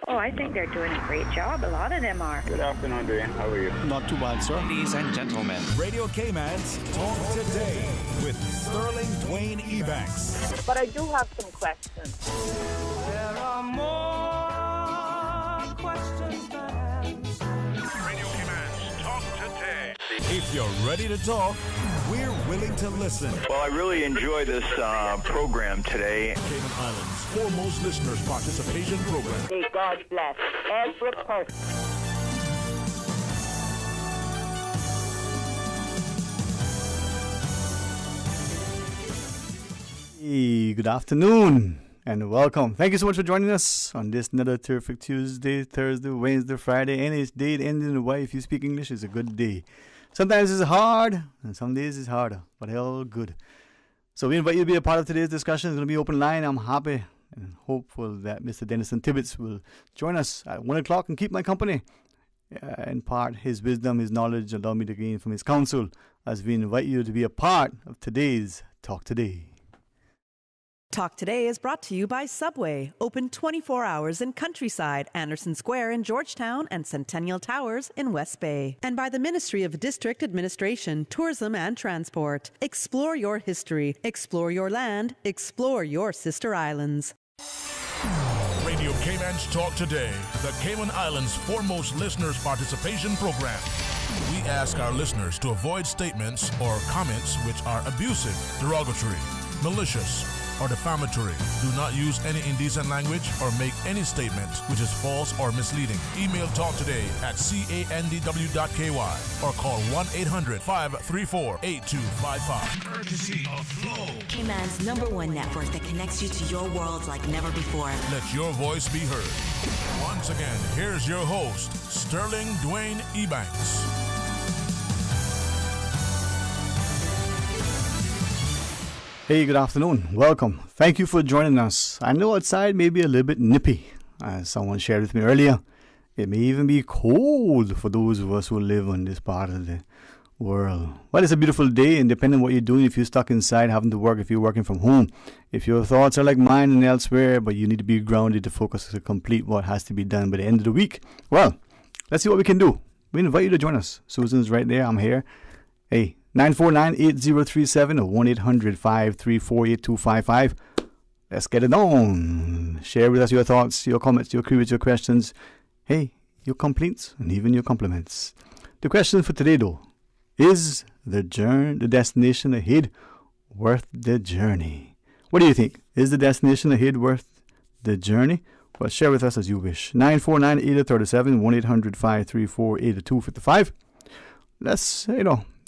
Oh, I think they're doing a great job. A lot of them are. Good afternoon, Dwayne. How are you? Not too bad, sir. Ladies and gentlemen, Radio Cayman's Talk Today with Sterling Dwayne Ebanks. But I do have some questions. There are more questions than answers. Radio Cayman's Talk Today. If you're ready to talk, we're willing to listen. Well, I really enjoy this program today. Cayman Islands' foremost listeners participation program. May God bless every person. Hey, good afternoon and welcome. Thank you so much for joining us on this another terrific Tuesday, Thursday, Wednesday, Friday, any day ending in a way. If you speak English, it's a good day. Sometimes it's hard and some days it's harder, but they're all good. So we invite you to be a part of today's discussion. It's going to be open line. I'm happy and hopeful that Mr. Dennison Tibbetts will join us at 1 o'clock and keep my company. In part, his wisdom, his knowledge, allow me to gain from his counsel as we invite you to be a part of today's Talk Today. Talk Today is brought to you by Subway, open 24 hours in Countryside, Anderson Square in Georgetown, and Centennial Towers in West Bay. And by the Ministry of District Administration, Tourism and Transport. Explore your history, explore your land, explore your sister islands. Radio Cayman's Talk Today, the Cayman Islands' foremost listeners participation program. We ask our listeners to avoid statements or comments which are abusive, derogatory, malicious, or defamatory. Do not use any indecent language or make any statement which is false or misleading. Email talktoday@candw.ky or call 1-800-534-8255. Courtesy of Flow. Cayman's #1 network that connects you to your world like never before. Let your voice be heard. Once again, here's your host, Sterling Dwayne Ebanks. Hey, good afternoon. Welcome. Thank you for joining us. I know outside may be a little bit nippy, as someone shared with me earlier. It may even be cold for those of us who live on this part of the world. Well, it's a beautiful day, and depending on what you're doing, if you're stuck inside having to work, if you're working from home, if your thoughts are like mine and elsewhere, but you need to be grounded to focus to complete what has to be done by the end of the week, well, let's see what we can do. We invite you to join us. Susan's right there. I'm here. Hey. 949-8037 or 1-800-534-8255. Let's get it on. Share with us your thoughts, your comments, your queries, your questions. Hey, your complaints and even your compliments. The question for today, though, is the destination ahead worth the journey? What do you think? Is the destination ahead worth the journey? Well, share with us as you wish. 949-8037, 1-800-534-8255.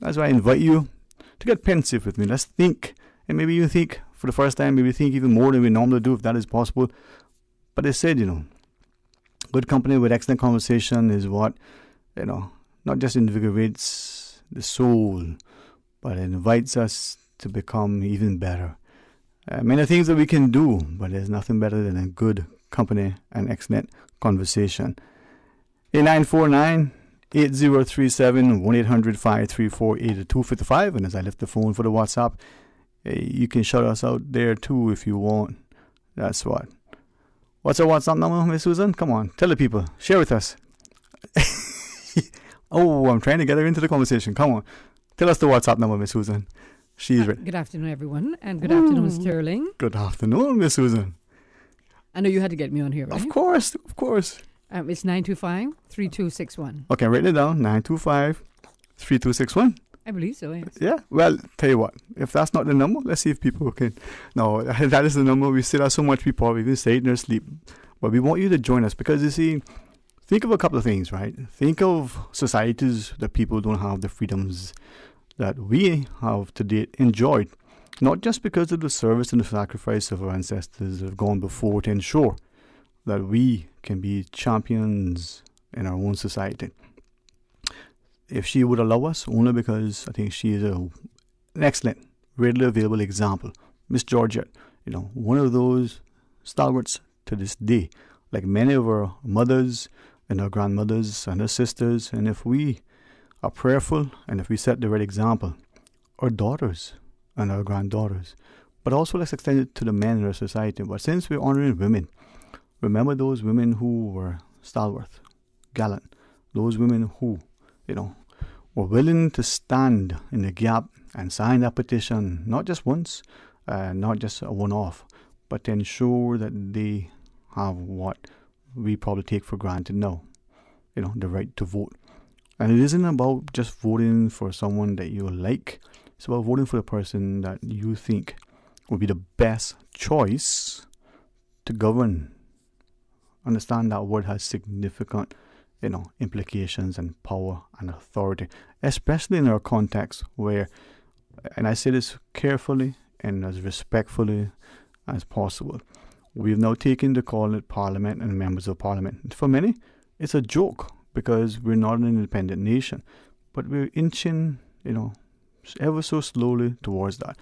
That's why I invite you to get pensive with me. Let's think, and maybe you think for the first time, maybe think even more than we normally do, if that is possible. But I said, good company with excellent conversation is what, not just invigorates the soul, but it invites us to become even better. Many things that we can do, but there's nothing better than a good company and excellent conversation. 949-8037, 1-800-534-8255. And as I left the phone for the WhatsApp, you can shout us out there too if you want. That's what. What's our WhatsApp number, Miss Susan? Come on, tell the people. Share with us. Oh, I'm trying to get her into the conversation. Come on. Tell us the WhatsApp number, Miss Susan. She's ready. Good afternoon, everyone. And good afternoon, Sterling. Good afternoon, Miss Susan. I know you had to get me on here, right? Of course. It's 925-3261. Okay, write it down. 925-3261. I believe so, yes. Yeah, well, tell you what. If that's not the number, let's see if people can. No, that is the number. We still have so much people. We even say it in their sleep. But we want you to join us because, you see, think of a couple of things, right? Think of societies that people don't have the freedoms that we have to date enjoyed. Not just because of the service and the sacrifice of our ancestors that have gone before to ensure that we can be champions in our own society. If she would allow us, only because I think she is an excellent, readily available example. Miss Georgette, one of those stalwarts to this day, like many of our mothers and our grandmothers and our sisters. And if we are prayerful and if we set the right example, our daughters and our granddaughters, but also let's extend it to the men in our society. But since we're honoring women, remember those women who were stalwart, gallant, those women who, were willing to stand in the gap and sign that petition, not just once, not just a one-off, but to ensure that they have what we probably take for granted now, the right to vote. And it isn't about just voting for someone that you like. It's about voting for the person that you think would be the best choice to govern. Understand that word has significant, implications and power and authority, especially in our context where, and I say this carefully and as respectfully as possible, we've now taken to call it Parliament and members of Parliament. For many, it's a joke because we're not an independent nation, but we're inching, ever so slowly towards that.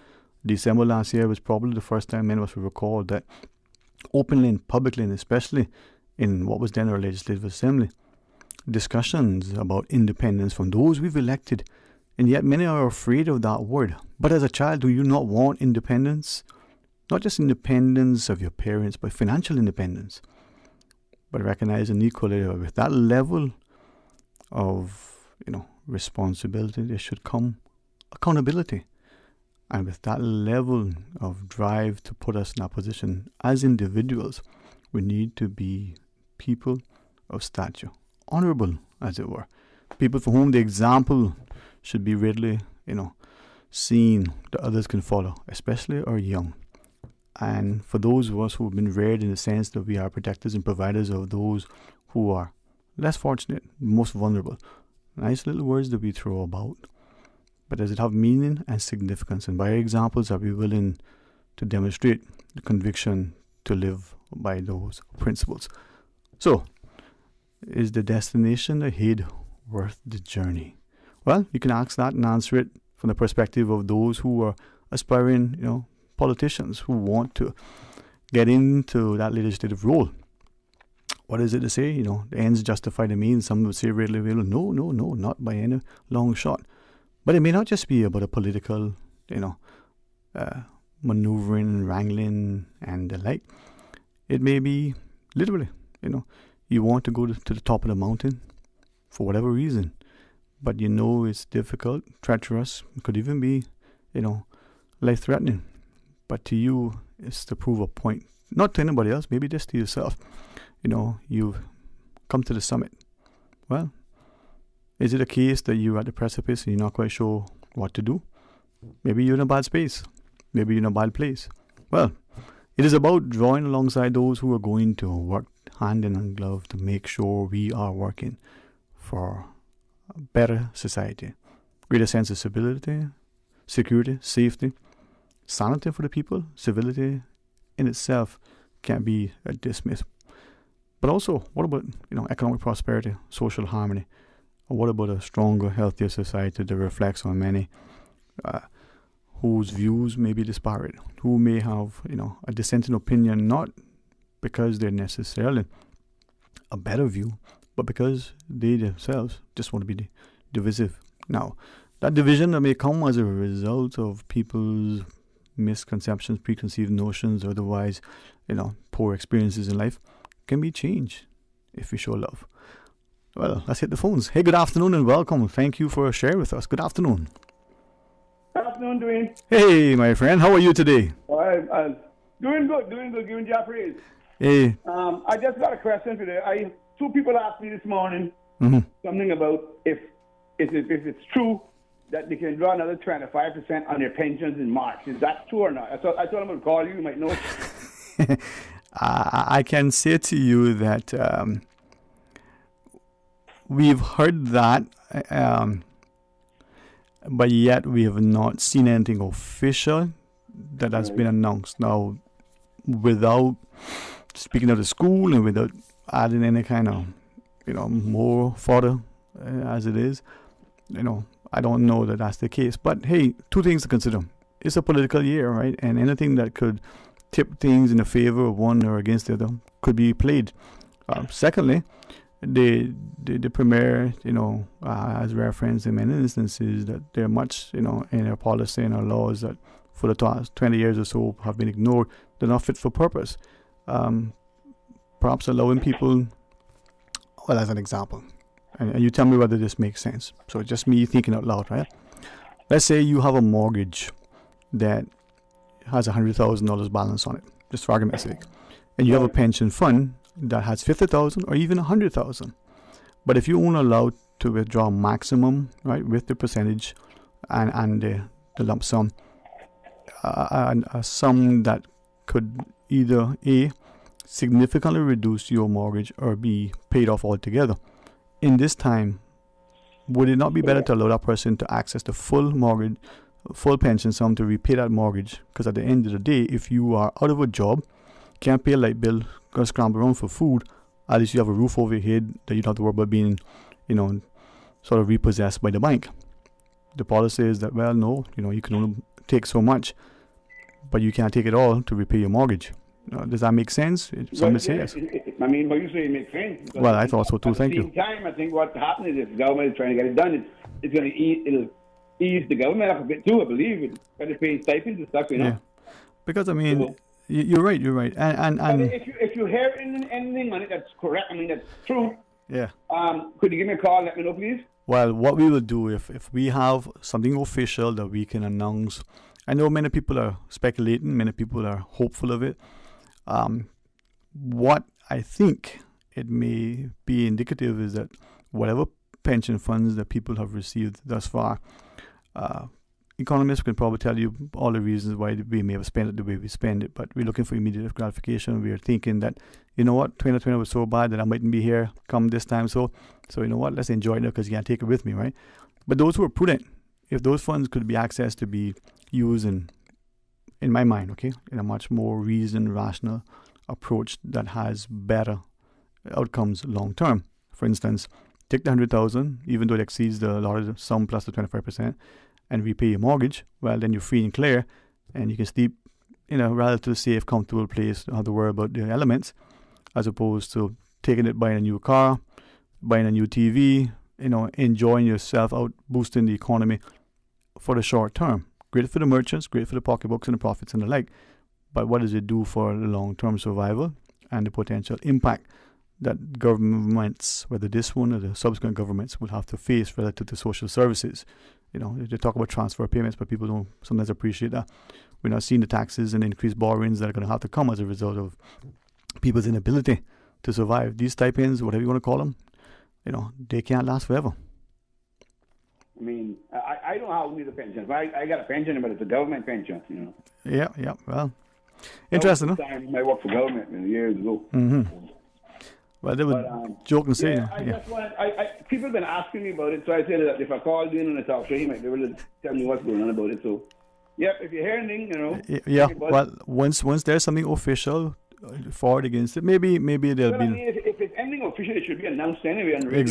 December last year was probably the first time many of us will recall that openly and publicly, and especially in what was then our Legislative Assembly, discussions about independence from those we've elected, and yet many are afraid of that word. But as a child, do you not want independence? Not just independence of your parents, but financial independence. But recognizing equally with that level of, responsibility, there should come accountability. And with that level of drive to put us in that position as individuals, we need to be people of stature, honorable, as it were. People for whom the example should be readily, seen that others can follow, especially our young. And for those of us who have been reared in the sense that we are protectors and providers of those who are less fortunate, most vulnerable. Nice little words that we throw about. But does it have meaning and significance? And by examples, are we willing to demonstrate the conviction to live by those principles? So, is the destination ahead worth the journey? Well, you can ask that and answer it from the perspective of those who are aspiring, politicians who want to get into that legislative role. What is it to say? The ends justify the means. Some would say readily available. No, not by any long shot. But it may not just be about a political, maneuvering, wrangling, and the like. It may be literally, you want to go to the top of the mountain for whatever reason, but it's difficult, treacherous, it could even be, life-threatening. But to you, it's to prove a point, not to anybody else, maybe just to yourself. You've come to the summit. Well, is it a case that you're at the precipice and you're not quite sure what to do? Maybe you're in a bad space. Maybe you're in a bad place. Well, it is about drawing alongside those who are going to work hand in hand glove to make sure we are working for a better society. Greater sense of stability, security, safety, sanity for the people. Civility in itself can't be dismissed. But also, what about economic prosperity, social harmony? Or what about a stronger, healthier society that reflects on many whose views may be disparate, who may have a dissenting opinion, not because they're necessarily a better view, but because they themselves just want to be divisive. Now, that division that may come as a result of people's misconceptions, preconceived notions, otherwise, poor experiences in life, can be changed if we show love. Well, let's hit the phones. Hey, good afternoon and welcome. Thank you for sharing with us. Good afternoon. Good afternoon, Dwayne. Hey, my friend. How are you today? Doing good, giving you praise. Hey. I just got a question today. Two people asked me this morning something about if it's true that they can draw another 25% on their pensions in March. Is that true or not? I thought I'm going to call you. You might know. I can say to you that we've heard that, but yet we have not seen anything official that has been announced. Now, without speaking of the school and without adding any kind of, more fodder as it is, I don't know that that's the case. But hey, two things to consider. It's a political year, right? And anything that could tip things in the favor of one or against the other could be played. Secondly, the Premier, has referenced in many instances that there are much, in our policy and our laws that for the past 20 years or so have been ignored. They're not fit for purpose. perhaps allowing people, well, as an example, and you tell me whether this makes sense. So just me thinking out loud, right? Let's say you have a mortgage that has $100,000 balance on it, just for argument's sake, and you have a pension fund that has $50,000 or even $100,000. But if you only allowed to withdraw maximum, right, with the percentage and the lump sum, a sum that could either A, significantly reduce your mortgage, or B, paid off altogether. In this time, would it not be better to allow that person to access the full mortgage, full pension sum to repay that mortgage? Because at the end of the day, if you are out of a job, can't pay a light bill, gotta scramble around for food, at least you have a roof over your head that you don't have to worry about being, sort of repossessed by the bank. The policy is that, well, no, you can only take so much, but you can't take it all to repay your mortgage. Does that make sense? Somebody say yes. I mean, what you say makes sense. Well, I thought so too. Thank you. At the same time, I think what's happening is if the government is trying to get it done, it's going to it'll ease the government up a bit too, I believe. But it's paying stipends and stuff, Yeah. Because, I mean, you're right. And if you hear anything on it that's correct, I mean, that's true. Yeah. Could you give me a call? Let me know, please. Well, what we will do if we have something official that we can announce, I know many people are speculating, many people are hopeful of it. What I think it may be indicative is that whatever pension funds that people have received thus far, economists can probably tell you all the reasons why we may have spent it the way we spend it, but we're looking for immediate gratification. We are thinking that, 2020 was so bad that I mightn't be here come this time. So you know what, let's enjoy it now because you can't take it with me, right? But those who are prudent, if those funds could be accessed to be used in my mind, okay, in a much more reasoned, rational approach that has better outcomes long term. For instance, take the 100,000, even though it exceeds the allotted sum plus the 25%, and repay your mortgage. Well, then you're free and clear, and you can sleep in a relatively safe, comfortable place. Don't have to worry about the elements, as opposed to taking it, buying a new car, buying a new TV, enjoying yourself out, boosting the economy for the short term. Great for the merchants, great for the pocketbooks and the profits and the like. But what does it do for the long-term survival and the potential impact that governments, whether this one or the subsequent governments, will have to face relative to social services? They talk about transfer payments, but people don't sometimes appreciate that. We're not seeing the taxes and increased borrowings that are going to have to come as a result of people's inability to survive. These stipends, whatever you want to call them, they can't last forever. I mean, I don't have need a pension. I got a pension, but it's a government pension, Yeah, well, interesting, huh? I worked for government years ago. Mm-hmm. Well, they would joke and say, just wanted, people have been asking me about it, so I said that if I called in and I talked to him, he might be able to tell me what's going on about it. So, if you hear anything, Yeah, well, once there's something official for it against it, maybe there'll be... I mean, if it's anything official, it should be announced anyway on the radio.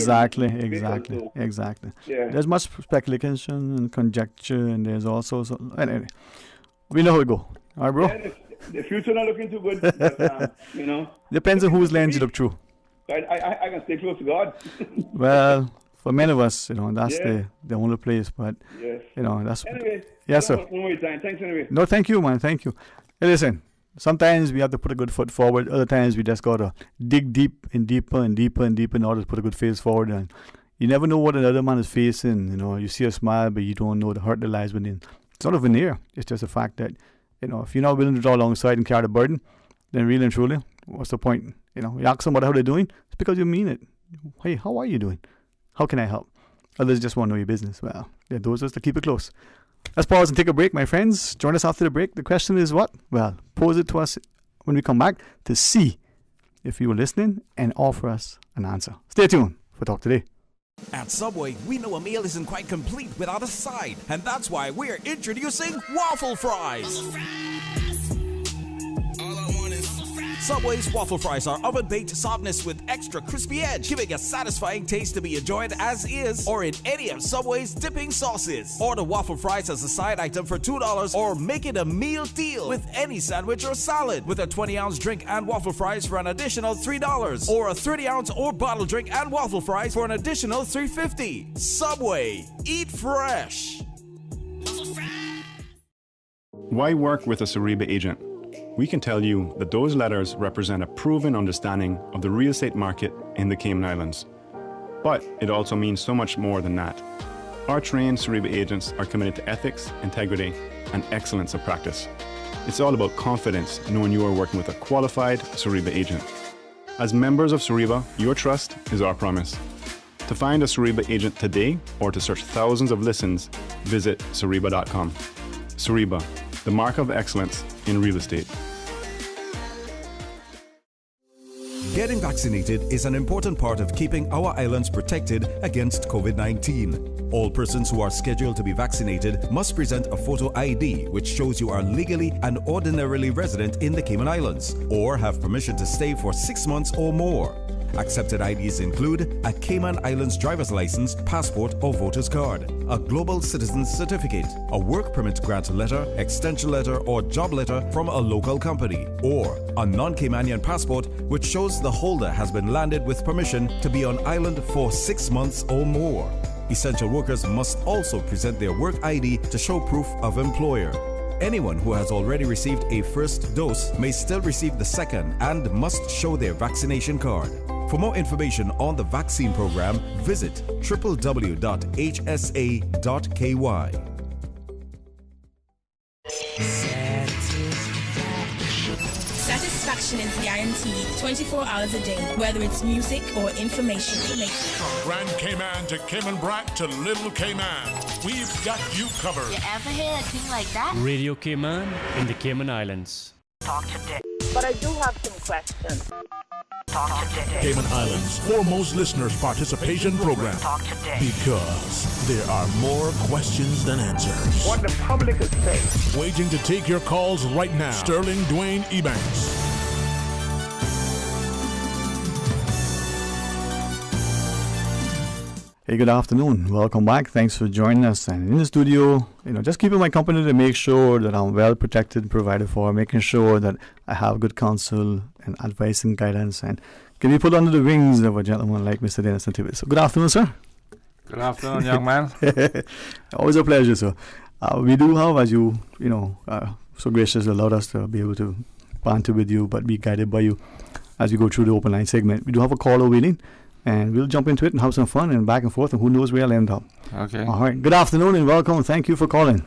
Exactly. Yeah. There's much speculation and conjecture, and there's also... Anyway, we know how it go. All right, bro? Yeah, the future not looking too good, but, Depends on whose lens you look through. I can stay close to God. Well, for many of us, that's the only place. But that's anyway. Yes, sir. One more time. Thanks anyway. No, thank you, man. Thank you. Hey, listen. Sometimes we have to put a good foot forward. Other times we just gotta dig deep and deeper and deeper and deeper in order to put a good face forward. And you never know what another man is facing. You see a smile, but you don't know the hurt that lies within. It's not a veneer. It's just a fact that if you're not willing to draw alongside and carry the burden, then really and truly, what's the point? You ask somebody how they're doing, it's because you mean it. Hey, how are you doing? How can I help? Others just want to know your business. Well, those are to keep it close. Let's pause and take a break, my friends. Join us after the break. The question is what? Well, pose it to us when we come back to see if you were listening and offer us an answer. Stay tuned for Talk Today. At Subway, we know a meal isn't quite complete without a side, and that's why we're introducing waffle fries. Subway's waffle fries are oven-baked softness with extra crispy edge, giving a satisfying taste to be enjoyed as is or in any of Subway's dipping sauces. Order waffle fries as a side item for $2 or make it a meal deal with any sandwich or salad with a 20-ounce drink and waffle fries for an additional $3 or a 30-ounce or bottle drink and waffle fries for an additional $3.50. Subway. Eat fresh. Why work with a Sariba agent? we can tell you that those letters represent a proven understanding of the real estate market in the Cayman Islands. But it also means so much more than that. Our trained Suriba agents are committed to ethics, integrity, and excellence of practice. It's all about confidence, knowing you are working with a qualified Suriba agent. As members of Suriba, your trust is our promise. To find a Suriba agent today or to search thousands of listens, visit Suriba.com. Suriba, the mark of excellence in real estate. Getting vaccinated is an important part of keeping our islands protected against COVID-19. All persons who are scheduled to be vaccinated must present a photo ID which shows you are legally and ordinarily resident in the Cayman Islands or have permission to stay for 6 months or more. Accepted IDs include a Cayman Islands driver's license, passport or voter's card, a global citizen's certificate, a work permit grant letter, extension letter or job letter from a local company, or a non-Caymanian passport which shows the holder has been landed with permission to be on island for 6 months or more. Essential workers must also present their work ID to show proof of employer. Anyone who has already received a first dose may still receive the second and must show their vaccination card. For more information on the vaccine program, visit www.hsa.ky. Satisfaction is guaranteed 24 hours a day, whether it's music or information. From Grand Cayman to Cayman Brac to Little Cayman, we've got you covered. You ever hear a thing like that? Radio Cayman in the Cayman Islands. Talk today. But I do have some questions. Talk today. Cayman Islands' foremost listeners participation program. Talk today. Because there are more questions than answers. What the public is saying. Waiting to take your calls right now. Sterling Dwayne Ebanks. Hey, good afternoon. Welcome back. Thanks for joining us. And in the studio, just keeping my company to make sure that I'm well protected and provided for, making sure that I have good counsel and advice and guidance, and can be put under the wings of a gentleman like Mr. Dennis Tibbetts. So good afternoon, sir. Good afternoon, young man. Always a pleasure, sir. We do have, as you so graciously allowed us to be able to banter with you, but be guided by you as we go through the open line segment. We do have a caller waiting. And we'll jump into it and have some fun and back and forth, and who knows where I'll end up. Okay. All right. Good afternoon and welcome. Thank you for calling.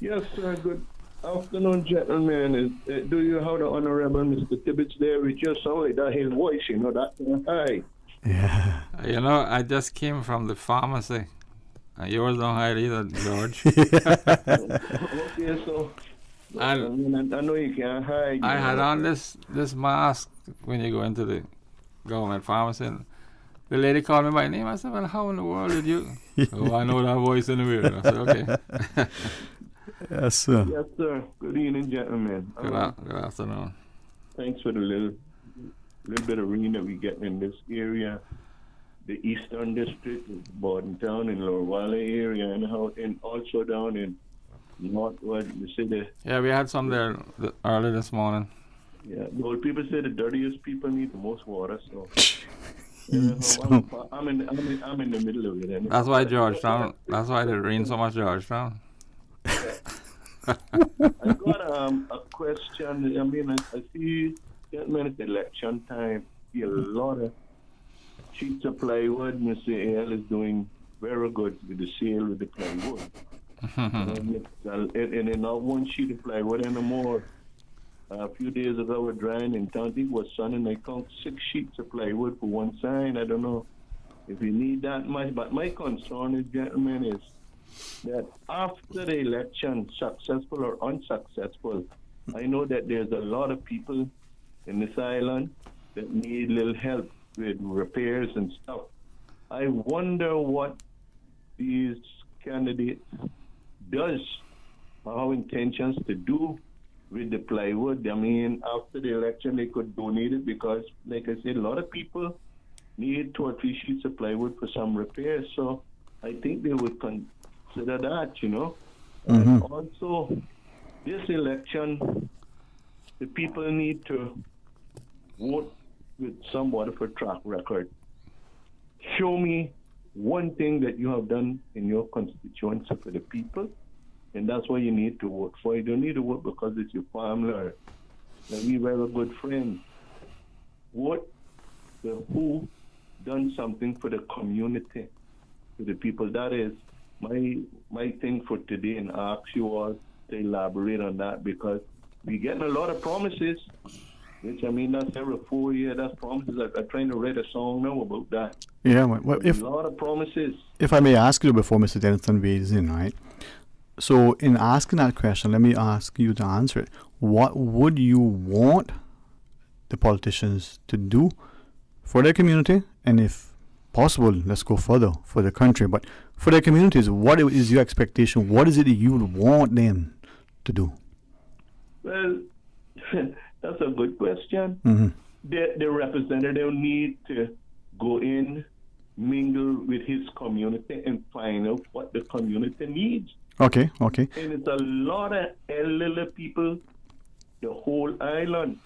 Yes, sir. Good afternoon, gentlemen. Do you have the Honorable Mr. Tibbetts there with you? Sound like that his voice, that high. Yeah. I just came from the pharmacy. Yours don't hide either, George. Okay, so I know you can't hide. I had on this mask when you go into the government pharmacy. And the lady called me by name. I said, well, how in the world did you? Oh, I know that voice in the mirror. I said, okay. Yes, sir. Yes, sir. Good evening, gentlemen. Good afternoon. Thanks for the little bit of rain that we get in this area. The Eastern District, Bordentown and Lower Valley area, and also down in Northwood, the city. Yeah, we had some there early this morning. Yeah, the old people say the dirtiest people need the most water, so... I'm in the middle of it. That's why Georgetown. That's why it rains so much, Georgetown. I got a question. I see, gentlemen, it's election time. See a lot of sheets of plywood. Mr. A.L. is doing very good with the sale with the plywood. And it's not one sheet of plywood anymore. A few days ago, I was drying in town. It was sun, and I count 6 sheets of plywood for one sign. I don't know if you need that much, but my concern is, gentlemen, is that after the election, successful or unsuccessful, I know that there's a lot of people in this island that need little help with repairs and stuff. I wonder what these candidates does, or how intentions to do with the plywood. I mean, after the election, they could donate it because, like I said, a lot of people need 2 or 3 sheets of plywood for some repairs. So I think they would consider that, And also, this election, the people need to vote with somewhat of a track record. Show me one thing that you have done in your constituency for the people. And that's what you need to vote for. You don't need to vote because it's your family or and we were good friends. Who done something for the community, to the people? That is my thing for today, and I ask you all to elaborate on that, because we getting a lot of promises, which I mean, that's every 4 years, that's promises. I'm trying to write a song now about that. Yeah, well, a lot of promises. If I may ask you before Mr. Denniston weighs in, right? So in asking that question, let me ask you to answer it. What would you want the politicians to do for their community? And if possible, let's go further, for the country. But for their communities, what is your expectation? What is it that you would want them to do? Well, that's a good question. Mm-hmm. The representative need to go in, mingle with his community, and find out what the community needs. Okay. And it's a lot of elderly people, the whole island,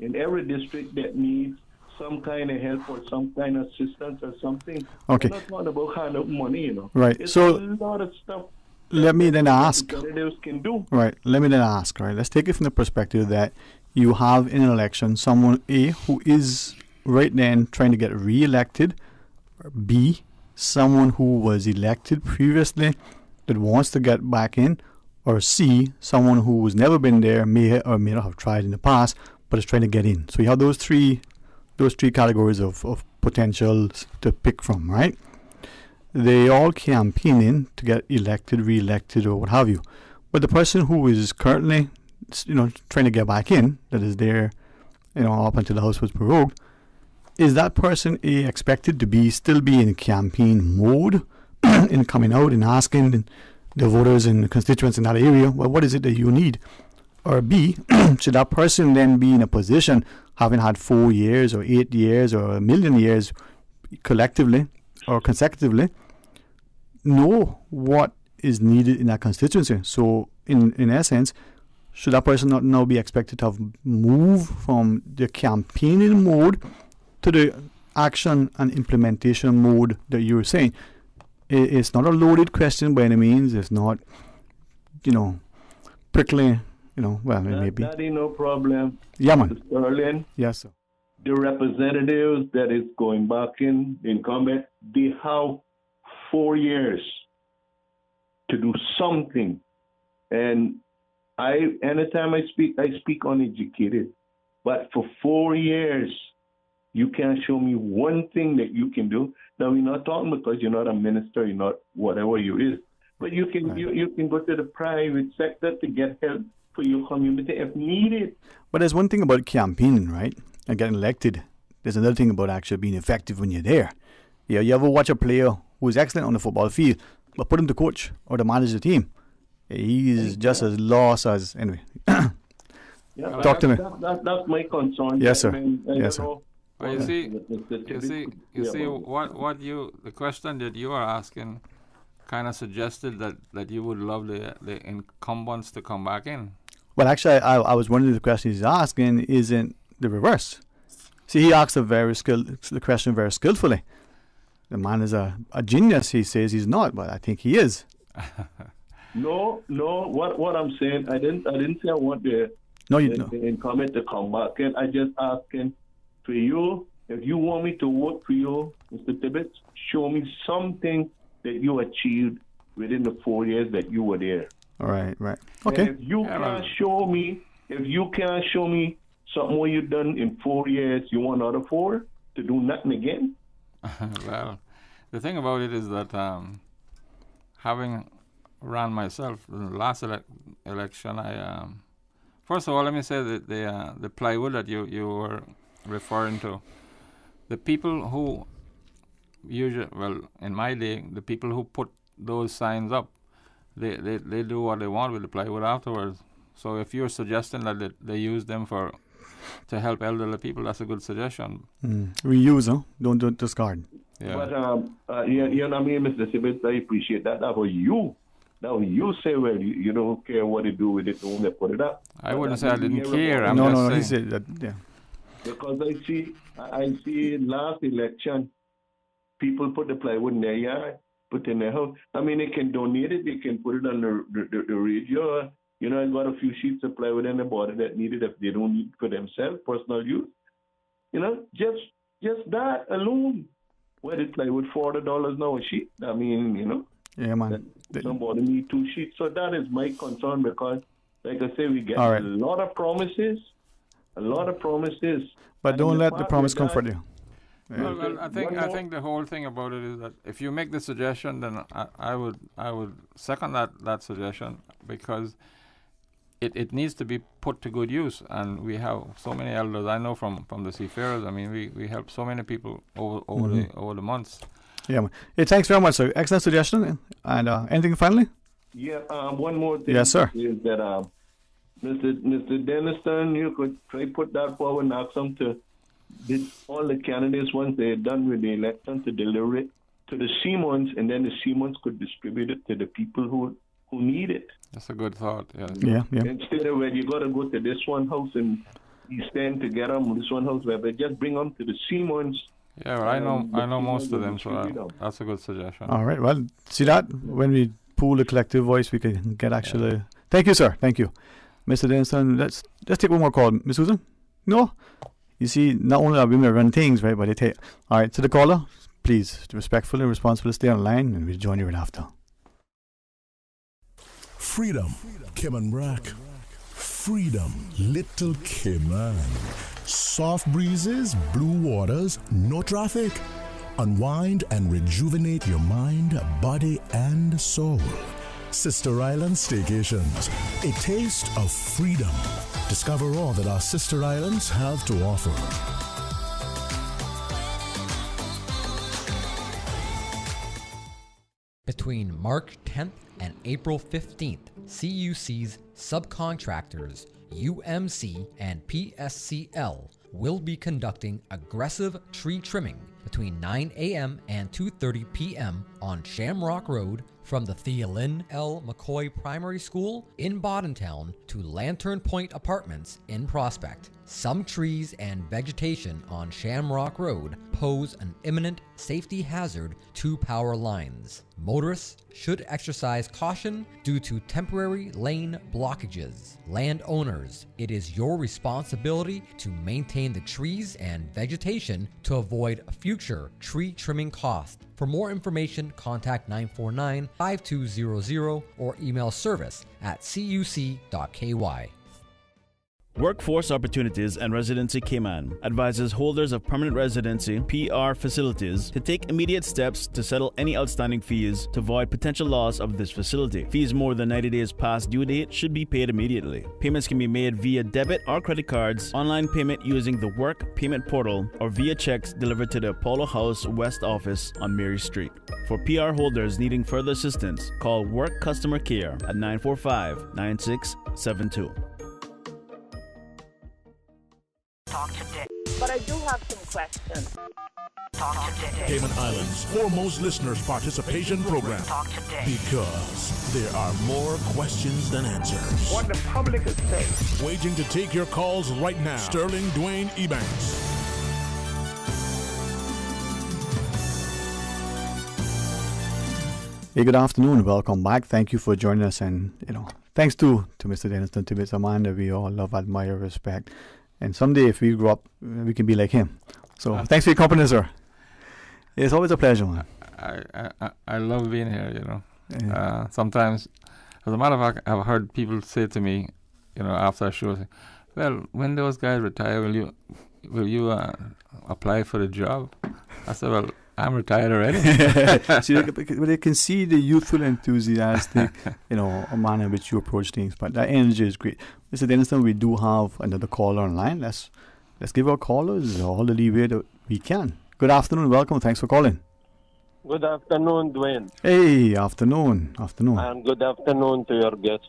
in every district that needs some kind of help or some kind of assistance or something. Okay. It's not about hand of money, Right. It's so a lot of stuff. Let me then ask. Representatives can do. Right. Let me then ask. Right. Let's take it from the perspective that you have in an election someone A who is right then trying to get re-elected, or B, someone who was elected previously that wants to get back in, or C, someone who has never been there, may or may not have tried in the past, but is trying to get in. So you have those three categories of potentials to pick from, right? They all campaigning to get elected, re-elected, or what have you. But the person who is currently, trying to get back in, that is there, up until the House was prorogued, is that person expected to still be in campaign mode, in coming out and asking the voters and the constituents in that area, well, what is it that you need? Or B, should that person then be in a position, having had 4 years or 8 years or 1,000,000 years collectively or consecutively, know what is needed in that constituency? So in essence, should that person not now be expected to have moved from the campaigning mode to the action and implementation mode that you were saying? It's not a loaded question by any means. It's not, prickly, well, it may be. That ain't no problem. Yeah, man. Sterling. Yes, sir. The representatives that is going back in incumbent, they have 4 years to do something. And anytime I speak uneducated. But for 4 years, you can't show me one thing that you can do. Now, we're not talking because you're not a minister, you're not whatever you is. But you can you can go to the private sector to get help for your community if needed. But there's one thing about campaigning, right? And getting elected. There's another thing about actually being effective when you're there. Yeah, you ever watch a player who's excellent on the football field, but put him to coach or to manage the team? He's just as lost as anyway. Talk to me. That's my concern. Yes, sir. Yes, sir. Well, you see, what the question that you are asking kind of suggested that you would love the incumbents to come back in. Well, actually, I was wondering, the question he's asking isn't the reverse. See, he asked the question very skillfully. The man is a genius. He says he's not, but I think he is. No. What I'm saying, I didn't say I want the incumbent to come back in. I just asking for you, if you want me to work for you, Mr. Tibbetts, show me something that you achieved within the 4 years that you were there. All right. Okay. And if you can't show me something what you've done in 4 years, you want another 4 to do nothing again? Well, the thing about it is that having ran myself in the last election, I first of all, let me say that the plywood that you were referring to, the people who usually, well, in my day, the people who put those signs up, they do what they want with the plywood afterwards. So if you're suggesting that they use them to help elderly people, that's a good suggestion. Reuse, huh? Don't discard. Yeah. But you know what I mean, Mr. Tibbetts, I appreciate that. That was you. Now you say, well, you don't care what they do with it when they put it up. I wouldn't say I didn't care. I'm no, just he said that, yeah. Because I see last election, people put the plywood in their yard, put in their house. I mean, they can donate it, they can put it on the radio, You know, I got a few sheets of plywood in the border that needed if they don't need for themselves, personal use. You know, just that alone. Where did plywood $40 now a sheet? I mean, you know. Yeah, man. Somebody need 2 sheets. So that is my concern because, like I say, we get All right. a lot of promises. But don't let the promise comfort you. Yeah. Well, I think the whole thing about it is that if you make the suggestion, then I would second that suggestion because it needs to be put to good use, and we have so many elders. I know from the Seafarers. I mean, we help so many people over the months. Yeah, man. Hey, thanks very much, sir. Excellent suggestion. And anything finally? Yeah, one more thing. Yes, sir. Is that Mr. Denniston, you could try put that forward and ask them to all the candidates once they're done with the election to deliver it to the Siemens, and then the Siemens could distribute it to the people who need it. That's a good thought. Yeah. Instead of when you got to go to this one house and you stand together with this one house, where just bring them to the Siemens. Yeah, well, I know most of them, so that's a good suggestion. All right. Well, see that when we pool the collective voice, we can get actually. Yeah. Thank you, sir. Thank you, Mr. Denniston. Let's take one more call, Miss Susan. No, you see, not only are women run things, right, but they take. All right, to the caller, please, respectful and responsible, stay on the line, and we'll join you right after. Freedom, Cayman Brack. Freedom, Little Cayman. Soft breezes, blue waters, no traffic. Unwind and rejuvenate your mind, body, and soul. Sister Island Staycations, a taste of freedom. Discover all that our sister islands have to offer. Between March 10th and April 15th, CUC's subcontractors, UMC and PSCL, will be conducting aggressive tree trimming between 9 a.m. and 2:30 p.m. on Shamrock Road from the Theolin L. McCoy Primary School in Boddentown to Lantern Point Apartments in Prospect. Some trees and vegetation on Shamrock Road pose an imminent safety hazard to power lines. Motorists should exercise caution due to temporary lane blockages. Landowners, it is your responsibility to maintain the trees and vegetation to avoid future tree trimming costs. For more information, contact 949-5200 or email service@cuc.ky. Workforce Opportunities and Residency Cayman advises holders of permanent residency PR facilities to take immediate steps to settle any outstanding fees to avoid potential loss of this facility. Fees more than 90 days past due date should be paid immediately. Payments can be made via debit or credit cards, online payment using the Work Payment Portal, or via checks delivered to the Apollo House West Office on Mary Street. For PR holders needing further assistance, call Work Customer Care at 945-9672. Talk today. But I do have some questions. Talk today. Cayman Islands' foremost listeners participation program. Talk today. Because there are more questions than answers. What the public is saying. Waging to take your calls right now. Sterling Dwayne Ebanks. Hey, good afternoon. Welcome back. Thank you for joining us, and thanks to Mr. Denniston, to Miss Amanda. We all love, admire, respect. And someday, if we grow up, we can be like him. So, thanks for your company, sir. It's always a pleasure, man. I love being here, Yeah. Sometimes, as a matter of fact, I've heard people say to me, after a show, well, when those guys retire, will you apply for the job? I said, well, I'm retired already. See, but they can see the youthful, enthusiastic, manner in which you approach things. But that energy is great. Mr. Denniston, we do have another caller online. Let's give our callers all the leeway that we can. Good afternoon. Welcome. Thanks for calling. Good afternoon, Dwayne. Hey, afternoon. And good afternoon to your guest.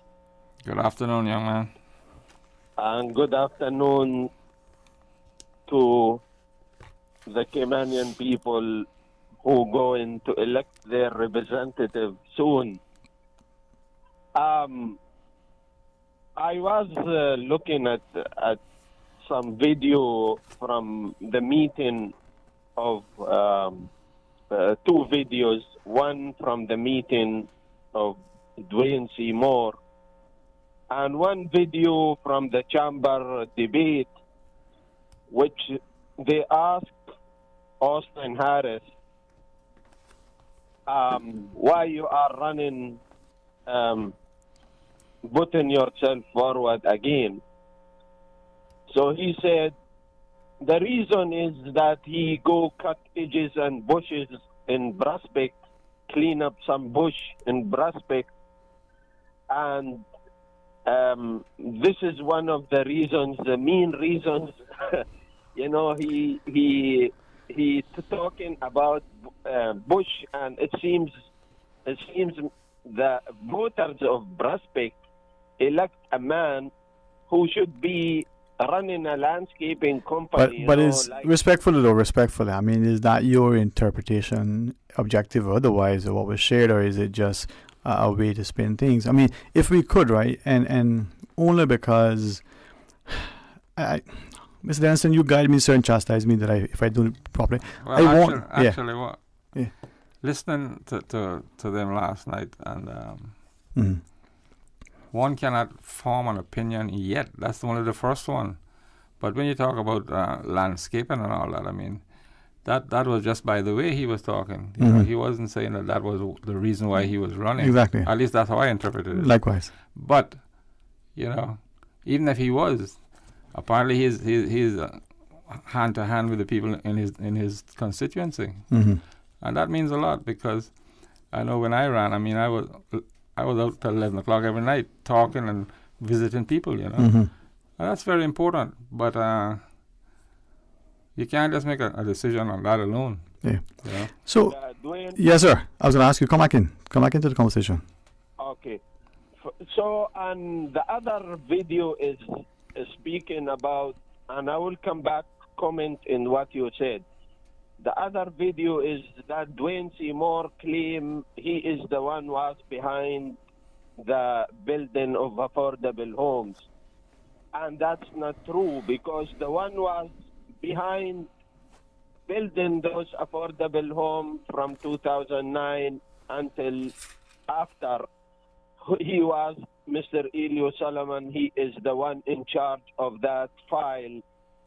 Good afternoon, young man. And good afternoon to the Caymanian people who going to elect their representative soon. I was looking at some video from the meeting of two videos. One from the meeting of Dwayne C. Moore, and one video from the chamber debate, which they asked Austin Harris why you are running, putting yourself forward again. So he said the reason is that he go cut edges and bushes in Prospect, clean up some bush in Prospect, and this is one of the reasons, the main reasons. You know, he's talking about Bush, and it seems the voters of Prospect elect a who should be running a landscaping company. But is respectfully. I mean, is that your interpretation, objective or otherwise, of what was shared, or is it just a way to spin things? I mean, if we could, right, and only because Mr. Denison, you guide me, sir, and chastise me that if I do it properly. Well, what? Yeah. Listening to them last night, and one cannot form an opinion yet. That's only the first one. But when you talk about landscaping and all that, I mean, that was just by the way he was talking. You know, he wasn't saying that was the reason why he was running. Exactly. At least that's how I interpreted it. Likewise. But, you know, even if he was, apparently he's hand to hand with the people in his constituency, and that means a lot, because I know when I ran, I mean, I was out till 11 o'clock every night talking and visiting people, you know, and that's very important. But you can't just make a decision on that alone. Yeah. You know? So, yes, sir. I was going to ask you, come back into the conversation. Okay. So, and the other video is speaking about, and I will come back, comment in what you said. The other video is that Dwayne Seymour claim he is the one was behind the building of affordable homes. And that's not true, because the one was behind building those affordable homes from 2009 until after he was Mr. Elio Solomon. He is the one in charge of that file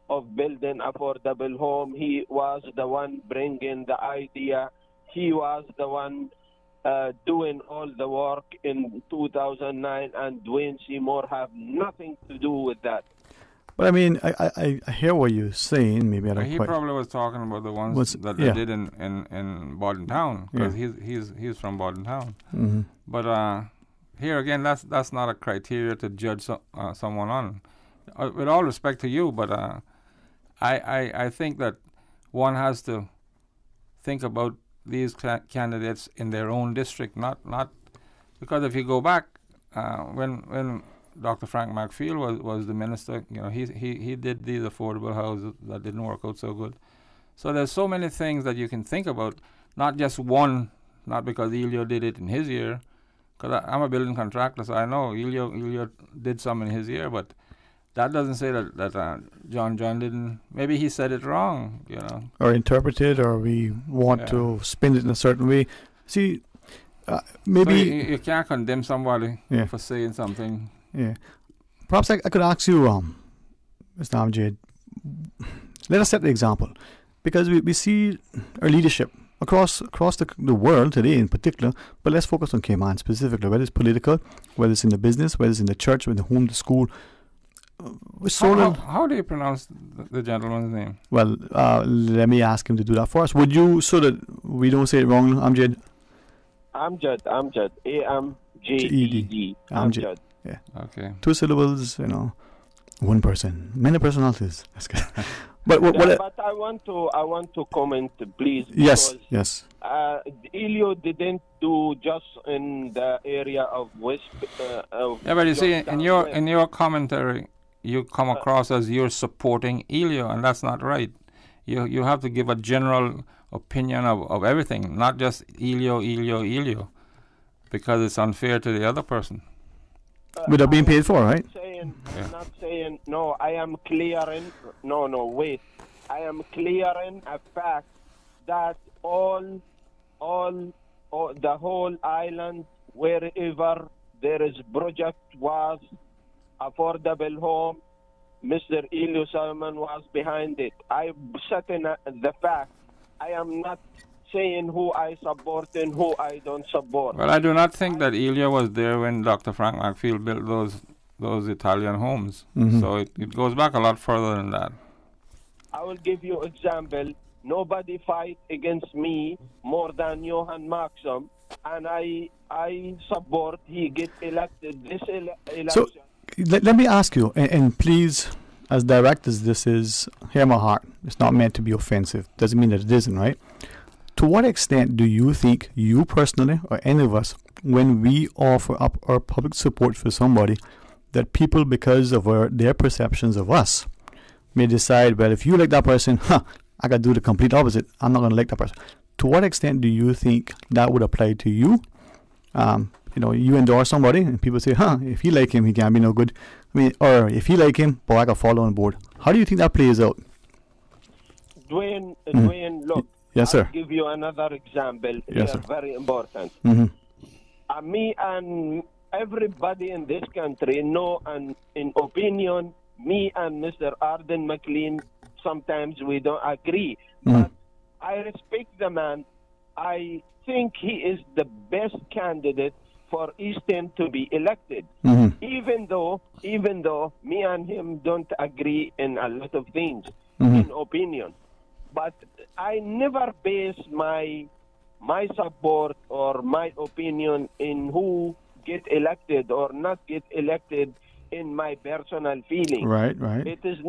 of building affordable home. He was the one bringing the idea. He was the one doing all the work in 2009, and Dwayne Seymour have nothing to do with that. But I mean, I hear what you're saying. Maybe I don't he quite. probably was talking about the ones that they did in Borden Town, because he's from Borden Town. But here again, that's not a criteria to judge someone on. With all respect to you, but I think that one has to think about these candidates in their own district, not because if you go back when Dr. Frank McField was the minister, you know, he did these affordable houses that didn't work out so good. So there's so many things that you can think about, not just one, not because Elio did it in his year, because I'm a building contractor, so I know Elio did some in his year, but that doesn't say that John didn't. Maybe he said it wrong, you know. Or interpreted, or we want to spin it in a certain way. See, maybe... So you can't condemn somebody for saying something. Yeah. Perhaps I could ask you, Mr. Amjad, let us set the example. Because we see our leadership across the world today in particular, but let's focus on Cayman specifically, whether it's political, whether it's in the business, whether it's in the church, whether the home, the school. How do you pronounce the gentleman's name? Well, let me ask him to do that for us. Would you, so that we don't say it wrong, Amjad? Amjad. A-M-J-E-D. Amjad. Yeah. Okay. 2 syllables, you know, one person, many personalities. That's good. But I want to comment, please. Yes. Elio didn't do just in the area of West. But you see, in your commentary, you come across as you're supporting Elio, and that's not right. You have to give a general opinion of everything, not just Elio, because it's unfair to the other person. Without being paid for, right? Not saying, no, I am clearing, wait. I am clearing a fact that all the whole island, wherever there is project was affordable home. Mr. Elio Solomon was behind it. I set in the fact. I am not saying who I support and who I don't support. Well, I do not think that Elio was there when Dr. Frank McField built those Italian homes. Mhm. So it goes back a lot further than that. I will give you example. Nobody fight against me more than Johan Maxim, and I support he get elected this election. So let me ask you, and please, as direct as this is, hear my heart. It's not meant to be offensive. Doesn't mean that it isn't, right? To what extent do you think, you personally, or any of us, when we offer up our public support for somebody, that people, because of their perceptions of us, may decide, well, if you like that person, I got to do the complete opposite. I'm not going to like that person. To what extent do you think that would apply to you? You endorse somebody, and people say, if you like him, he can't be no good. I mean, or if you like him, boy, I got follow on board. How do you think that plays out? Dwayne, look. Yes, sir. I'll give you another example. Yes, sir. Very important. Mm-hmm. Me and everybody in this country know, and in opinion, me and Mr. Arden McLean, sometimes we don't agree. But I respect the man. I think he is the best candidate for Easton to be elected. Even though me and him don't agree in a lot of things, in opinion. But I never base my support or my opinion in who get elected or not get elected in my personal feeling. Right. It is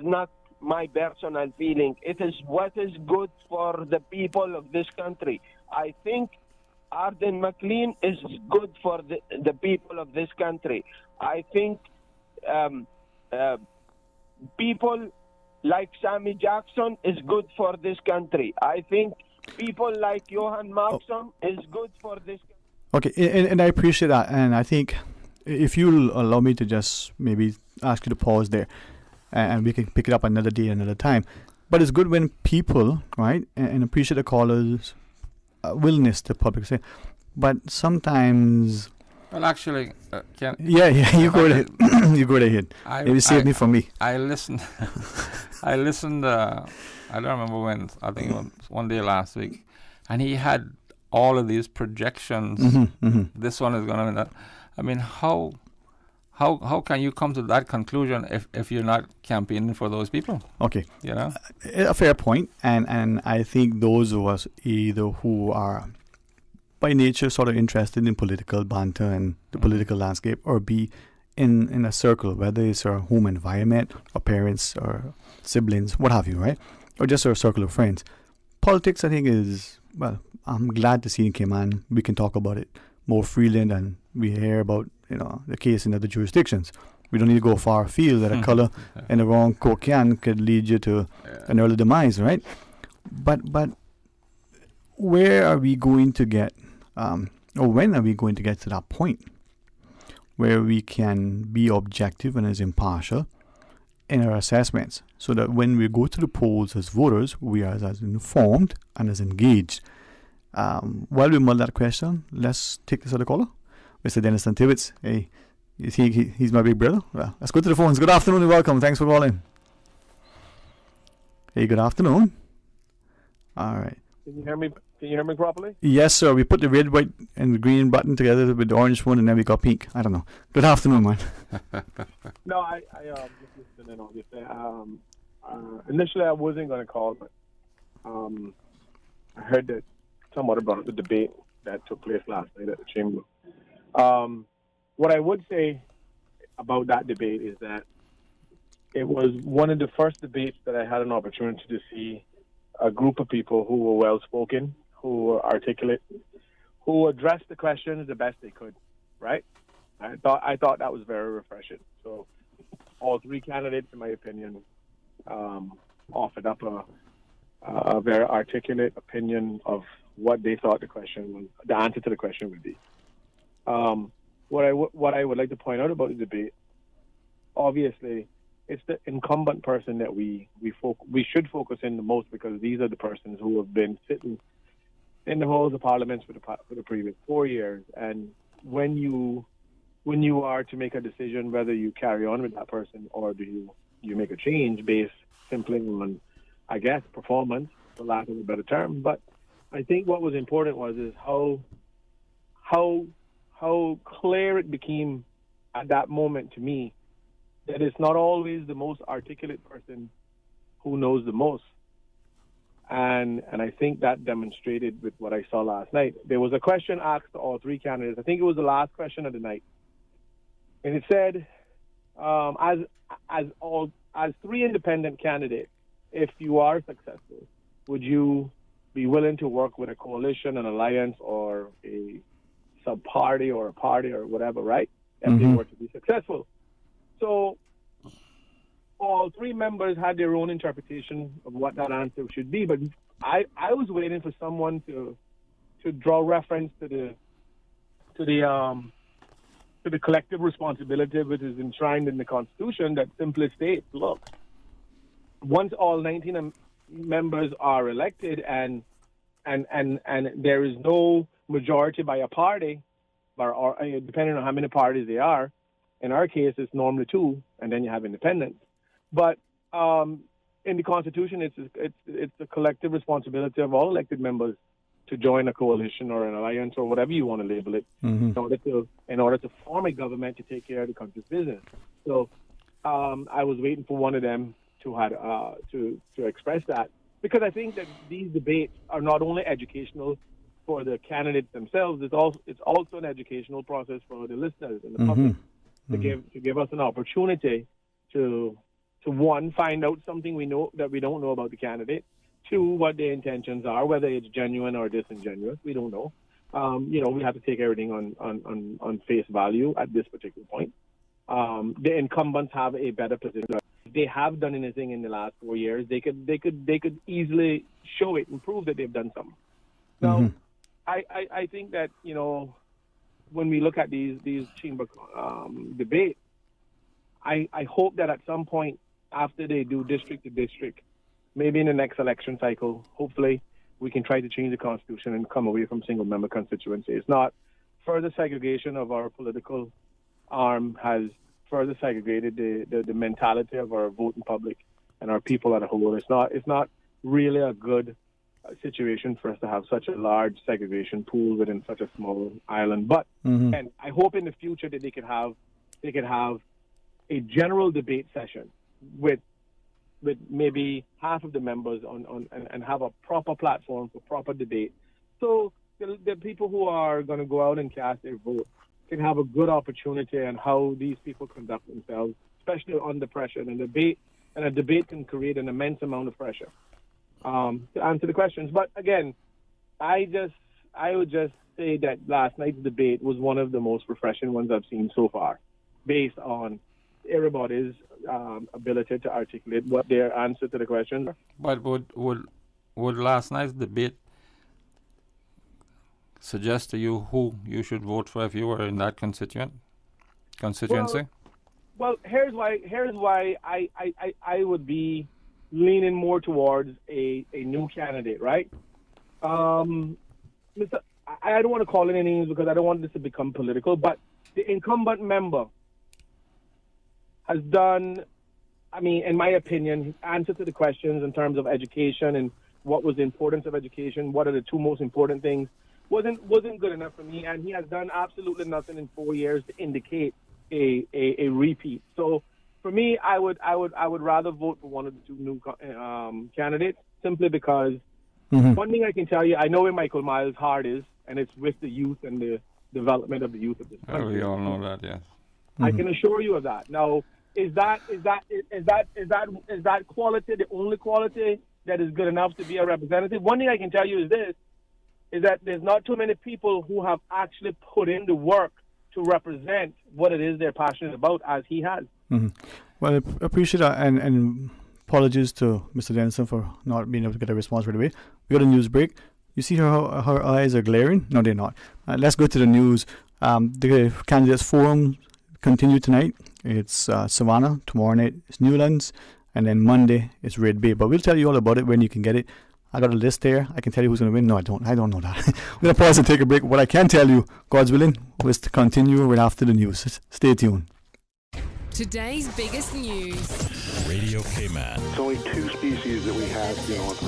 not my personal feeling. It is what is good for the people of this country. I think Arden McLean is good for the people of this country. I think people like Sammy Jackson is good for this country. I think people like Johan Maxim is good for this country. Okay, and I appreciate that. And I think if you'll allow me to just maybe ask you to pause there, and we can pick it up another day, another time. But it's good when people, right, and appreciate the callers' willingness to public say. But sometimes... Well, actually, Yeah, you go ahead. You go ahead. Maybe save me from me. I listened. I don't remember when. I think it was one day last week, and he had all of these projections. This one is going to be that. I mean, how can you come to that conclusion if you're not campaigning for those people? Okay. You know? A fair point. And I think those of us either who are by nature sort of interested in political banter and the political landscape, or be in a circle, whether it's our home environment or parents or siblings, what have you, right? Or just our circle of friends. Politics, I think, is, well, I'm glad to see in Cayman we can talk about it more freely than we hear about, the case in other jurisdictions. We don't need to go far afield that a color in the wrong Coke can could lead you to an early demise, right? But where are we going to get, or when are we going to get to that point where we can be objective and as impartial in our assessments, so that when we go to the polls as voters, we are as informed and as engaged? While we mull that question, let's take this other caller, Mr. Dennis Tibbetts. Hey, he's my big brother. Well, let's go to the phones. Good afternoon and welcome. Thanks for calling. Hey, good afternoon. All right. Can you hear me? Can you hear me properly? Yes, sir. We put the red, white, and the green button together with the orange one, and then we got pink. I don't know. Good afternoon, man. No, I just listening on this. Initially, I wasn't going to call, but I heard that somebody brought up the debate that took place last night at the chamber. What I would say about that debate is that it was one of the first debates that I had an opportunity to see a group of people who were well-spoken, who were articulate, who addressed the questions the best they could, right? I thought that was very refreshing. So all three candidates, in my opinion, offered up a very articulate opinion of what they thought the answer to the question would be. What I would like to point out about the debate, obviously, it's the incumbent person that we should focus in the most, because these are the persons who have been sitting in the halls of parliament for the previous 4 years. And when you when you are to make a decision whether you carry on with that person or do you make a change based simply on, I guess, performance, for lack of a better term. But I think what was important is how clear it became at that moment to me that it's not always the most articulate person who knows the most. And I think that demonstrated with what I saw last night. There was a question asked to all three candidates. I think it was the last question of the night. And it said, as three independent candidates, if you are successful, would you be willing to work with a coalition, an alliance, or a sub-party or a party or whatever, right? If they were to be successful. So all three members had their own interpretation of what that answer should be, but I was waiting for someone to draw reference to the collective responsibility which is enshrined in the Constitution that simply states, look, once all 19 members are elected and there is no majority by a party, or depending on how many parties they are, in our case it's normally 2, and then you have independents. But in the Constitution, it's a collective responsibility of all elected members to join a coalition or an alliance or whatever you want to label it in order to form a government to take care of the country's business. So I was waiting for one of them to express that, because I think that these debates are not only educational for the candidates themselves, it's also an educational process for the listeners and the public to give us an opportunity to one, find out something we know that we don't know about the candidate. 2, what their intentions are, whether it's genuine or disingenuous, we don't know. We have to take everything on face value at this particular point. The incumbents have a better position. If they have done anything in the last 4 years, they could easily show it and prove that they've done something. Now, I think that, when we look at these chamber debates, I hope that at some point after they do district to district, maybe in the next election cycle, hopefully we can try to change the Constitution and come away from single-member constituencies. Not further segregation of our political arm has further segregated the mentality of our voting public and our people as a whole. It's not really a good situation for us to have such a large segregation pool within such a small island. But and I hope in the future that they could have a general debate session with maybe half of the members and have a proper platform for proper debate. So the people who are going to go out and cast their vote can have a good opportunity on how these people conduct themselves, especially under pressure. And a debate can create an immense amount of pressure to answer the questions. But again, I would just say that last night's debate was one of the most refreshing ones I've seen so far, based on everybody's ability to articulate what their answer to the questions are. But would last night's debate suggest to you who you should vote for if you were in that constituency? Well, here's why I would be leaning more towards a new candidate, right? I don't want to call any names because I don't want this to become political, but the incumbent member has done, in my opinion, his answer to the questions in terms of education and what was the importance of education, what are the 2 most important things, wasn't good enough for me, and he has done absolutely nothing in 4 years to indicate a repeat. So for me, I would rather vote for one of the 2 new candidates, simply because one thing I can tell you, I know where Michael Miles' heart is, and it's with the youth and the development of the youth of this country. We all know that, yes. I can assure you of that. Now, is that quality the only quality that is good enough to be a representative? One thing I can tell you is that there's not too many people who have actually put in the work to represent what it is they're passionate about, as he has. Well, I appreciate that, and apologies to Mr. Dennison for not being able to get a response right away. We got a news break. You see her eyes are glaring? No, they're not. Let's go to the news. The candidates forum continue tonight. It's Savannah. Tomorrow night it's Newlands, and then Monday it's Red Bay. But we'll tell you all about it when you can get it. I got a list there. I can tell you who's going to win. No, I don't. I don't know that. We're going to pause and take a break. What I can tell you, God's willing, is to continue right after the news. Stay tuned. Today's biggest news. Radio Cayman. It's only 2 species that we have here on the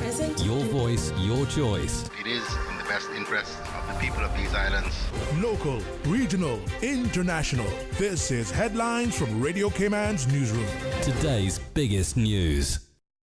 island. Your voice, your choice. It is in the best interest of the people of these islands. Local, regional, international. This is Headlines from Radio Cayman's newsroom. Today's biggest news.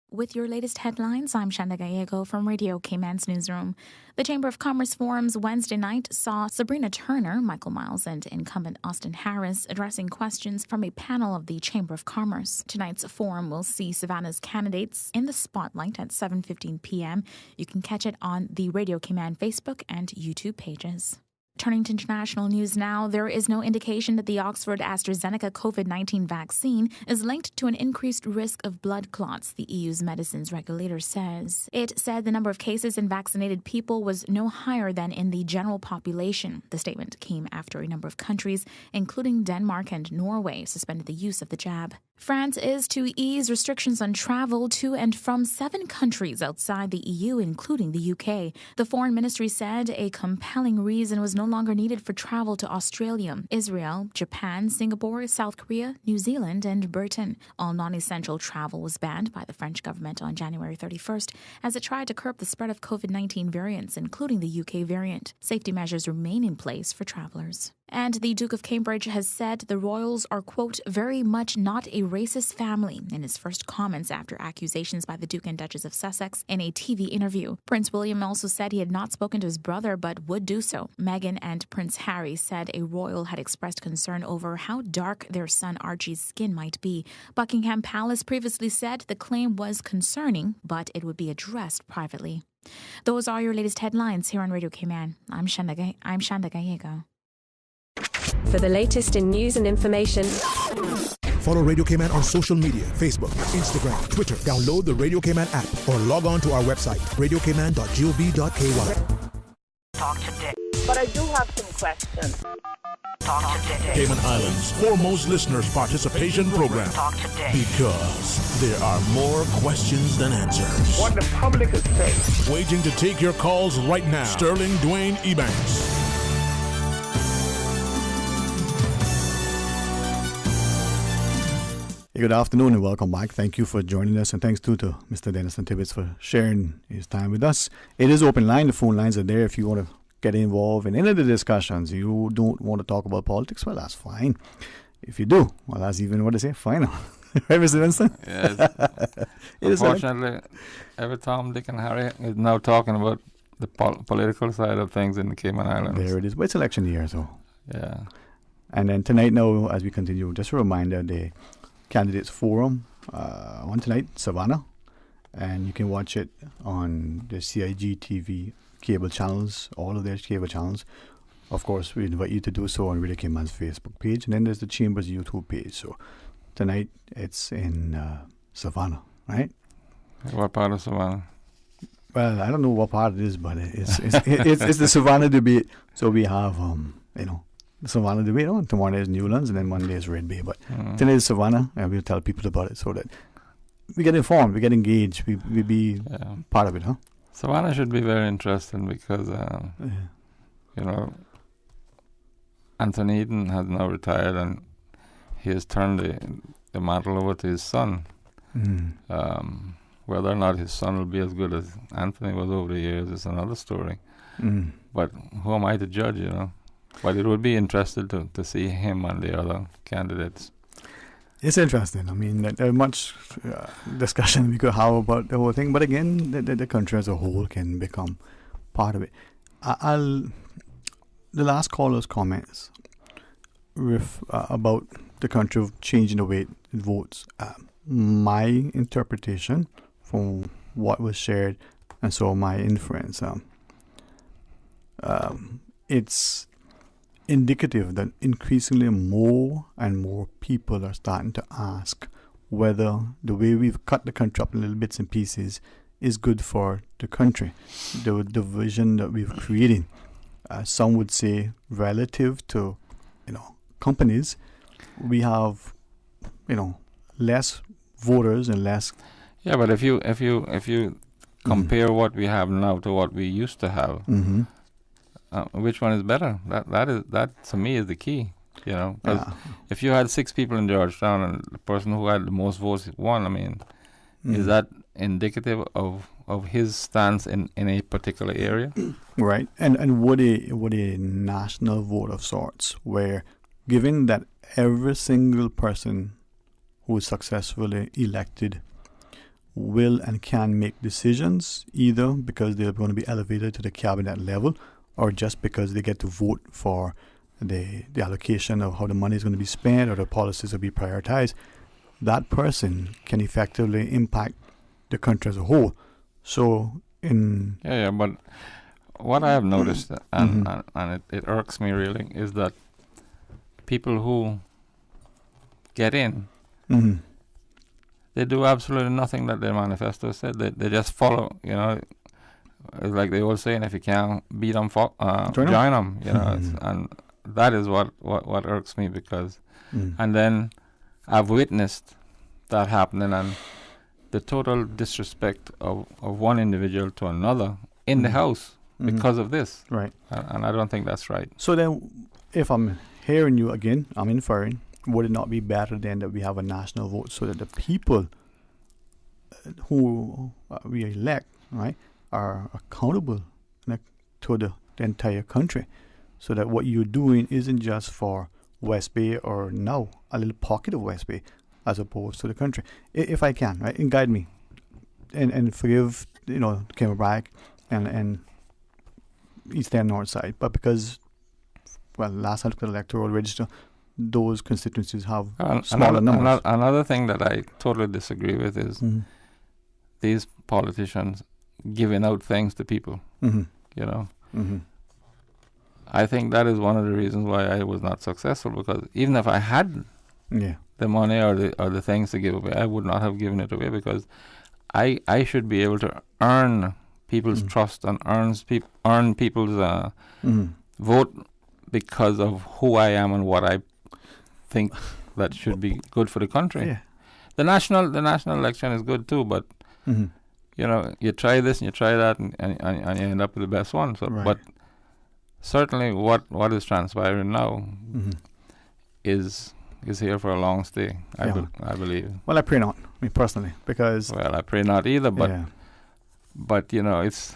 With your latest headlines, I'm Shanda Gallego from Radio Cayman's newsroom. The Chamber of Commerce Forum's Wednesday night saw Sabrina Turner, Michael Miles, and incumbent Austin Harris addressing questions from a panel of the Chamber of Commerce. Tonight's forum will see Savannah's candidates in the spotlight at 7:15 p.m. You can catch it on the Radio Cayman Facebook and YouTube pages. Turning to international news now, there is no indication that the Oxford AstraZeneca COVID-19 vaccine is linked to an increased risk of blood clots, the EU's medicines regulator says. It said the number of cases in vaccinated people was no higher than in the general population. The statement came after a number of countries, including Denmark and Norway, suspended the use of the jab. France is to ease restrictions on travel to and from 7 countries outside the EU, including the UK. The Foreign Ministry said a compelling reason was no longer needed for travel to Australia, Israel, Japan, Singapore, South Korea, New Zealand, and Britain. All non-essential travel was banned by the French government on January 31st as it tried to curb the spread of COVID-19 variants, including the UK variant. Safety measures remain in place for travelers. And the Duke of Cambridge has said the royals are, quote, very much not a racist family in his first comments after accusations by the Duke and Duchess of Sussex in a TV interview. Prince William also said he had not spoken to his brother but would do so. Meghan and Prince Harry said a royal had expressed concern over how dark their son Archie's skin might be. Buckingham Palace previously said the claim was concerning, but it would be addressed privately. Those are your latest headlines here on Radio Cayman. I'm Shanda Gallego. For the latest in news and information, follow Radio Cayman on social media, Facebook, Instagram, Twitter. Download the Radio Cayman app or log on to our website, radiocayman.gov.ky. Talk today. But I do have some questions. Talk today. Cayman Islands' foremost listeners' participation program. Talk today. Because there are more questions than answers. What the public is saying. Waiting to take your calls right now. Sterling Dwayne Ebanks. Good afternoon and welcome back. Thank you for joining us, and thanks too to Mr. Denniston Tibbetts for sharing his time with us. It is open line. The phone lines are there if you want to get involved in any of the discussions. You don't want to talk about politics, well, that's fine. If you do, well, that's even what they say, fine. Right, Mr. Winston? Yes. Unfortunately, every Tom, Dick, and Harry is now talking about the political side of things in the Cayman Islands. There it is. But it's election year, so. Yeah. And then tonight now, as we continue, just a reminder, the Candidates Forum on tonight, Savannah, and you can watch it on the CIG TV cable channels, all of their cable channels. Of course, we invite you to do so on Radio Cayman's Facebook page, and then there's the Chamber's YouTube page. So tonight it's in Savannah, right? What part of Savannah? Well, I don't know what part it is, but it's the Savannah debate. So we have the Savannah debate on. Tomorrow is Newlands, and then Monday is Red Bay. But tonight is Savannah, and we'll tell people about it so that we get informed, we get engaged, we be part of it, huh? Savannah should be very interesting because, Anthony Eden has now retired, and he has turned the mantle over to his son. Whether or not his son will be as good as Anthony was over the years is another story. But who am I to judge, But it would be interesting to see him and the other candidates. It's interesting. I mean, there's much discussion we could have about the whole thing. But again, the country as a whole can become part of it. The last caller's comments about the country of changing the way it votes. My interpretation from what was shared, and so my inference, it's indicative that increasingly more and more people are starting to ask whether the way we've cut the country up in little bits and pieces is good for the country. The division that we've created, some would say relative to, companies, we have, less voters and less. Yeah, but if you compare what we have now to what we used to have, which one is better? That to me is the key. You know, because if you had 6 people in Georgetown and the person who had the most votes won, I mean, is that indicative of his stance in a particular area? Right. And would a national vote of sorts, where given that every single person who is successfully elected will and can make decisions, either because they're going to be elevated to the cabinet level or just because they get to vote for the allocation of how the money is going to be spent or the policies will be prioritized, that person can effectively impact the country as a whole. So but what I have noticed, and it irks me really, is that people who get in, they do absolutely nothing that their manifesto said. They just follow, you know. It's like they always saying, if you can't beat them, join them. You know, and that is what irks me, because, and then I've witnessed that happening, and the total disrespect of one individual to another in the House because of this. Right. And I don't think that's right. So then, if I'm hearing you again, I'm inferring, would it not be better then that we have a national vote so that the people who we elect, right, are accountable to the entire country, so that what you're doing isn't just for West Bay or now a little pocket of West Bay, as opposed to the country. If I can, right, and guide me, and forgive, you know, Camelback and East End North Side, but because, well, last I looked at the electoral register, those constituencies have smaller numbers. Another thing that I totally disagree with is these politicians giving out things to people. You know, I think that is one of the reasons why I was not successful, because even if I had the money or the things to give away, I would not have given it away, because I should be able to earn people's trust and earn people's vote because of who I am and what I think that should be good for the country. The national election is good too, but you know, you try this and you try that, and you end up with the best one. So, but certainly, what is transpiring now is here for a long stay. I believe. Well, I pray not. I mean, personally, because I pray not either. But you know, is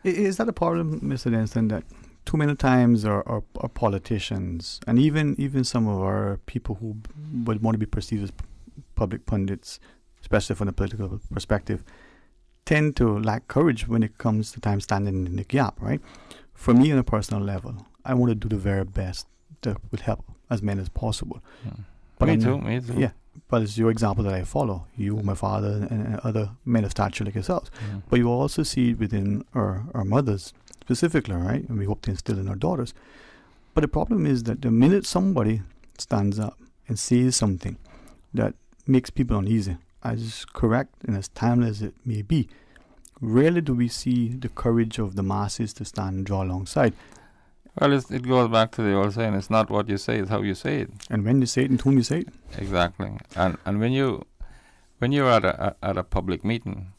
that a problem, Mr. Denson, that too many times our politicians and even some of our people who would want to be perceived as public pundits, especially from a political perspective, tend to lack courage when it comes to time standing in the gap, right? For me, on a personal level, I want to do the very best that would help as many as possible. But me too. Yeah, but it's your example that I follow. You, my father, and other men of stature like yourselves. But you also see it within our mothers specifically, right? And we hope to instill in our daughters. But the problem is that the minute somebody stands up and says something that makes people uneasy, as correct and as timely as it may be, rarely do we see the courage of the masses to stand and draw alongside. Well, it goes back to the old saying, it's not what you say, it's how you say it. And when you say it and whom you say it. Exactly. And when you're at a public meeting,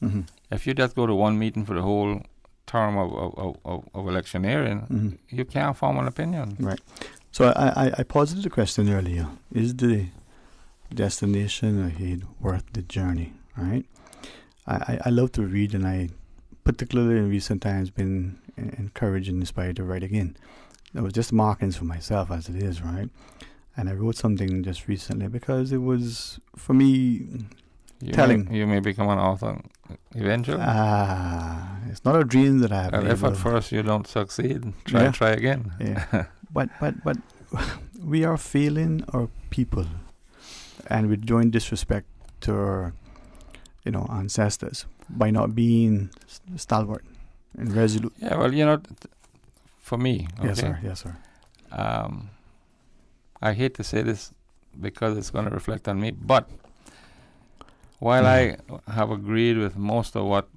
if you just go to one meeting for the whole term of electioneering, you can't form an opinion. Right. So I posited the question earlier, is the destination ahead worth the journey, right? I love to read, and I particularly in recent times been encouraged and inspired to write again. It was just markings for myself as it is, right? And I wrote something just recently because it was, for me, telling. You may become an author eventually. It's not a dream that I have. If at first you don't succeed, try again. Yeah. but we are failing our people, and we're doing disrespect to our, ancestors by not being stalwart and resolute. Yeah, well, for me, okay, Yes, sir. I hate to say this because it's going to reflect on me, but while I have agreed with most of what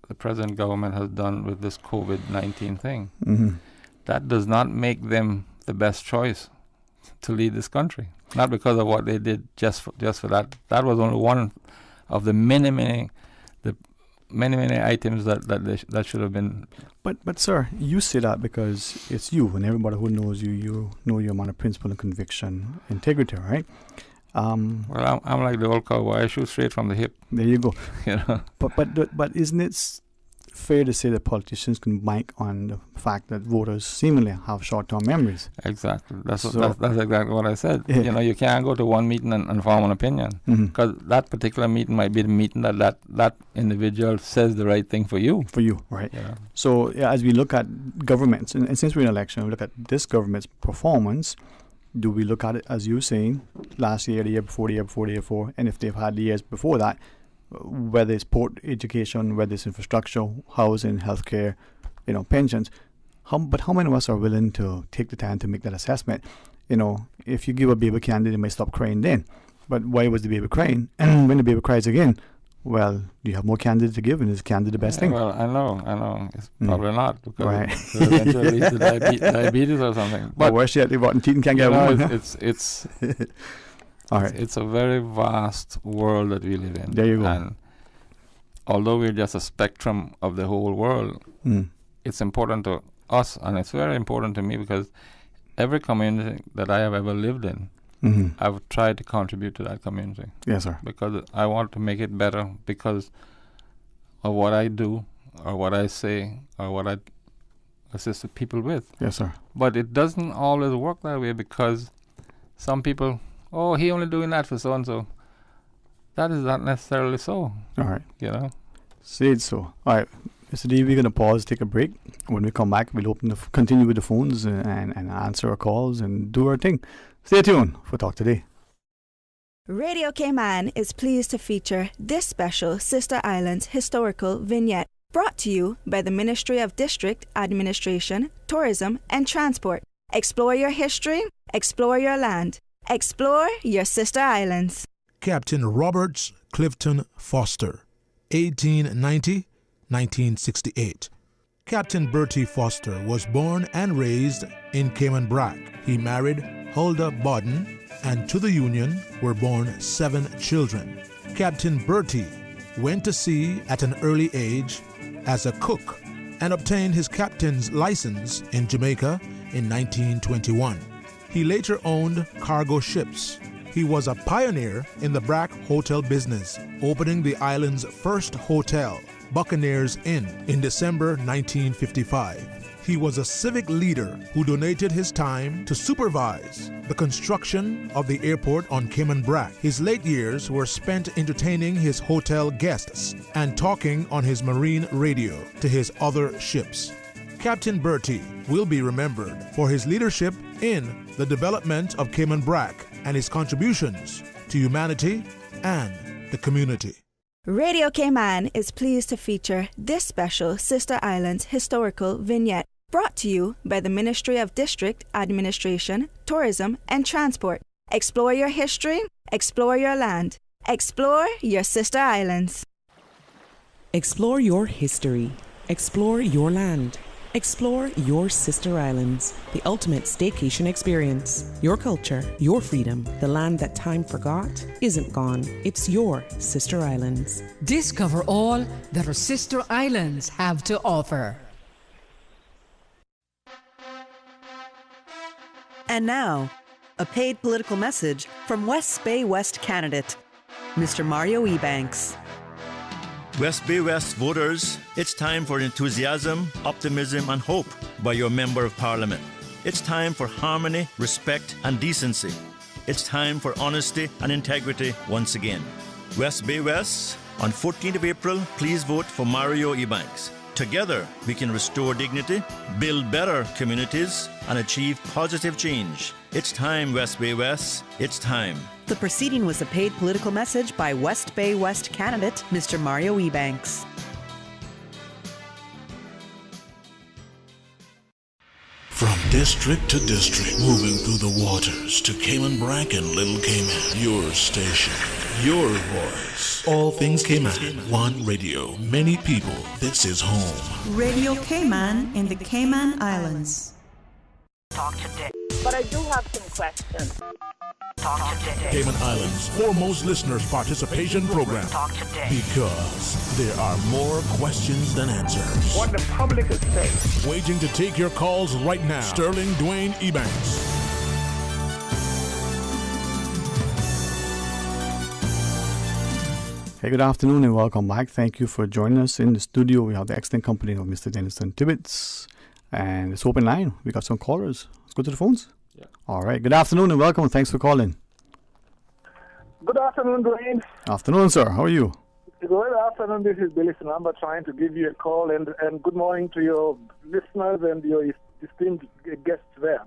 the present government has done with this COVID-19 thing, that does not make them the best choice to lead this country. Not because of what they did just for that. That was only one of the many many items that should have been. But sir, you say that because it's you, and everybody who knows you, you know your amount of principle and conviction, integrity, right? Well, I'm like the old cowboy. I shoot straight from the hip. There you go. You know. But isn't it fair to say that politicians can bank on the fact that voters seemingly have short-term memories? Exactly. That's exactly what I said. Yeah. You know, you can't go to one meeting and form an opinion, because that particular meeting might be the meeting that individual says the right thing for you. For you, right? Yeah. So as we look at governments, and since we're in election, we look at this government's performance. Do we look at it, as you were saying, last year, the year before, the year before, the year before, and if they've had the years before that, whether it's port education, whether it's infrastructure, housing, healthcare, pensions. But how many of us are willing to take the time to make that assessment? If you give a baby candy, they may stop crying then. But why was the baby crying? And when the baby cries again, well, do you have more candy to give? And is candy the best thing? Well, I know. It's probably not, because right. it eventually leads to diabetes or something. But worse yet, they rotten teeth and can't get a woman. It's all right. It's a very vast world that we live in. There you go. And although we're just a spectrum of the whole world, it's important to us, and it's very important to me, because every community that I have ever lived in, I've tried to contribute to that community. Yes, sir. Because I want to make it better because of what I do, or what I say, or what I assist people with. Yes, sir. But it doesn't always work that way, because some people, he only doing that for so-and-so. That is not necessarily so. All right. Say it so. All right. Mr. D, we're going to pause, take a break. When we come back, we'll continue with the phones and answer our calls and do our thing. Stay tuned for Talk Today. Radio Cayman is pleased to feature this special Sister Islands historical vignette, brought to you by the Ministry of District Administration, Tourism and Transport. Explore your history, explore your land, explore your Sister Islands. Captain Roberts Clifton Foster, 1890-1968. Captain Bertie Foster was born and raised in Cayman Brac. He married Huldah Bodden, and to the union were born 7 children. Captain Bertie went to sea at an early age as a cook and obtained his captain's license in Jamaica in 1921. He later owned cargo ships. He was a pioneer in the Brac hotel business, opening the island's first hotel, Buccaneers Inn, in December 1955. He was a civic leader who donated his time to supervise the construction of the airport on Cayman Brac. His late years were spent entertaining his hotel guests and talking on his marine radio to his other ships. Captain Bertie will be remembered for his leadership in the development of Cayman Brac and his contributions to humanity and the community. Radio Cayman is pleased to feature this special Sister Islands historical vignette, brought to you by the Ministry of District Administration, Tourism and Transport. Explore your history, explore your land, explore your Sister Islands. Explore your history, explore your land, explore your Sister Islands, the ultimate staycation experience. Your culture, your freedom, the land that time forgot isn't gone. It's your Sister Islands. Discover all that our Sister Islands have to offer. And now, a paid political message from West Bay West candidate, Mr. Mario Ebanks. West Bay West voters, it's time for enthusiasm, optimism, and hope by your Member of Parliament. It's time for harmony, respect, and decency. It's time for honesty and integrity once again. West Bay West, on 14th of April, please vote for Mario Ebanks. Together, we can restore dignity, build better communities, and achieve positive change. It's time, West Bay West. It's time. The proceeding was a paid political message by West Bay West candidate, Mr. Mario Ebanks. From district to district, moving through the waters to Cayman Brac and Little Cayman. Your station, your voice. All things Cayman, one radio, many people. This is home. Radio Cayman in the Cayman Islands. Talk today. But I do have some questions. Talk today. Cayman Islands' foremost listeners' participation program. Talk today. Because there are more questions than answers. What the public is saying. Waiting to take your calls right now. Sterling Dwayne Ebanks. Hey, good afternoon and welcome back. Thank you for joining us in the studio. We have the excellent company of Mr. Denniston Tibbetts. And it's open line. We got some callers. Let's go to the phones. Yeah. All right. Good afternoon and welcome. Thanks for calling. Good afternoon, Dwayne. Afternoon, sir. How are you? Good afternoon. This is Billy Sinamba trying to give you a call, and good morning to your listeners and your esteemed guests there.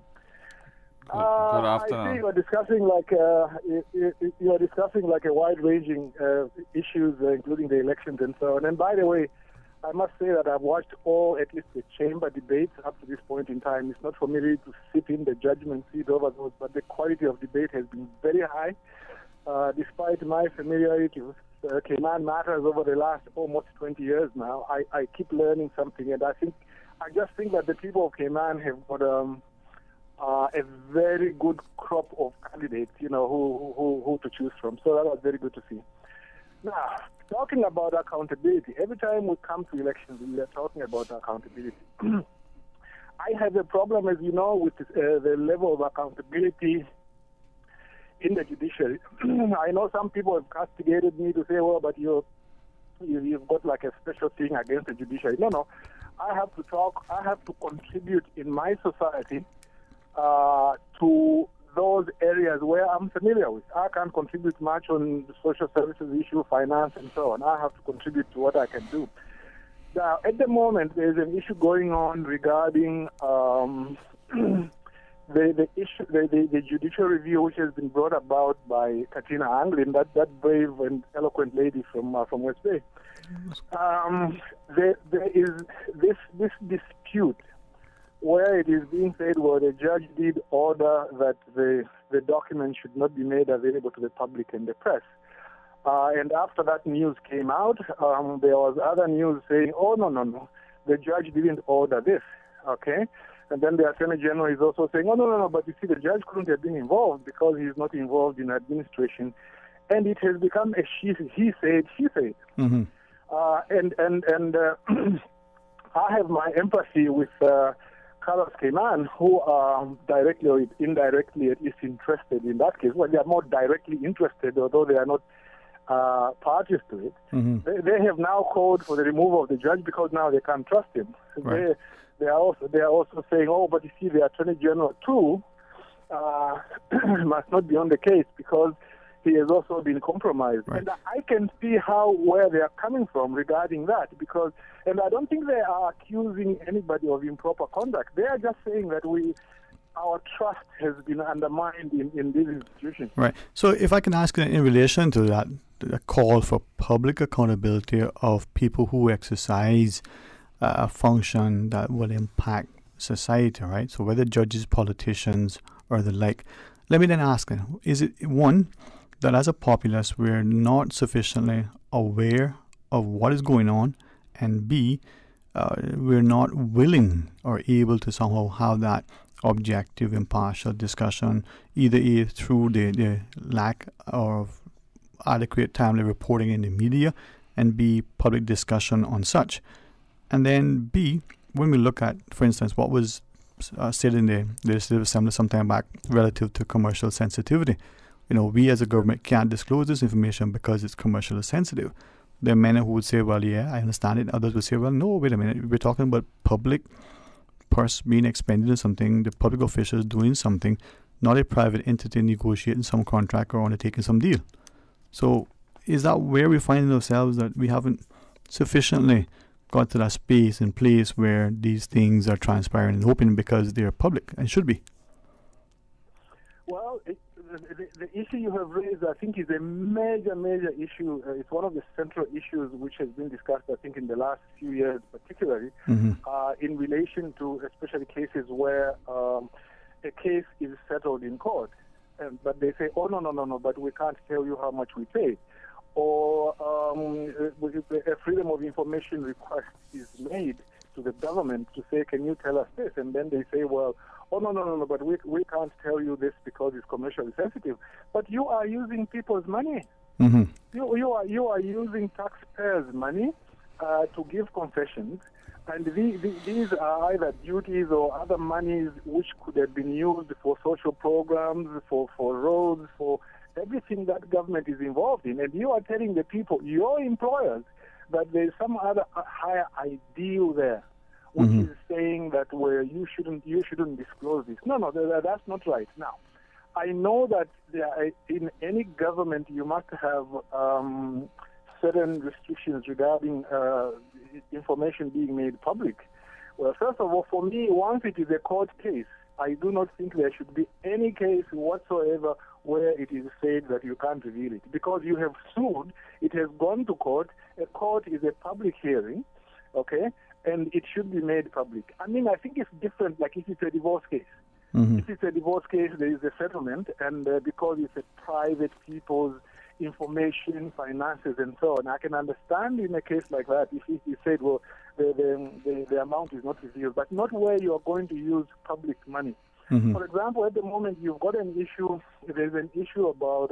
Good afternoon. I see you are discussing like a wide-ranging issues, including the elections and so on. And by the way, I must say that I've watched all, at least the chamber debates up to this point in time. It's not for me to sit in the judgment seat over those, but the quality of debate has been very high. Despite my familiarity with Cayman matters over the last almost 20 years now, I keep learning something, and I just think that the people of Cayman have got a very good crop of candidates, who to choose from. So that was very good to see. Now, talking about accountability, every time we come to elections, we are talking about accountability. I have a problem, as you know, with the level of accountability in the judiciary. I know some people have castigated me to say, well, but you've got like a special thing against the judiciary. No. I have to contribute in my society to those areas where I'm familiar with. I can't contribute much on the social services issue, finance, and so on. I have to contribute to what I can do. Now, at the moment, there's an issue going on regarding the judicial review, which has been brought about by Katina Anglin, that brave and eloquent lady from West Bay. There is this dispute where it is being said, well, the judge did order that the document should not be made available to the public and the press. And after that news came out, there was other news saying, oh, no, the judge didn't order this, okay? And then the Attorney General is also saying, oh, no, but you see, the judge couldn't have been involved because he's not involved in administration. And it has become a he said. Mm-hmm. I have my empathy with Carlos Cayman, who are directly or indirectly at least interested in that case. Well, they are more directly interested, although they are not parties to it. Mm-hmm. They have now called for the removal of the judge because now they can't trust him. Right. They are also saying, oh, but you see, the Attorney General too must not be on the case because he has also been compromised. Right. And I can see where they are coming from regarding that and I don't think they are accusing anybody of improper conduct. They are just saying that our trust has been undermined in these institutions. Right. So if I can ask in relation to that, the call for public accountability of people who exercise a function that will impact society, right? So whether judges, politicians, or the like. Let me then ask, is it one, that as a populace we're not sufficiently aware of what is going on, and B, we're not willing or able to somehow have that objective, impartial discussion, either through the lack of adequate timely reporting in the media, and B, public discussion on such. And then B, when we look at, for instance, what was said in the Legislative Assembly some time back relative to commercial sensitivity. We as a government can't disclose this information because it's commercially sensitive. There are many who would say, well, yeah, I understand it. Others would say, well, no, wait a minute. We're talking about public purse being expended on something, the public officials doing something, not a private entity negotiating some contract or undertaking some deal. So is that where we're finding ourselves, that we haven't sufficiently got to that space and place where these things are transpiring and open because they're public and should be? Well, the issue you have raised, I think, is a major issue. It's one of the central issues which has been discussed, I think, in the last few years, particularly in relation to especially cases where a case is settled in court. But they say, oh, no, but we can't tell you how much we pay. Or a freedom of information request is made to the government to say, can you tell us this? And then they say, well, oh, no, but we can't tell you this because it's commercially sensitive. But you are using people's money. Mm-hmm. You are using taxpayers' money to give concessions, and these are either duties or other monies which could have been used for social programs, for roads, for everything that government is involved in. And you are telling the people, your employers, that there's some other higher ideal there, which is saying that you shouldn't disclose this. No, that's not right. Now, I know that in any government you must have certain restrictions regarding information being made public. Well, first of all, for me, once it is a court case, I do not think there should be any case whatsoever where it is said that you can't reveal it. Because you have sued, it has gone to court. A court is a public hearing, okay, and it should be made public. I mean, I think it's different, like if it's a divorce case. If it's a divorce case, there is a settlement, and because it's a private people's information, finances, and so on, I can understand in a case like that if you said, well, the amount is not revealed, but not where you are going to use public money. For example, at the moment, you've got an issue, there's an issue about,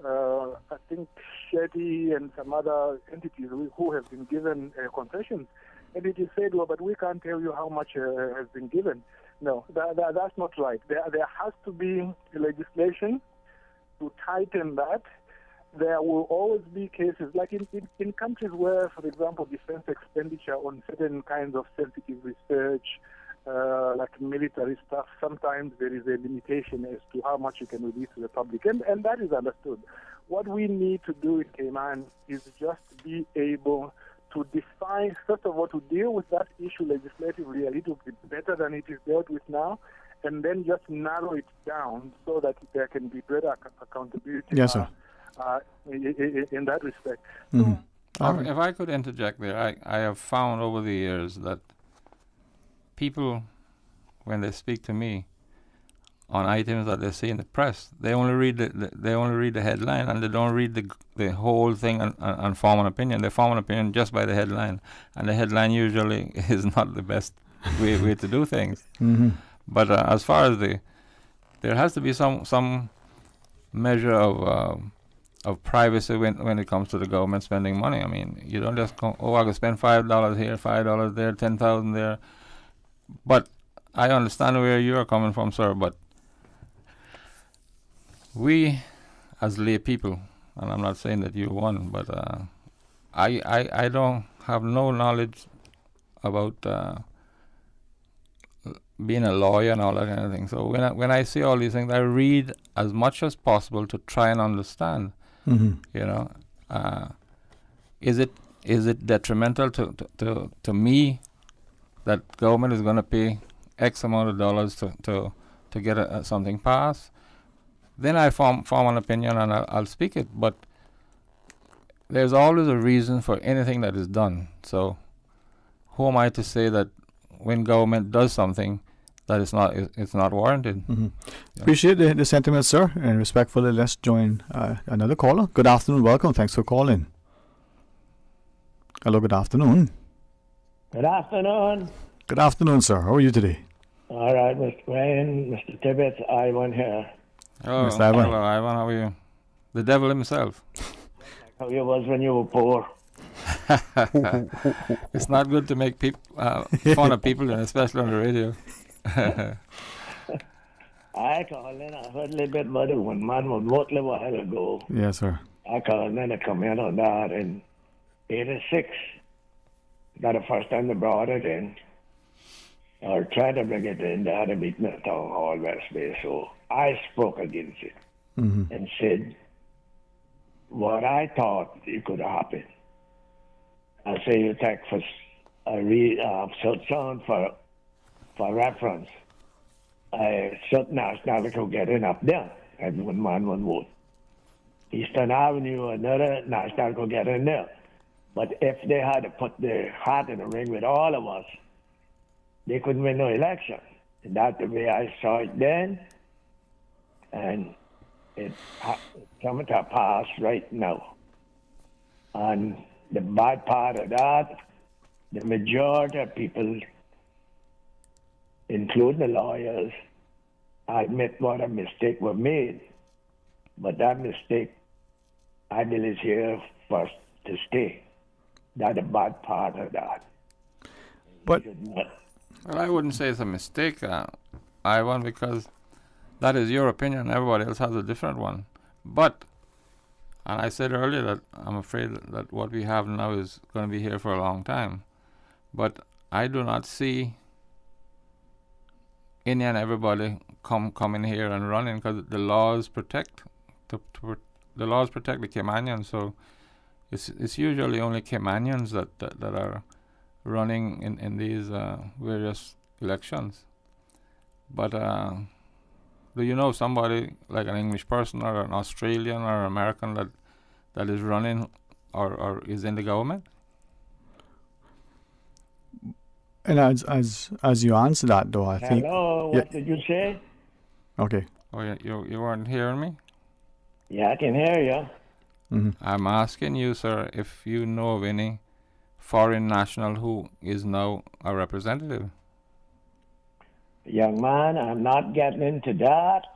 I think, Shetty and some other entities who have been given concessions. And it is said, well, but we can't tell you how much has been given. No, that's not right. There has to be legislation to tighten that. There will always be cases, like in countries where, for example, defense expenditure on certain kinds of sensitive research, like military stuff, sometimes there is a limitation as to how much you can release to the public, and that is understood. What we need to do in Cayman is just be able to define, first of all, to deal with that issue legislatively a little bit better than it is dealt with now, and then just narrow it down so that there can be better accountability. Yes, sir. In that respect. If I could interject there, I have found over the years that people, when they speak to me on items that they see in the press, they only read the headline, and they don't read the whole thing and form an opinion. They form an opinion just by the headline, and the headline usually is not the best way to do things. But as far as there has to be some measure of privacy when it comes to the government spending money. I mean, you don't just go, I can spend $5 here, $5 there, 10,000 there. But I understand where you are coming from, sir. But we, as lay people, and I'm not saying that you're one, but I don't have no knowledge about being a lawyer and all that kind of thing. So when I see all these things, I read as much as possible to try and understand. You know, is it detrimental to me that government is going to pay X amount of dollars to get something passed? Then I form an opinion and I'll speak it. But there's always a reason for anything that is done. So who am I to say that when government does something that it's not warranted? Yeah. Appreciate the sentiment, sir, and respectfully, let's join another caller. Good afternoon, welcome. Thanks for calling. Hello, good afternoon. Good afternoon. Good afternoon, sir. How are you today? All right, Mr. Wayne, Mr. Tibbetts, Ivan here. Oh, Mr. Ivan. Hello, Ivan. How are you? The devil himself. How you was when you were poor. It's not good to make fun of people, especially on the radio. I called in. I heard a little bit about it when man was voting a while ago. Yes, sir. I called in to come in on that in 86. That the first time they brought it in. Or tried to bring it in. They had a meeting at Town Hall, West Bay. So I spoke against it and said what I thought it could happen. I say you take for sound for reference. Certain national could get in up there, and one man, one vote. Eastern Avenue, another national could get in there. But if they had to put their hat in the ring with all of us, they couldn't win no election. And that's the way I saw it then. And it's coming to pass right now. And the bad part of that, the majority of people including the lawyers, admit what a mistake was made. But that mistake, I believe, is here for us to stay. That's a bad part of that. But well, I wouldn't say it's a mistake, Ivan, because that is your opinion. Everybody else has a different one. But, and I said earlier that I'm afraid that what we have now is going to be here for a long time. But I do not see any and everybody coming here and running, because the laws protect the Caymanians. So it's usually only Caymanians that are running in these various elections. But do you know somebody like an English person or an Australian or an American that is running or is in the government? And as you answer that, though, I think... Hello, what did you say? Okay. Oh, yeah, you weren't hearing me? Yeah, I can hear you. Mm-hmm. I'm asking you, sir, if you know of any foreign national who is now a representative. Young man, I'm not getting into that.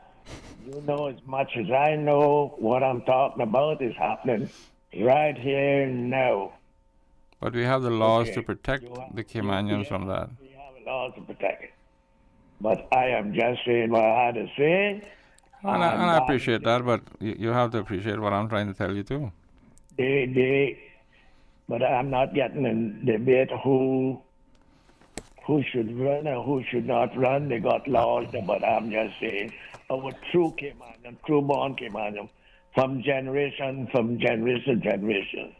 You know as much as I know what I'm talking about is happening right here now. But we have the laws to protect the Caymanians from that. We have laws to protect it. But I am just saying what I had to say. And I appreciate that, but you have to appreciate what I'm trying to tell you too. But I'm not getting in debate who should run or who should not run. They got laws, but I'm just saying our true Caymanian, true born Caymanian, from generation to generation.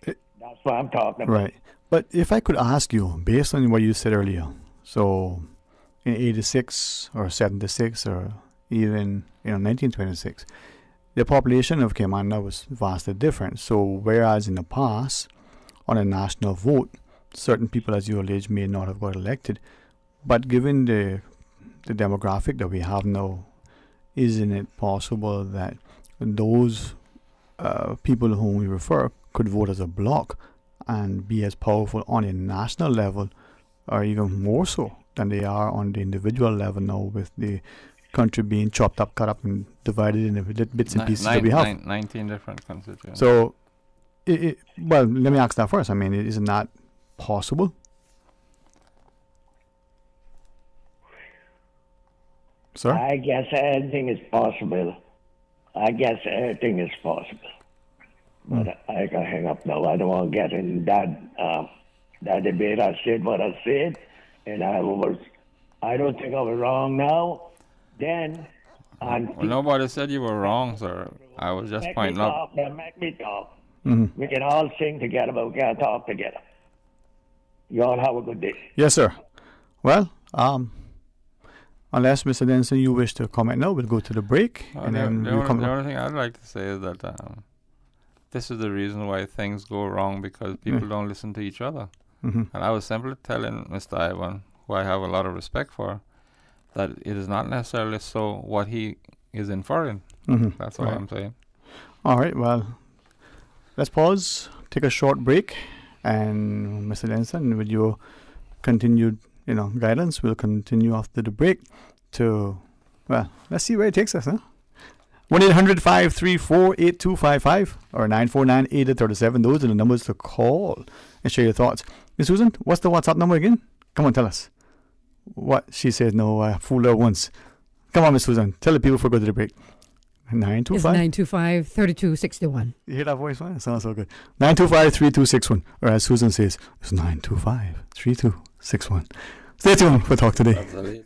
That's what I'm talking about. Right. But if I could ask you, based on what you said earlier, so in 86 or 76 or even 1926, the population of Cayman was vastly different. So whereas in the past, on a national vote, certain people, as you allege, may not have got elected, but given the demographic that we have now, isn't it possible that those people whom we refer could vote as a bloc and be as powerful on a national level, or even more so than they are on the individual level now, with the country being chopped up, cut up, and divided into bits and pieces that we have? 19 different constituencies. So, well, let me ask that first. I mean, isn't that possible? Sir? I guess anything is possible. But I can hang up now. I don't want to get in that debate. I said what I said, and I don't think I was wrong now. Then, well, nobody said you were wrong, sir. I was just pointing out. Make me talk. Mm-hmm. We can all sing together, but we can't talk together. You all have a good day. Yes, sir. Well, unless, Mr. Denson, you wish to comment now, we'll go to the break. And then the only thing I'd like to say is that this is the reason why things go wrong, because people don't listen to each other. Mm-hmm. And I was simply telling Mr. Ivan, who I have a lot of respect for, that it is not necessarily so what he is inferring. Mm-hmm. That's all I'm saying. All right, well, let's pause, take a short break, and Mr. Denson, with your continued guidance, we'll continue after the break to, well, let's see where it takes us, huh? 1-800-534-8255 or 949-8037. Those are the numbers to call and share your thoughts. Miss Susan, what's the WhatsApp number again? Come on, tell us. What? She says no, I fooled her once. Come on, Miss Susan. Tell the people before we go to the break. 925? It's 925-3261. You hear that voice, man? It sounds so good. 925-3261. Or as Susan says, it's 925-3261. Stay tuned for Talk Today. Absolutely.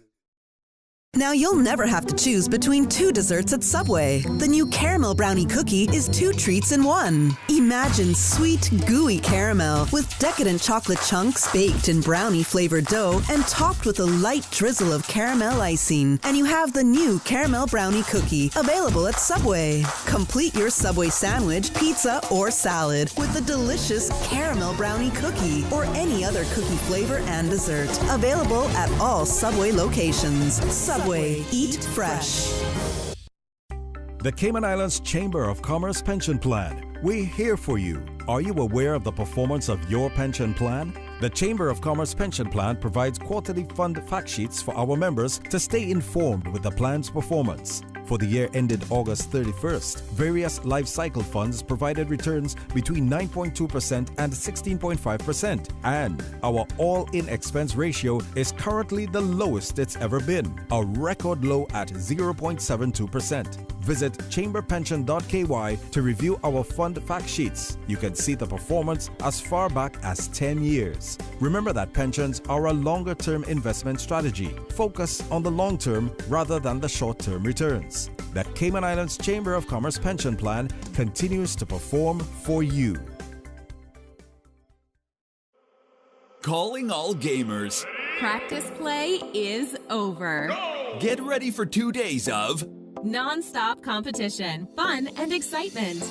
Now you'll never have to choose between two desserts at Subway. The new Caramel Brownie Cookie is 2 treats in 1. Imagine sweet, gooey caramel with decadent chocolate chunks baked in brownie-flavored dough and topped with a light drizzle of caramel icing. And you have the new Caramel Brownie Cookie, available at Subway. Complete your Subway sandwich, pizza, or salad with the delicious Caramel Brownie Cookie or any other cookie flavor and dessert. Available at all Subway locations. Subway. Eat fresh. The Cayman Islands Chamber of Commerce Pension Plan. We're here for you. Are you aware of the performance of your pension plan? The Chamber of Commerce Pension Plan provides quarterly fund fact sheets for our members to stay informed with the plan's performance. For the year ended August 31st, various life cycle funds provided returns between 9.2% and 16.5%, and our all-in expense ratio is currently the lowest it's ever been, a record low at 0.72%. Visit chamberpension.ky to review our fund fact sheets. You can see the performance as far back as 10 years. Remember that pensions are a longer-term investment strategy. Focus on the long term rather than the short-term returns. The Cayman Islands Chamber of Commerce Pension Plan continues to perform for you. Calling all gamers. Practice play is over. Get ready for 2 days of non-stop competition, fun, and excitement.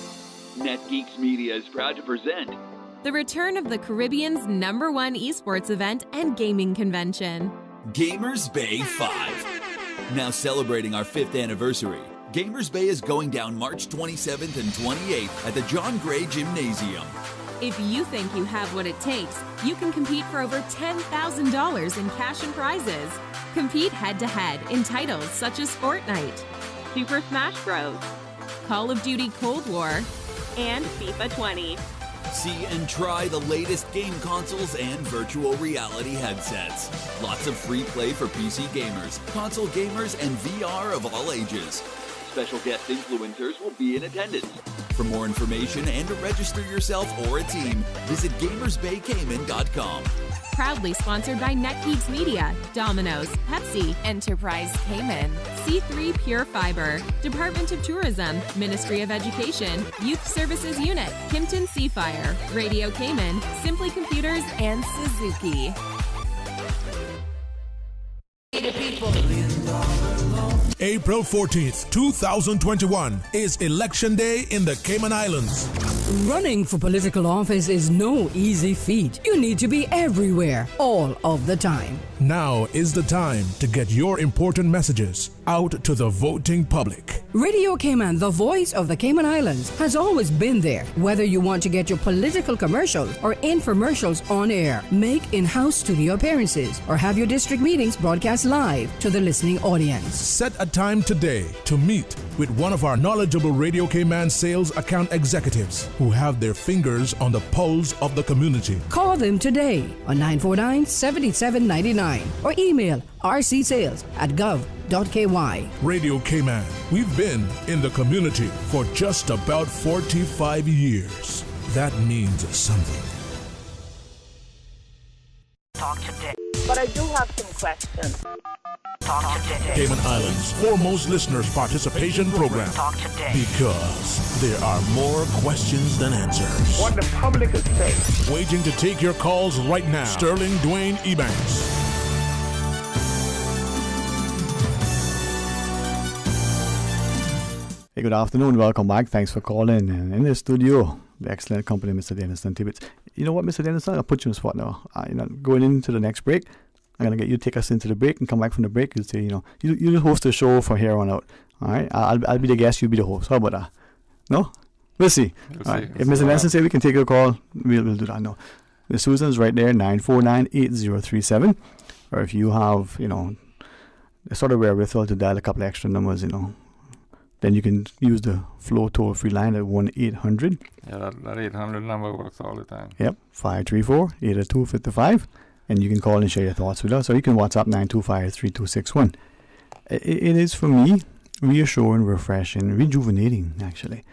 NetGeeks Media is proud to present the return of the Caribbean's #1 esports event and gaming convention, Gamers Bay 5. Now celebrating our 5th anniversary, Gamers Bay is going down March 27th and 28th at the John Gray Gymnasium. If you think you have what it takes, you can compete for over $10,000 in cash and prizes. Compete head-to-head in titles such as Fortnite, Super Smash Bros., Call of Duty Cold War, and FIFA 20. See and try the latest game consoles and virtual reality headsets. Lots of free play for PC gamers, console gamers, and VR of all ages. Special guest influencers will be in attendance. For more information and to register yourself or a team, visit gamersbaycayman.com. Proudly sponsored by NetGeeks Media, Domino's, Pepsi, Enterprise Cayman, C3 Pure Fiber, Department of Tourism, Ministry of Education, Youth Services Unit, Kimpton Seafire, Radio Cayman, Simply Computers, and Suzuki. April 14th, 2021 is Election Day in the Cayman Islands. Running for political office is no easy feat. You need to be everywhere, all of the time. Now is the time to get your important messages out to the voting public. Radio Cayman, the voice of the Cayman Islands, has always been there. Whether you want to get your political commercials or infomercials on air, make in-house studio appearances, or have your district meetings broadcast live to the listening audience. Set a time today to meet with one of our knowledgeable Radio Cayman sales account executives who have their fingers on the pulse of the community. Call them today on 949-7799 or email rcsales@gov.ky. Radio Cayman, we've been in the community for just about 45 years. That means something. Talk today. But I do have some questions. Talk today. Cayman Islands' foremost listeners participation program. Talk today. Because there are more questions than answers. What the public is saying. Waiting to take your calls right now. Sterling Dwayne Ebanks. Hey, good afternoon. Welcome back. Thanks for calling. And in the studio, the excellent company, Mr. Denniston Tibbetts. You know what, Mr. Denniston? I'll put you on the spot now. Going into the next break, I'm going to get you to take us into the break and come back from the break. You'll say, you host the show from here on out. All right? I'll be the guest, you'll be the host. How about that? No? We'll see. All right. If Mr. Denniston say we can take your call, we'll do that. No. The Susan's right there, 949-8037. Or if you have, the sort of wherewithal to dial a couple of extra numbers, then you can use the Flow toll-free line at 1-800. Yeah, that 800 number works all the time. Yep, 534-8255. And you can call and share your thoughts with us. Or you can WhatsApp 925-3261. It is, for me, reassuring, refreshing, rejuvenating, actually,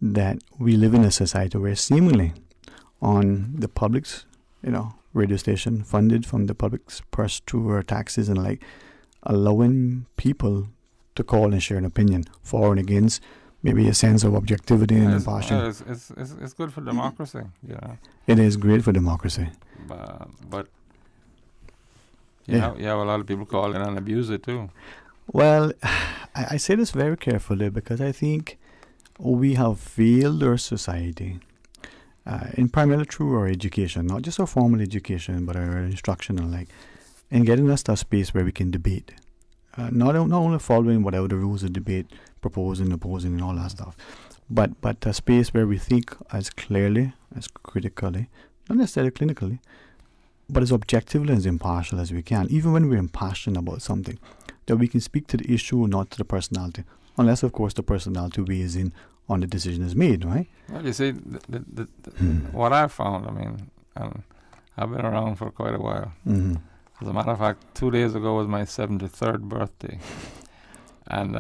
that we live in a society where seemingly on the public's, radio station, funded from the public's purse through our taxes and allowing people to call and share an opinion for and against, maybe a sense of objectivity and impartial. It's good for democracy. Yeah, it is great for democracy. But you have a lot of people call in and abuse it too. Well, I say this very carefully because I think we have failed our society, in primarily through our education, not just our formal education, but our instructional, in getting us to a space where we can debate. Not only following whatever the rules of debate, proposing, opposing, and all that stuff, but a space where we think as clearly, as critically, not necessarily clinically, but as objective and as impartial as we can, even when we're impassioned about something, that we can speak to the issue, not to the personality, unless, of course, the personality weighs in on the decision is made, right? Well, you see, what I found, I mean, I've been around for quite a while. Mm-hmm. As a matter of fact, 2 days ago was my 73rd birthday. And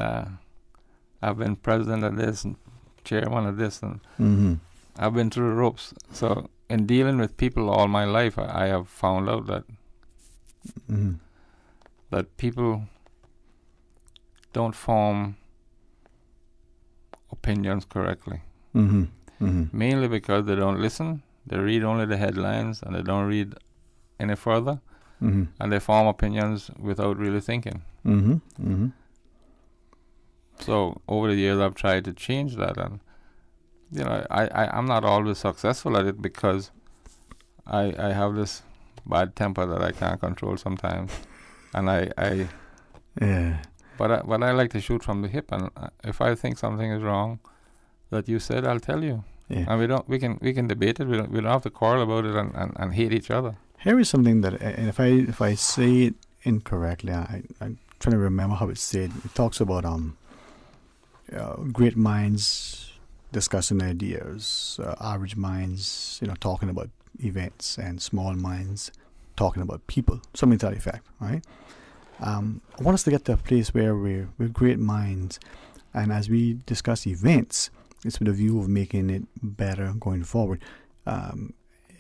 I've been president of this and chairman of this, and I've been through the ropes. So in dealing with people all my life, I have found out that that people don't form opinions correctly. Mainly because they don't listen. They read only the headlines and they don't read any further. And they form opinions without really thinking. So over the years, I've tried to change that, and you know, I'm not always successful at it because I have this bad temper that I can't control sometimes, and But I like to shoot from the hip, and if I think something is wrong that you said, I'll tell you. Yeah. And we can debate it. We don't have to quarrel about it and hate each other. Here is something that, and if I say it incorrectly, I'm trying to remember how it's said. It talks about great minds discussing ideas, average minds, talking about events, and small minds talking about people. Something to that effect, right? I want us to get to a place where we're great minds, and as we discuss events, it's with a view of making it better going forward.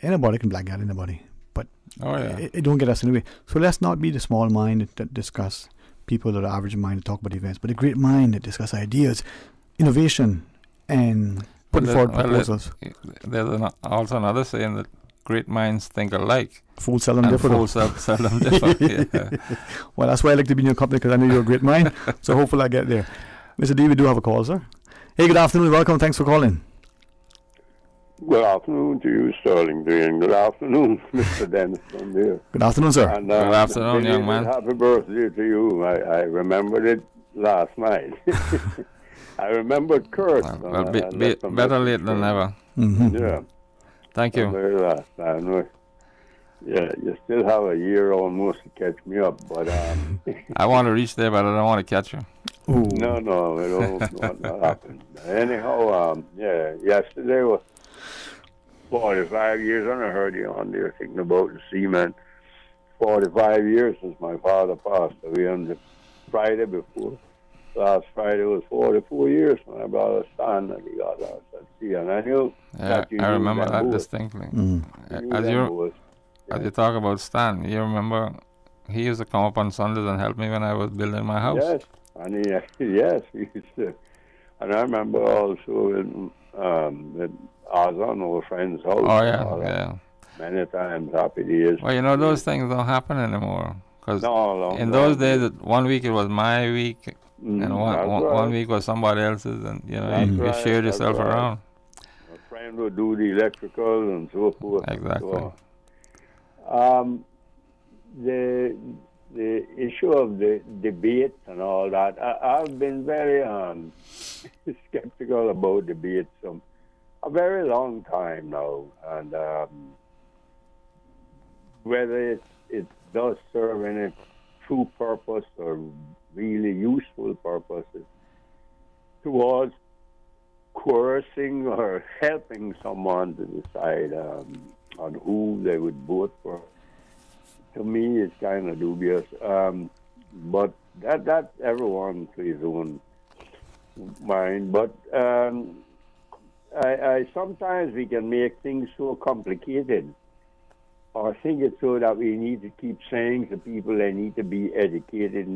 Anybody can black out anybody, but it don't get us anyway. So let's not be the small mind that discuss people, or the average mind that talk about events, but a great mind that discuss ideas, innovation, and put forward proposals. There's also another saying that great minds think alike. Fools seldom differ. Fools seldom differ. Yeah. Well, that's why I like to be in your company, because I know you're a great mind. So hopefully I get there. Mr. D, we do have a call, sir. Hey, good afternoon. Welcome. Thanks for calling. Good afternoon to you, Sterling D, and good afternoon, Mr. Dennis from there. Good afternoon, sir. And, good afternoon, young man. Happy birthday to you. I remembered it last night. I remembered Kurt. Well, better late than never. Yeah. Thank you. Very last time. Yeah, you still have a year almost to catch me up, but I want to reach there, but I don't want to catch you. Ooh. No, it don't happen. Anyhow, yesterday was 45 years, and I heard you on there thinking about the seaman. 45 years since my father passed away on the Friday before. Last Friday was 44 years when I brought a stand and he got out at sea, and I knew that you I remember that distinctly. As you talk about Stan, you remember he used to come up on Sundays and help me when I was building my house. Yes, and he used to. And I remember also with Ozon, our friend's house. Oh, yeah. Many times, happy days. Well, those things don't happen anymore. Because in those days, 1 week it was my week, and one week was somebody else's, and you shared yourself around. A friend would do the electrical and so forth. Exactly. So, the issue of the debates and all that, I've been very skeptical about debates a very long time now, and whether it does serve any true purpose or really useful purposes towards coercing or helping someone to decide on who they would vote for. To me, it's kind of dubious. But that's everyone to his own mind. But I sometimes we can make things so complicated, or think it so that we need to keep saying to people they need to be educated.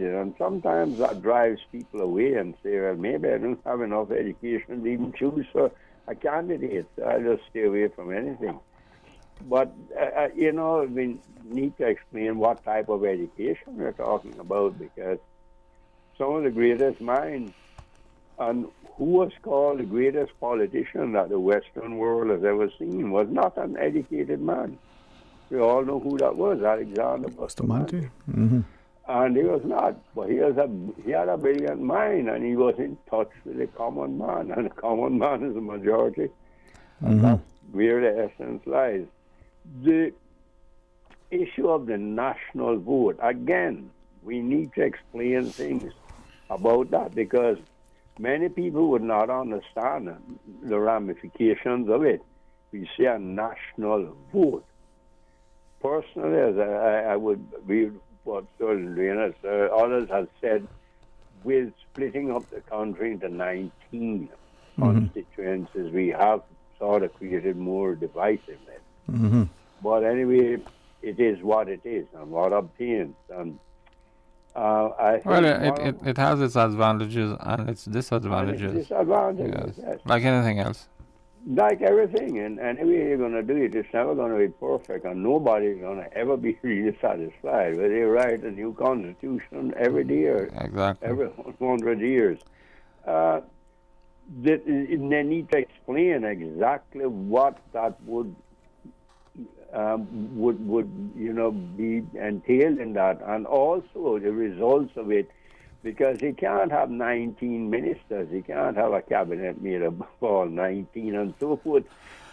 And sometimes that drives people away and say, well, maybe I don't have enough education to even choose for a candidate. I just stay away from anything. But, we need to explain what type of education we're talking about, because some of the greatest minds, and who was called the greatest politician that the Western world has ever seen, was not an educated man. We all know who that was, Alexander Bustamante. And he was not, but he had a brilliant mind, and he was in touch with the common man, and the common man is the majority. And that's where the essence lies. The issue of the national vote, again, we need to explain things about that because many people would not understand the ramifications of it. We say a national vote. Personally, as I would read what others have said, with splitting up the country into 19 constituencies, we have sort of created more divisiveness. But anyway, it is what it is and what obtains. And I think it has its advantages and its disadvantages. Yes. Like anything else. Like everything, and anyway you're going to do it, it's never going to be perfect, and nobody's going to ever be really satisfied. But they write a new constitution every year, every 100 years. They need to explain exactly what that would be entailed in that, and also the results of it. Because you can't have 19 ministers, you can't have a cabinet made up of all 19 and so forth.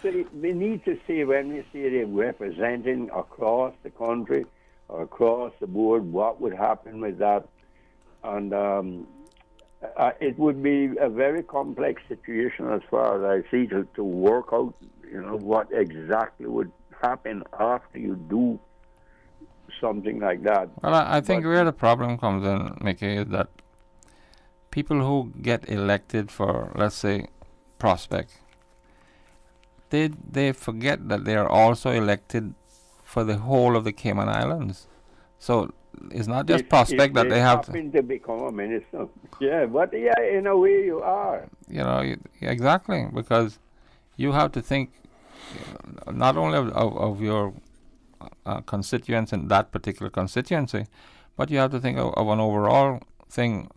So we need to say, when we say they're representing across the country or across the board, what would happen with that. And it would be a very complex situation as far as I see to work out, what exactly would happen after you do something like that. Well, I think where the problem comes in, Mickey, is that people who get elected for, let's say, Prospect, they forget that they are also elected for the whole of the Cayman Islands. So it's not just Prospect that they have to become a minister. Yeah, but yeah, in a way you are. Exactly, because you have to think not only of your constituents in that particular constituency, but you have to think of an overall thing.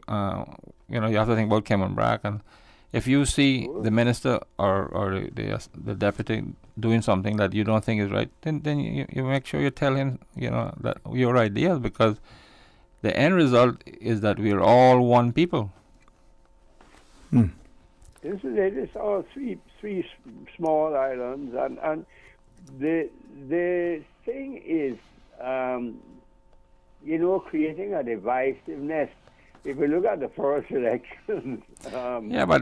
You have to think about Cayman Brac, and if you see the minister or the deputy doing something that you don't think is right, then you make sure you tell him that your ideas, because the end result is that we are all one people. It is all three small islands, and the thing is, creating a divisiveness. If you look at the first elections, but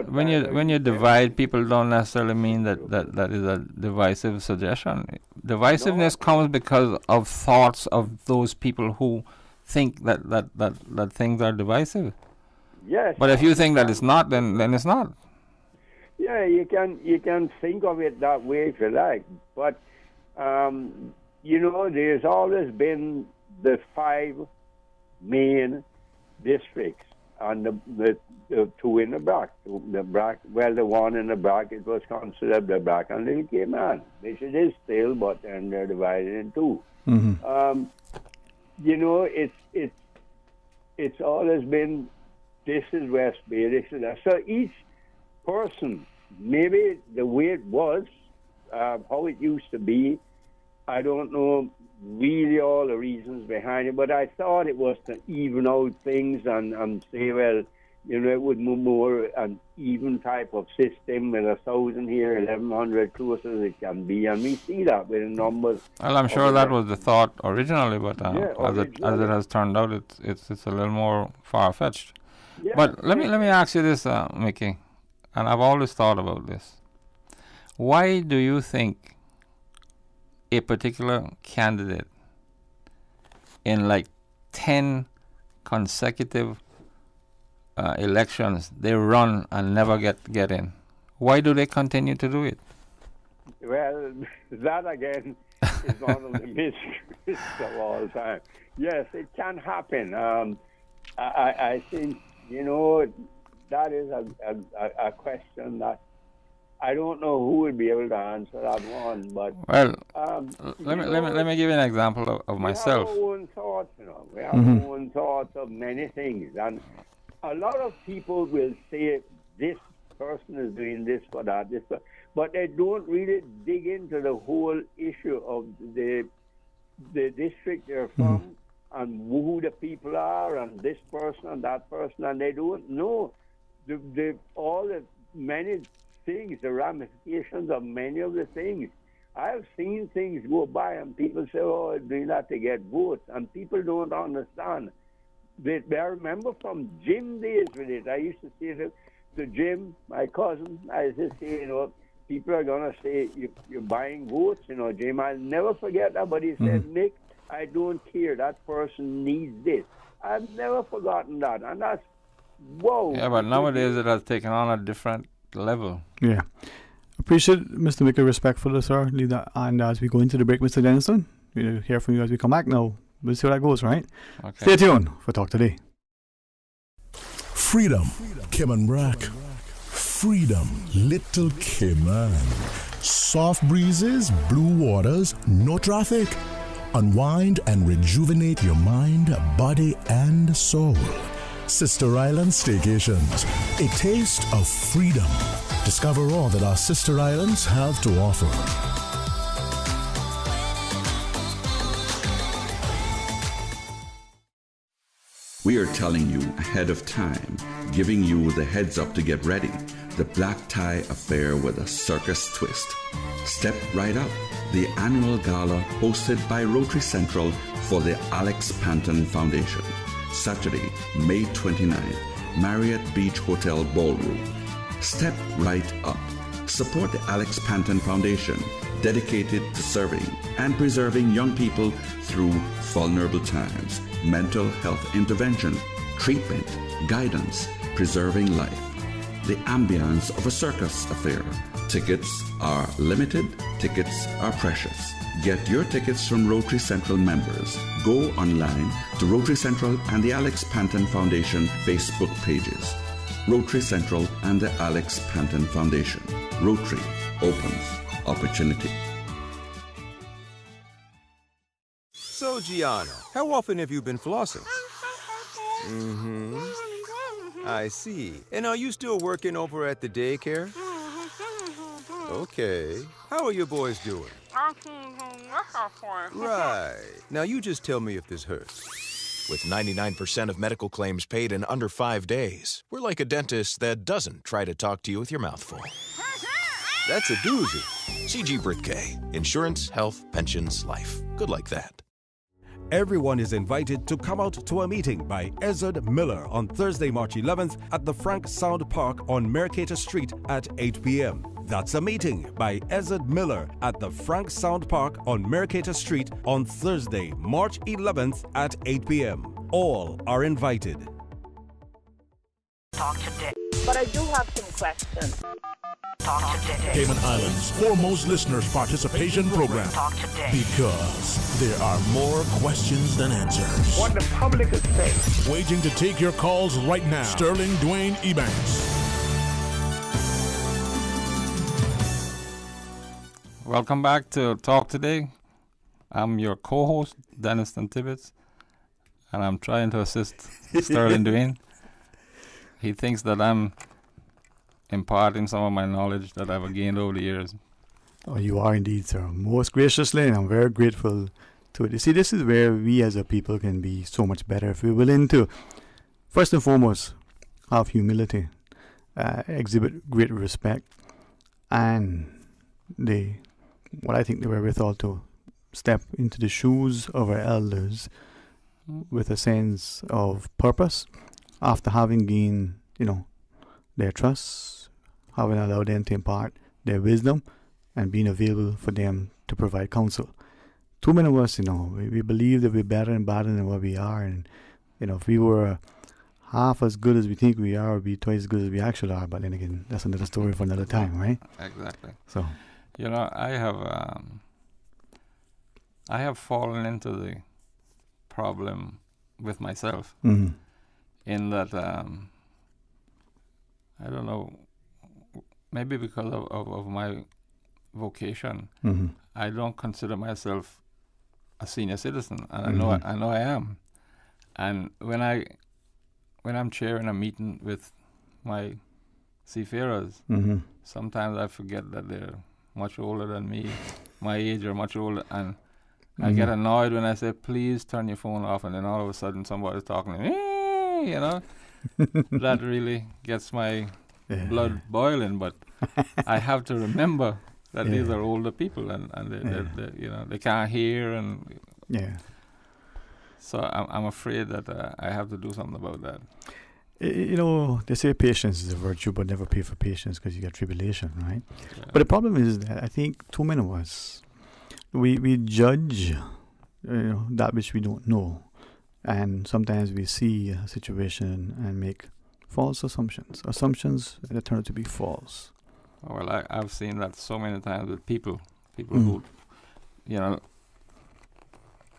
when you divide, people don't necessarily mean that is a divisive suggestion. Divisiveness comes because of thoughts of those people who think that things are divisive. Yes. But if you think that it's not, then it's not. Yeah, you can think of it that way if you like, but there's always been the 5 main districts, and the two in the Brac. The one in the Brac, it was considered the Brac and Little Cayman, which it is still, but then they're divided in two. It's always been, this is West Bay, this is that. So each person, maybe the way it was, how it used to be, I don't know really all the reasons behind it, but I thought it was to even out things and say, well, it would move more an even type of system with 1,000 here, 1,100 close as it can be, and we see that with the numbers. Well, I'm sure that was the thought originally, but as it has turned out, it's a little more far-fetched. Yeah. But let me ask you this, Mickey, and I've always thought about this. Why do you think a particular candidate in like 10 consecutive elections, they run and never get in? Why do they continue to do it? Well, that again is one of the mysteries of all time. Yes, it can happen. I think, that is a question that I don't know who would be able to answer that one, but let me give you an example of myself. We have our own thoughts, We have our own thoughts of many things, and a lot of people will say this person is doing this for that, but they don't really dig into the whole issue of the district they're from and who the people are and this person and that person, and they don't know all the many things, the ramifications of many of the things. I've seen things go by and people say, oh, do not to get votes. And people don't understand. I remember from Jim days with it. I used to say to Jim, my cousin, I used to say, people are going to say, you're buying votes, Jim. I'll never forget that. But he said, Nick, I don't care. That person needs this. I've never forgotten that. And that's, whoa. Yeah, but nowadays it has taken on a different level. Yeah. Appreciate Mr. Mickey, respectful, sir. Leave that. And as we go into the break, Mr. Dennison, we'll hear from you as we come back now. We'll see how that goes, right? Okay. Stay tuned for Talk Today. Freedom, Cayman Brac. Freedom, Little Cayman. Soft breezes, blue waters, no traffic. Unwind and rejuvenate your mind, body, and soul. Sister Island Staycations, a taste of freedom. Discover all that our sister islands have to offer. We are telling you ahead of time, giving you the heads up to get ready. The Black Tie Affair with a circus twist. Step right up. The annual gala hosted by Rotary Central for the Alex Panton Foundation. Saturday, May 29th, Marriott Beach Hotel Ballroom. Step right up. Support the Alex Panton Foundation, dedicated to serving and preserving young people through vulnerable times, mental health intervention, treatment, guidance, preserving life. The ambience of a circus affair. Tickets are limited, tickets are precious. Get your tickets from Rotary Central members. Go online to Rotary Central and the Alex Panton Foundation Facebook pages. Rotary Central and the Alex Panton Foundation. Rotary opens opportunity. So, Gianna, how often have you been flossing? I see. And are you still working over at the daycare? Okay. How are your boys doing? Right. Now you just tell me if this hurts. With 99% of medical claims paid in under 5 days, we're like a dentist that doesn't try to talk to you with your mouth full. That's a doozy. CG Britke. Insurance, health, pensions, life. Good like that. Everyone is invited to come out to a meeting by Ezard Miller on Thursday, March 11th at the Frank Sound Park on Mercator Street at 8 p.m. That's a meeting by Ezard Miller at the Frank Sound Park on Mercator Street on Thursday, March 11th at 8 p.m. All are invited. Talk today. But I do have some questions. Talk today. Cayman Islands' foremost listeners' participation program. Talk today. Because there are more questions than answers. What the public is saying. Waging to take your calls right now. Sterling Dwayne Ebanks. Welcome back to Talk Today. I'm your co-host, Denniston Tibbetts, and I'm trying to assist Sterling Dwayne. He thinks that I'm imparting some of my knowledge that I've gained over the years. Oh, you are indeed, sir. Most graciously, and I'm very grateful to it. You see, this is where we as a people can be so much better if we're willing to, first and foremost, have humility, exhibit great respect, and what I think the wherewithal to step into the shoes of our elders with a sense of purpose after having gained, their trust, having allowed them to impart their wisdom and being available for them to provide counsel. Too many of us, we believe that we're better and better than what we are, and if we were half as good as we think we are, we'd be twice as good as we actually are. But then again, that's another story for another time, right? Exactly. So, I have fallen into the problem with myself in that I don't know, maybe because of my vocation, I don't consider myself a senior citizen, and I know I am. And when I'm chairing a meeting with my seafarers, sometimes I forget that they're much older than me, my age or much older, and I get annoyed when I say, please turn your phone off, and then all of a sudden somebody's talking to me, that really gets my blood boiling. But I have to remember that these are older people and they you know, they can't hear and so I'm afraid that I have to do something about that. You know, they say patience is a virtue, but never pay for patience because you get tribulation, right? But the problem is that I think too many of us, we judge that which we don't know, and sometimes we see a situation and make false assumptions that turn out to be false. Well, I've seen that so many times with people who, you know,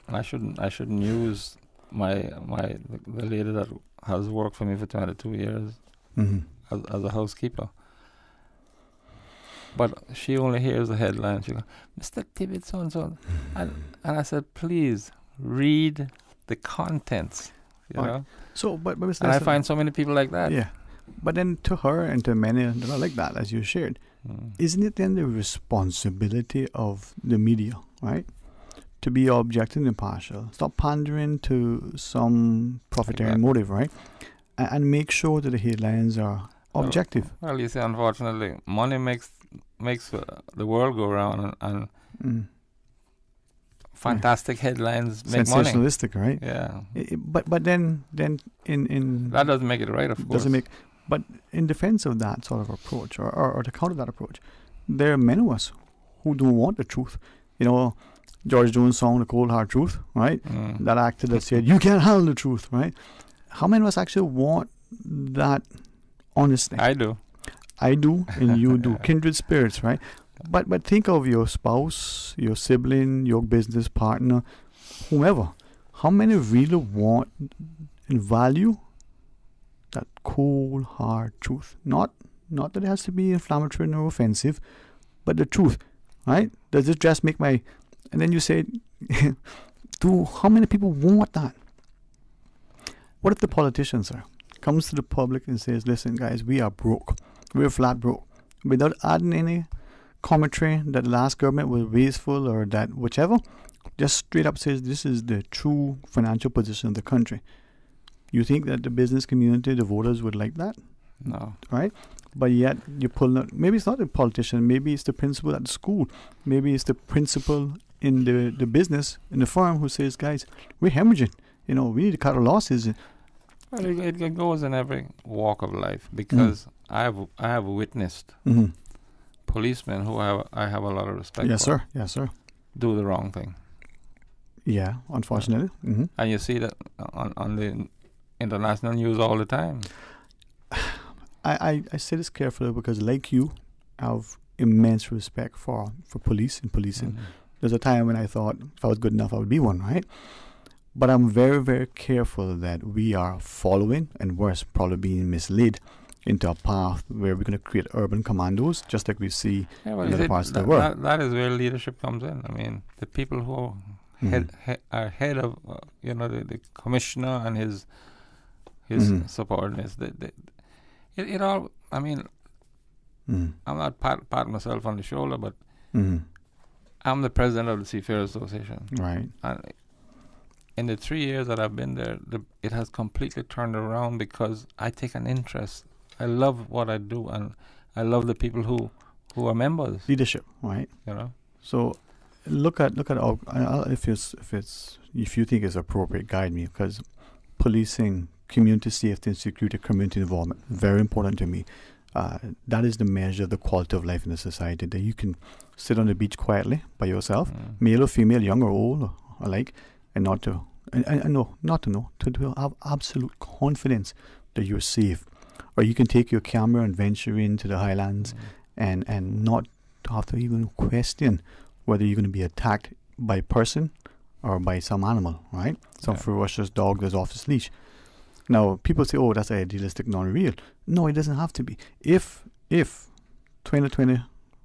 and I shouldn't use the lady that has worked for me for 22 years as a housekeeper. But she only hears the headline. She goes, Mr. Tibbet, so and so. And I said, please read the contents. You know? So, but and I find so many people like that. Yeah. But then to her and to many that are like that, as you shared, isn't it then the responsibility of the media, right? To be objective and impartial. Stop pandering to some profiteering motive, right? And make sure that the headlines are objective. Well, you see, unfortunately, money makes the world go round, and fantastic headlines make money. Sensationalistic, right? Yeah. But then in that doesn't make it right, of course. Doesn't make. But in defense of that sort of approach, or to counter that approach, there are many of us who don't want the truth. You know, George Jones' song, The Cold Hard Truth, right? That actor that said, you can't handle the truth, right? How many of us actually want that honesty? I do, and you do. Kindred spirits, right? But think of your spouse, your sibling, your business partner, whomever. How many really want and value that cold, hard truth? Not that it has to be inflammatory nor offensive, but the truth, right? Does this dress make my... And then you say, how many people want that? What if the politician, sir, comes to the public and says, listen, guys, we are broke. We're flat broke. Without adding any commentary that the last government was wasteful or that whichever, just straight up says this is the true financial position of the country. You think that the business community, the voters would like that? No. Right? But yet you pull out, maybe it's not the politician, maybe it's the principal at the school, maybe it's the principal in the business, in the firm who says, guys, we're hemorrhaging. You know, we need to cut our losses. Well, it goes in every walk of life because I have witnessed policemen who I have a lot of respect for. Yes, sir. Do the wrong thing. Yeah, unfortunately. And you see that on the international news all the time. I say this carefully because, like you, I have immense respect for police and policing. There's a time when I thought if I was good enough, I would be one, right? But I'm very, very careful that we are following, and worse, probably being misled into a path where we're going to create urban commandos, just like we see in other parts of the world. That is where leadership comes in. I mean, the people who are head of, the commissioner and his subordinates. It all. I mean, I'm not pat myself on the shoulder, but I'm the president of the Seafarers Association. Right. And in the 3 years that I've been there, it has completely turned around because I take an interest. I love what I do, and I love the people who are members. Leadership, right? You know. So look at if you think it's appropriate, guide me, because policing, community safety and security, community involvement, very important to me. That is the measure of the quality of life in the society, that you can sit on the beach quietly by yourself, male or female, young or old, or alike, and to have absolute confidence that you're safe. Or you can take your camera and venture into the highlands and not have to even question whether you're going to be attacked by a person or by some animal, right? Some ferocious dog that's off his leash. Now, people say, oh, that's idealistic, not real. No, it doesn't have to be. If 2020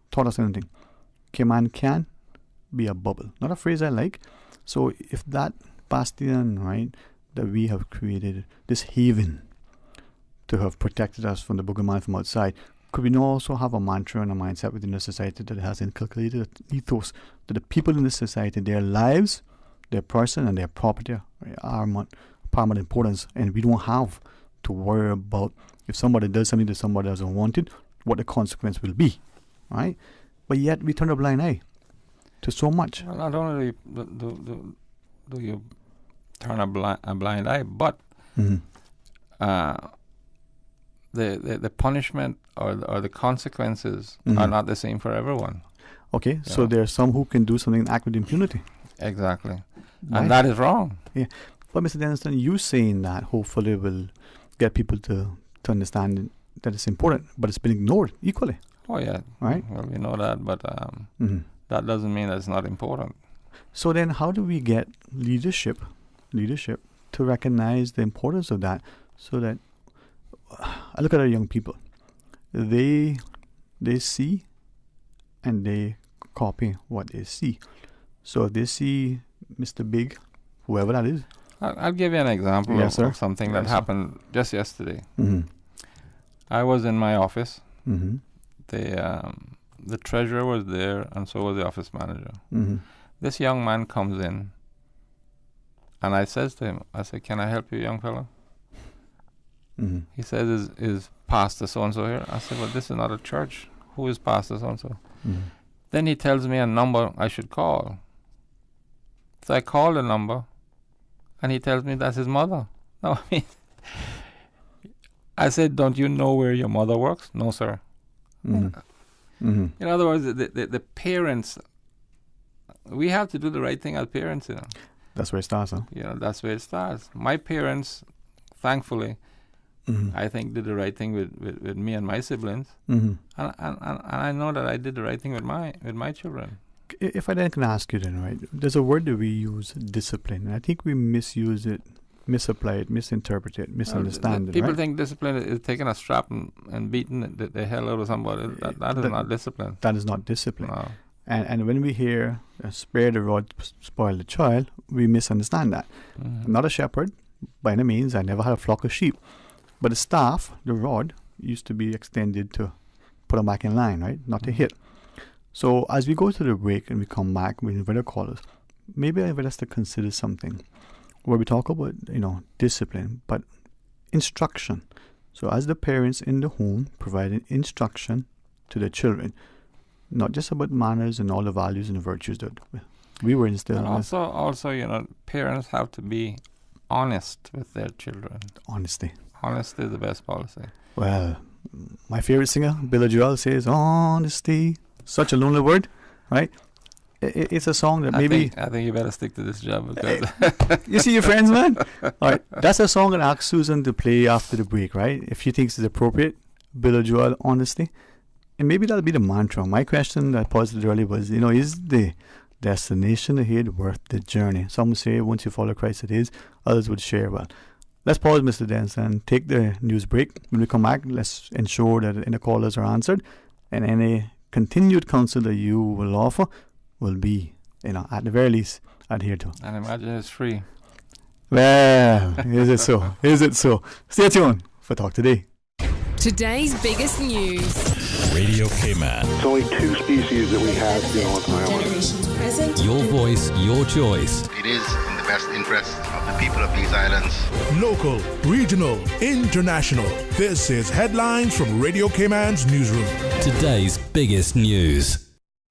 taught us anything, Cayman can be a bubble. Not a phrase I like. So if that bastion, right, that we have created, this haven to have protected us from the boogeyman from outside, could we not also have a mantra and a mindset within the society that has inculcated an ethos that the people in this society, their lives, their person and their property are paramount importance, and we don't have to worry about if somebody does something that somebody doesn't want it, what the consequence will be, right? but yet we turn a blind eye to so much. Well, not only do you turn a blind eye, but the punishment or the consequences are not the same for everyone. Okay, so there are some who can do something and act with impunity. Exactly. And that is wrong. Yeah. But Mr. Denniston, you saying that hopefully will get people to understand that it's important, but it's been ignored equally. Oh, yeah. Right? Well, we know that, but that doesn't mean that it's not important. So then how do we get leadership to recognize the importance of that, so that I look at our young people, they see and they copy what they see. So if they see Mr. Big, whoever that is. I'll give you an example of something that happened just yesterday. I was in my office. The treasurer was there, and so was the office manager. This young man comes in, and I says to him, I said, "Can I help you, young fellow?" He says, is Pastor so-and-so here? I said, "Well, this is not a church. Who is Pastor so-and-so?" Then he tells me a number I should call. So I call the number, and he tells me that's his mother. No, I mean, I said, "Don't you know where your mother works?" "No, sir." In other words, the parents, we have to do the right thing as parents, you know. That's where it starts, huh? You know, that's where it starts. My parents, thankfully, I think did the right thing with me and my siblings, and I know that I did the right thing with my children. If I then can ask you then, right? There's a word that we use, discipline, and I think we misuse it, misapply it, misinterpret it, misunderstand it. People right? think discipline is taking a strap and beating the hell out of somebody. That is not discipline. That is not discipline. No. And when we hear spare the rod, spoil the child, we misunderstand that. I'm not a shepherd by any means. I never had a flock of sheep. But the staff, the rod, used to be extended to put them back in line, right? Not to hit. So as we go to the break and we come back, we invite our callers. Maybe I invite us to consider something where we talk about, discipline, but instruction. So as the parents in the home providing instruction to their children, not just about manners and all the values and the virtues that we were instilled. Also, parents have to be honest with their children. Honesty. Honesty is the best policy. Well, my favorite singer, Billy Joel, says honesty. Such a lonely word, right? It's a song that I think you better stick to this job because you see your friends, man. All right, that's a song that I asked Susan to play after the break, right? If she thinks it's appropriate, Billy Joel, honesty, and maybe that'll be the mantra. My question that I posed earlier was, is the destination ahead worth the journey? Some say once you follow Christ, it is. Others would share. Well, let's pause, Mr. Dennis, and take the news break. When we come back, let's ensure that any callers are answered, and any continued counsel that you will offer will be, at the very least, adhered to. And imagine it's free. Well, is it so? Is it so? Stay tuned for Talk Today. Today's biggest news. Radio Cayman. It's only 2 species that we have in North Present. Your voice, your choice. It is in the best interest of the people of these islands. Local, regional, international. This is Headlines from Radio Cayman's newsroom. Today's biggest news.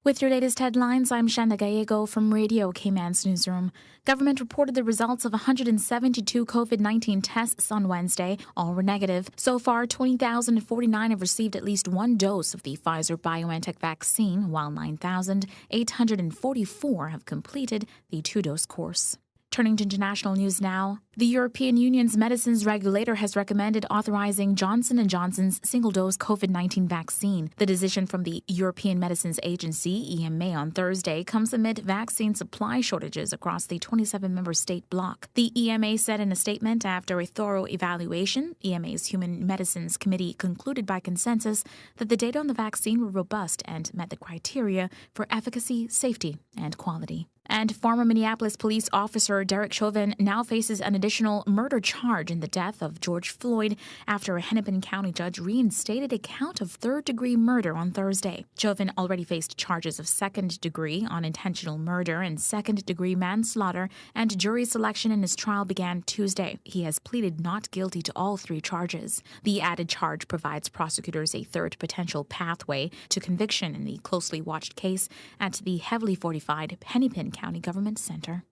With your latest headlines, I'm Shanda Gallego from Radio Cayman's newsroom. Government reported the results of 172 COVID-19 tests on Wednesday. All were negative. So far, 20,049 have received at least one dose of the Pfizer-BioNTech vaccine, while 9,844 have completed the 2-dose course. Turning to international news now, the European Union's medicines regulator has recommended authorizing Johnson & Johnson's single-dose COVID-19 vaccine. The decision from the European Medicines Agency, EMA, on Thursday comes amid vaccine supply shortages across the 27-member state bloc. The EMA said in a statement after a thorough evaluation, EMA's Human Medicines Committee concluded by consensus that the data on the vaccine were robust and met the criteria for efficacy, safety, and quality. And former Minneapolis police officer Derek Chauvin now faces an additional murder charge in the death of George Floyd after a Hennepin County judge reinstated a count of third-degree murder on Thursday. Chauvin already faced charges of second-degree on intentional murder and second-degree manslaughter, and jury selection in his trial began Tuesday. He has pleaded not guilty to all 3 charges. The added charge provides prosecutors a third potential pathway to conviction in the closely watched case at the heavily fortified Hennepin County Government Center.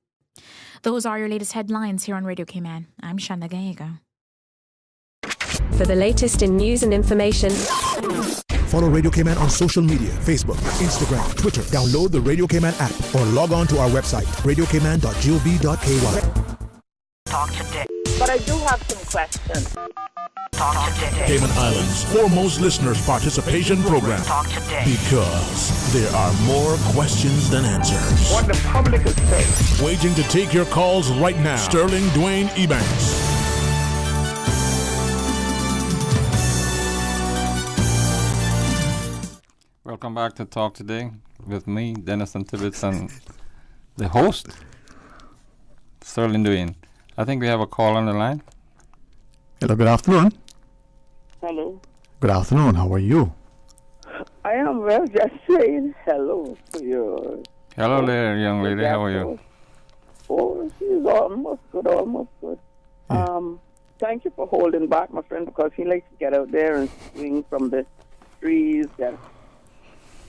Those are your latest headlines here on Radio Cayman. I'm Shanda Gallego. For the latest in news and information, follow Radio Cayman on social media, Facebook, Instagram, Twitter. Download the Radio Cayman app or log on to our website, radiocayman.gov.ky. Talk today. But I do have some questions. Talk today. Cayman Islands' foremost listeners' participation program. Talk today. Because there are more questions than answers. What the public is saying. Waiting to take your calls right now. Sterling Dwayne Ebanks. Welcome back to Talk Today with me, Dennis and Tibbetts, and the host, Sterling Dwayne. I think we have a call on the line. Hello, good afternoon. Hello. Good afternoon. How are you? I am well, just saying hello to you. Hello there, young lady. How are you? Oh, she's almost good. Yeah. Thank you for holding back, my friend, because he likes to get out there and swing from the trees that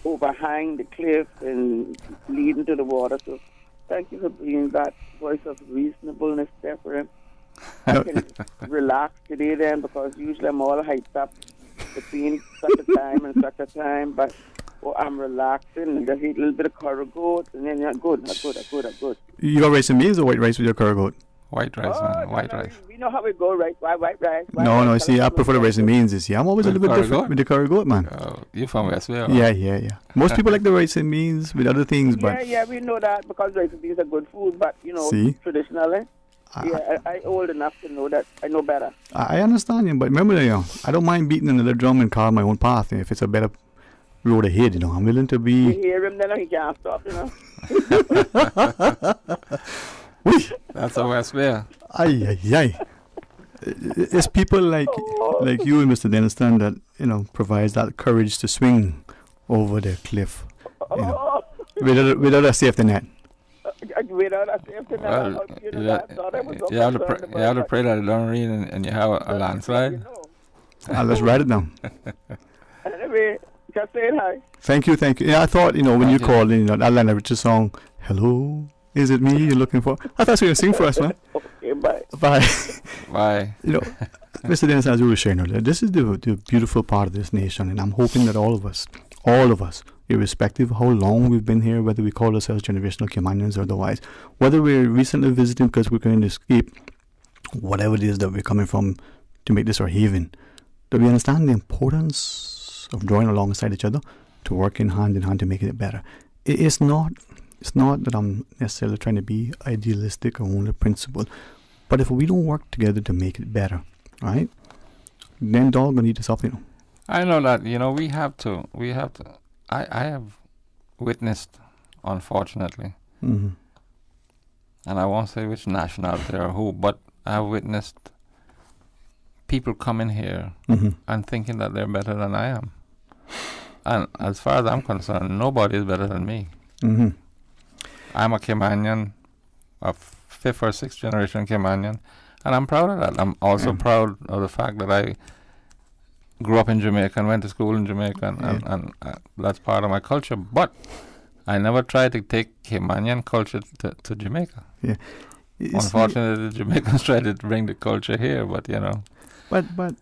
overhang the cliff and lead into the water. So thank you for being that voice of reasonableness there for him. I can relax today then, because usually I'm all hyped up between such a time and such a time, but I'm relaxing and just eat a little bit of curry goat and then I'm good. You got rice and beans or white rice with your curry goat? White rice, man. White rice. We know how we go, right? White rice. No, see, I prefer the rice and beans. You see, I'm always a little bit different with the curry goat, man. Oh, you're from Westville? Yeah. Most people like the rice and beans with other things, but... Yeah, we know that because rice and beans are good food, but, traditionally... I old enough to know that. I know better. I understand you, but remember, I don't mind beating another drum and carve my own path if it's a better road ahead, I'm willing to be... You hear him, then he can't stop, That's a Westville. Aye. It's people like you and Mr. Denniston that, provides that courage to swing over the cliff, without a safety net. Without a safety net, you have to pray that it don't rain and you have a landslide. Let's write it down. Anyway, just saying hi. Thank you. Yeah, I thought, when you called in, that Lionel Richie song, hello, is it me you're looking for? I thought you were going to sing for us, man. Okay, bye. Bye. Mr. Dennis, as you were sharing earlier, this is the beautiful part of this nation, and I'm hoping that all of us, irrespective of how long we've been here, whether we call ourselves generational Caymanians or otherwise, whether we're recently visiting because we're going to escape whatever it is that we're coming from to make this our haven, that we understand the importance of drawing alongside each other to work in hand to make it better. It's not that I'm necessarily trying to be idealistic or only principled, but if we don't work together to make it better, right, then dog gonna need to stop, I know that, we have to. I have witnessed, unfortunately, and I won't say which nationality or who, but I have witnessed people coming here and thinking that they're better than I am. And as far as I'm concerned, nobody is better than me. I'm a Caymanian, a 5th or 6th generation Caymanian, and I'm proud of that. I'm also proud of the fact that I grew up in Jamaica and went to school in Jamaica, and that's part of my culture. But I never tried to take Caymanian culture to Jamaica. Yeah. Unfortunately, the Jamaicans tried to bring the culture here, but But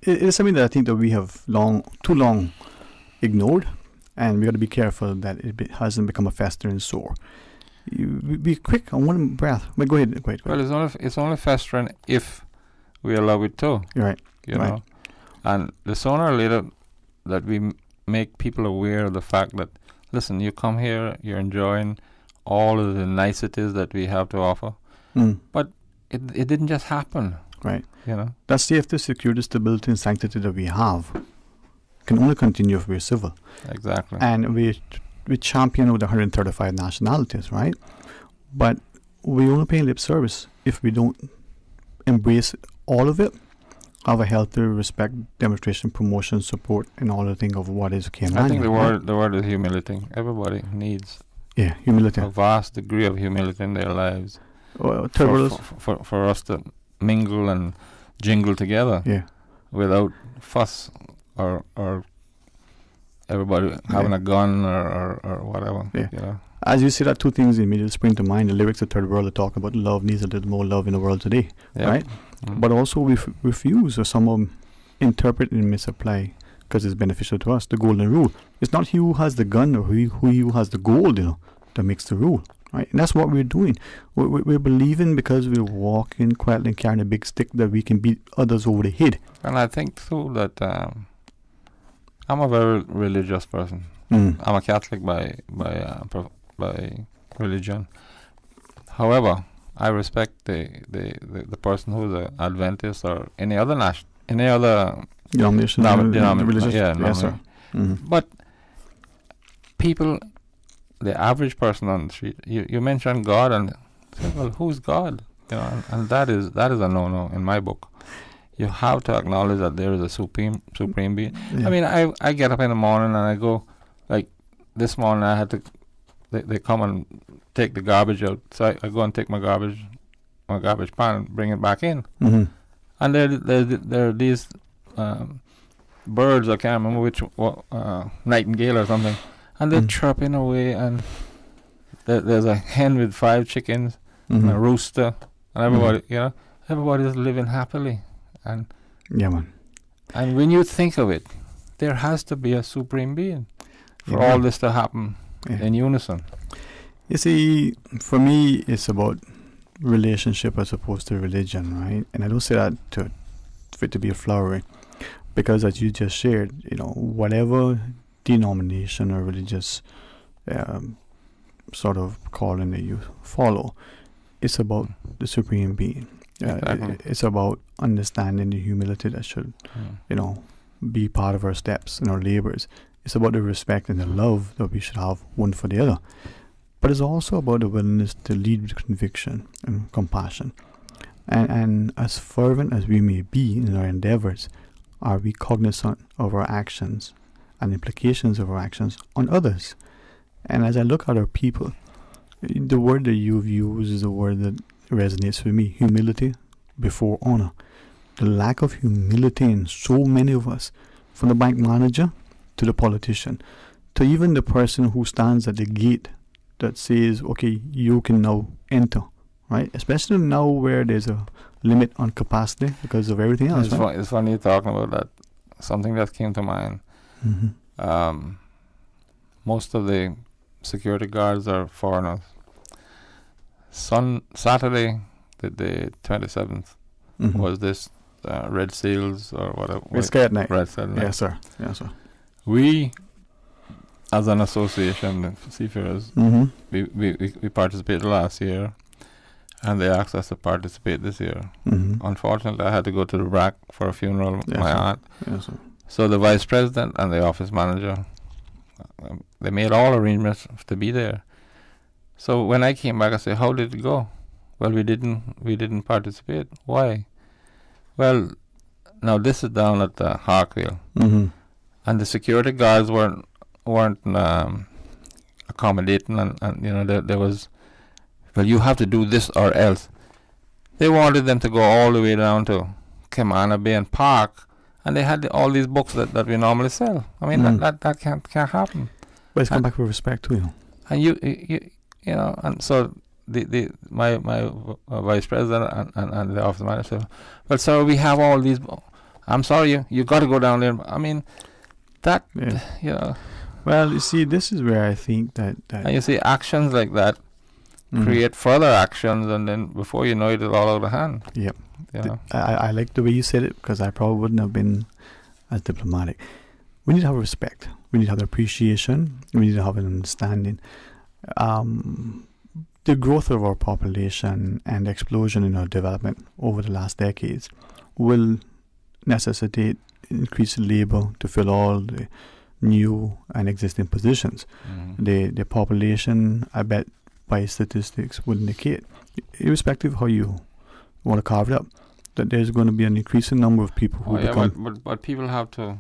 it is something that I think that we have too long ignored, and we got to be careful that it hasn't become a festering sore. Be quick on one breath. But go ahead. Well, it's only festering if we allow it to. You're right. Know, and the sooner or later that we make people aware of the fact that, listen, you come here, you're enjoying all of the niceties that we have to offer, but it didn't just happen. Right. That safety, security, stability, and sanctity that we have can only continue if we're civil. Exactly. And we're we champion with 135 nationalities, right? But we only pay lip service if we don't embrace all of it, have a healthy respect, demonstration, promotion, support, and all the thing of what is Cayman. I think the word is humility. Everybody needs humility. A vast degree of humility in their lives. For us to mingle and jingle together without fuss or everybody having a gun or whatever. You know? As you see, that two things immediately spring to mind. The lyrics of Third World are talking about love needs a little more love in the world today, right? Mm-hmm. But also we refuse, or some of them interpret and misapply because it's beneficial to us. The golden rule. It's not he who has the gun or who has the gold, that makes the rule, right? And that's what we're doing. We're believing because we're walking quietly and carrying a big stick that we can beat others over the head. And I think too that I'm a very religious person. Mm. I'm a Catholic by religion. However, I respect the person who's an Adventist or any other denomination, religious. Yes, sir. Mm-hmm. But people, the average person on the street, you mention God and say, well, who's God? And that is a no-no in my book. You have to acknowledge that there is a supreme being. Yeah. I mean, I get up in the morning and I go, like this morning I had to. They come and take the garbage out, so I go and take my garbage pan and bring it back in. Mm-hmm. And there are these birds, I can't remember which, nightingale or something, and they're chirping away, and there's a hen with 5 chickens and a rooster, and everybody, everybody's living happily. And yeah, man. And when you think of it, there has to be a supreme being for all this to happen. In unison. You see, for me, it's about relationship as opposed to religion, right? And I don't say that for it to be a flowery, because as you just shared, whatever denomination or religious sort of calling that you follow, it's about the supreme being. Exactly. It's about understanding the humility that should, be part of our steps and our labors. It's about the respect and the love that we should have one for the other. But it's also about the willingness to lead with conviction and compassion. And as fervent as we may be in our endeavors, are we cognizant of our actions and implications of our actions on others? And as I look at our people, the word that you've used is a word that resonates with me: humility before honor. The lack of humility in so many of us, from the bank manager to the politician, to even the person who stands at the gate that says, okay, you can now enter, right? Especially now where there's a limit on capacity because of everything else. It's funny talking about that. Something that came to mind. Mm-hmm. Most of the security guards are foreigners. Saturday, the 27th, was this Red Seals or whatever. Red Scared Night. Red Scared Night. Yes, sir. Yes, sir. We, as an association, Seafarers, we participated last year, and they asked us to participate this year. Mm-hmm. Unfortunately, I had to go to the BRAC for a funeral of my aunt. Yes, sir. So the vice president and the office manager, they made all arrangements to be there. So when I came back, I said, "How did it go?" Well, we didn't participate. Why? Well, now this is down at the Harkville. Mm-hmm. And the security guards weren't accommodating, and there was, well, you have to do this or else. They wanted them to go all the way down to Camana Bay and Park, and they had all these books that we normally sell. I mean, that can't happen. But it's come back with respect too, And you know, and so my vice president and the office manager said, well, sir, we have all these. I'm sorry, you got to go down there. I mean, that, Well, you see, this is where I think that and you see, actions like that create further actions, and then before you know it, it's all out of hand. Yep. Yeah. I like the way you said it, because I probably wouldn't have been as diplomatic. We need to have respect. We need to have appreciation. We need to have an understanding. The growth of our population and explosion in our development over the last decades will necessitate increased labor to fill all the new and existing positions. The population, I bet, by statistics, would indicate, irrespective of how you want to carve it up, that there's going to be an increasing number of people who become... But people have to...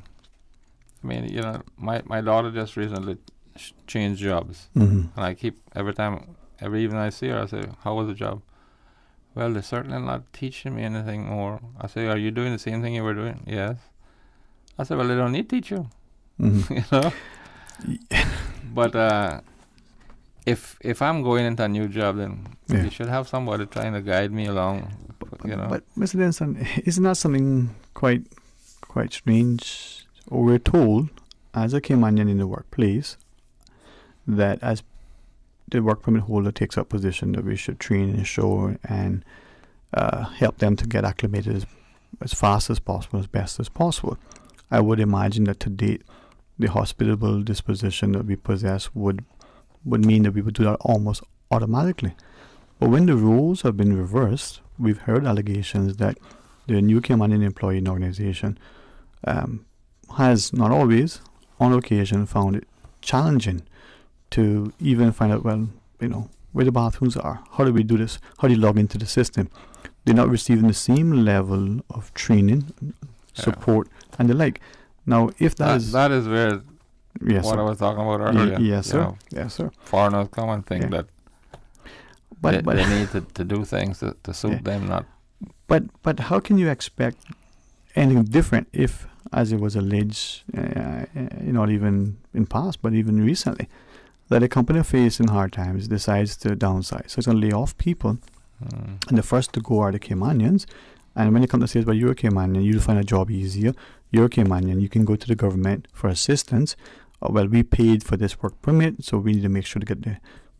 I mean, you know, my daughter just recently changed jobs. And I keep, every evening I see her, I say, how was the job? Well, they're certainly not teaching me anything more. I say, are you doing the same thing you were doing? Yes. I said, well, they don't need to teach you. You know? But if I'm going into a new job, then you should have somebody trying to guide me along, you know. But Mr. Denson, isn't that something quite strange? We're told, as a Caymanian in the workplace, that as the work permit holder takes up position, that we should train and show and help them to get acclimated as fast as possible, as best as possible. I would imagine that to date, the hospitable disposition that we possess would mean that we would do that almost automatically. But when the roles have been reversed, we've heard allegations that the new Caymanian employee in the organization has, not always, on occasion, found it challenging to even find out, well, you know, where the bathrooms are. How do we do this? How do you log into the system? They're not receiving the same level of training, support, and the like. Now, if that is where what I was talking about earlier. Yes, sir. Know, yes, sir. Foreigners come and think that but they need to do things to suit them, not. But how can you expect anything different if, as it was alleged, not even in past, but even recently, that a company facing hard times decides to downsize. So it's going to lay off people, and the first to go are the Caymanians. And when you come to say, well, you're a Caymanian, you'll find a job easier. You're a Caymanian, you can go to the government for assistance. Well, we paid for this work permit, so we need to make sure to get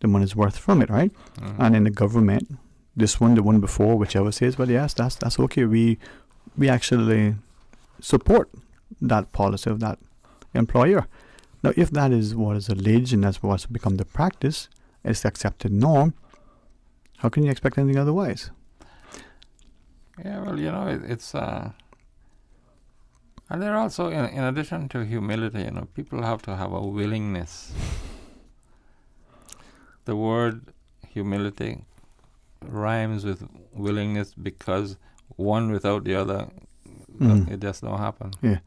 the money's worth from it, right? And then the government, this one, the one before, whichever says, well, yes, that's okay. We actually support that policy of that employer. Now, if that is what is alleged and that's what's become the practice, it's the accepted norm, how can you expect anything otherwise? Yeah, well, you know, it's and there also, in addition to humility, you know, people have to have a willingness. The word humility rhymes with willingness because one without the other, it just don't happen. Yeah.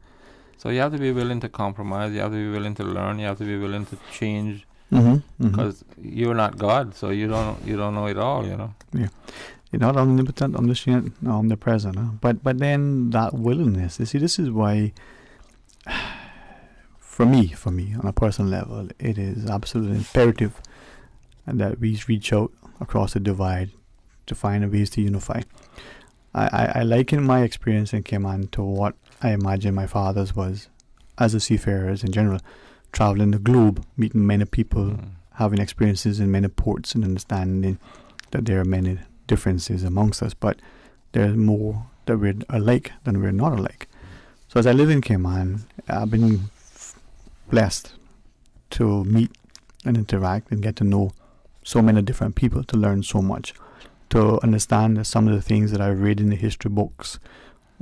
So you have to be willing to compromise. You have to be willing to learn. You have to be willing to change. Because you're not God, so you don't know it all. You know. Yeah. You're not omnipotent, omniscient, omnipresent. Huh? But then that willingness, you see, this is why, for me, on a personal level, it is absolutely imperative that we reach out across the divide to find ways to unify. I liken my experience in Cayman to what I imagine my father's was as a seafarers in general, traveling the globe, meeting many people, having experiences in many ports and understanding that there are many differences amongst us, but there's more that we're alike than we're not alike. So as I live in Cayman, I've been blessed to meet and interact and get to know so many different people, to learn so much, to understand that some of the things that I read in the history books,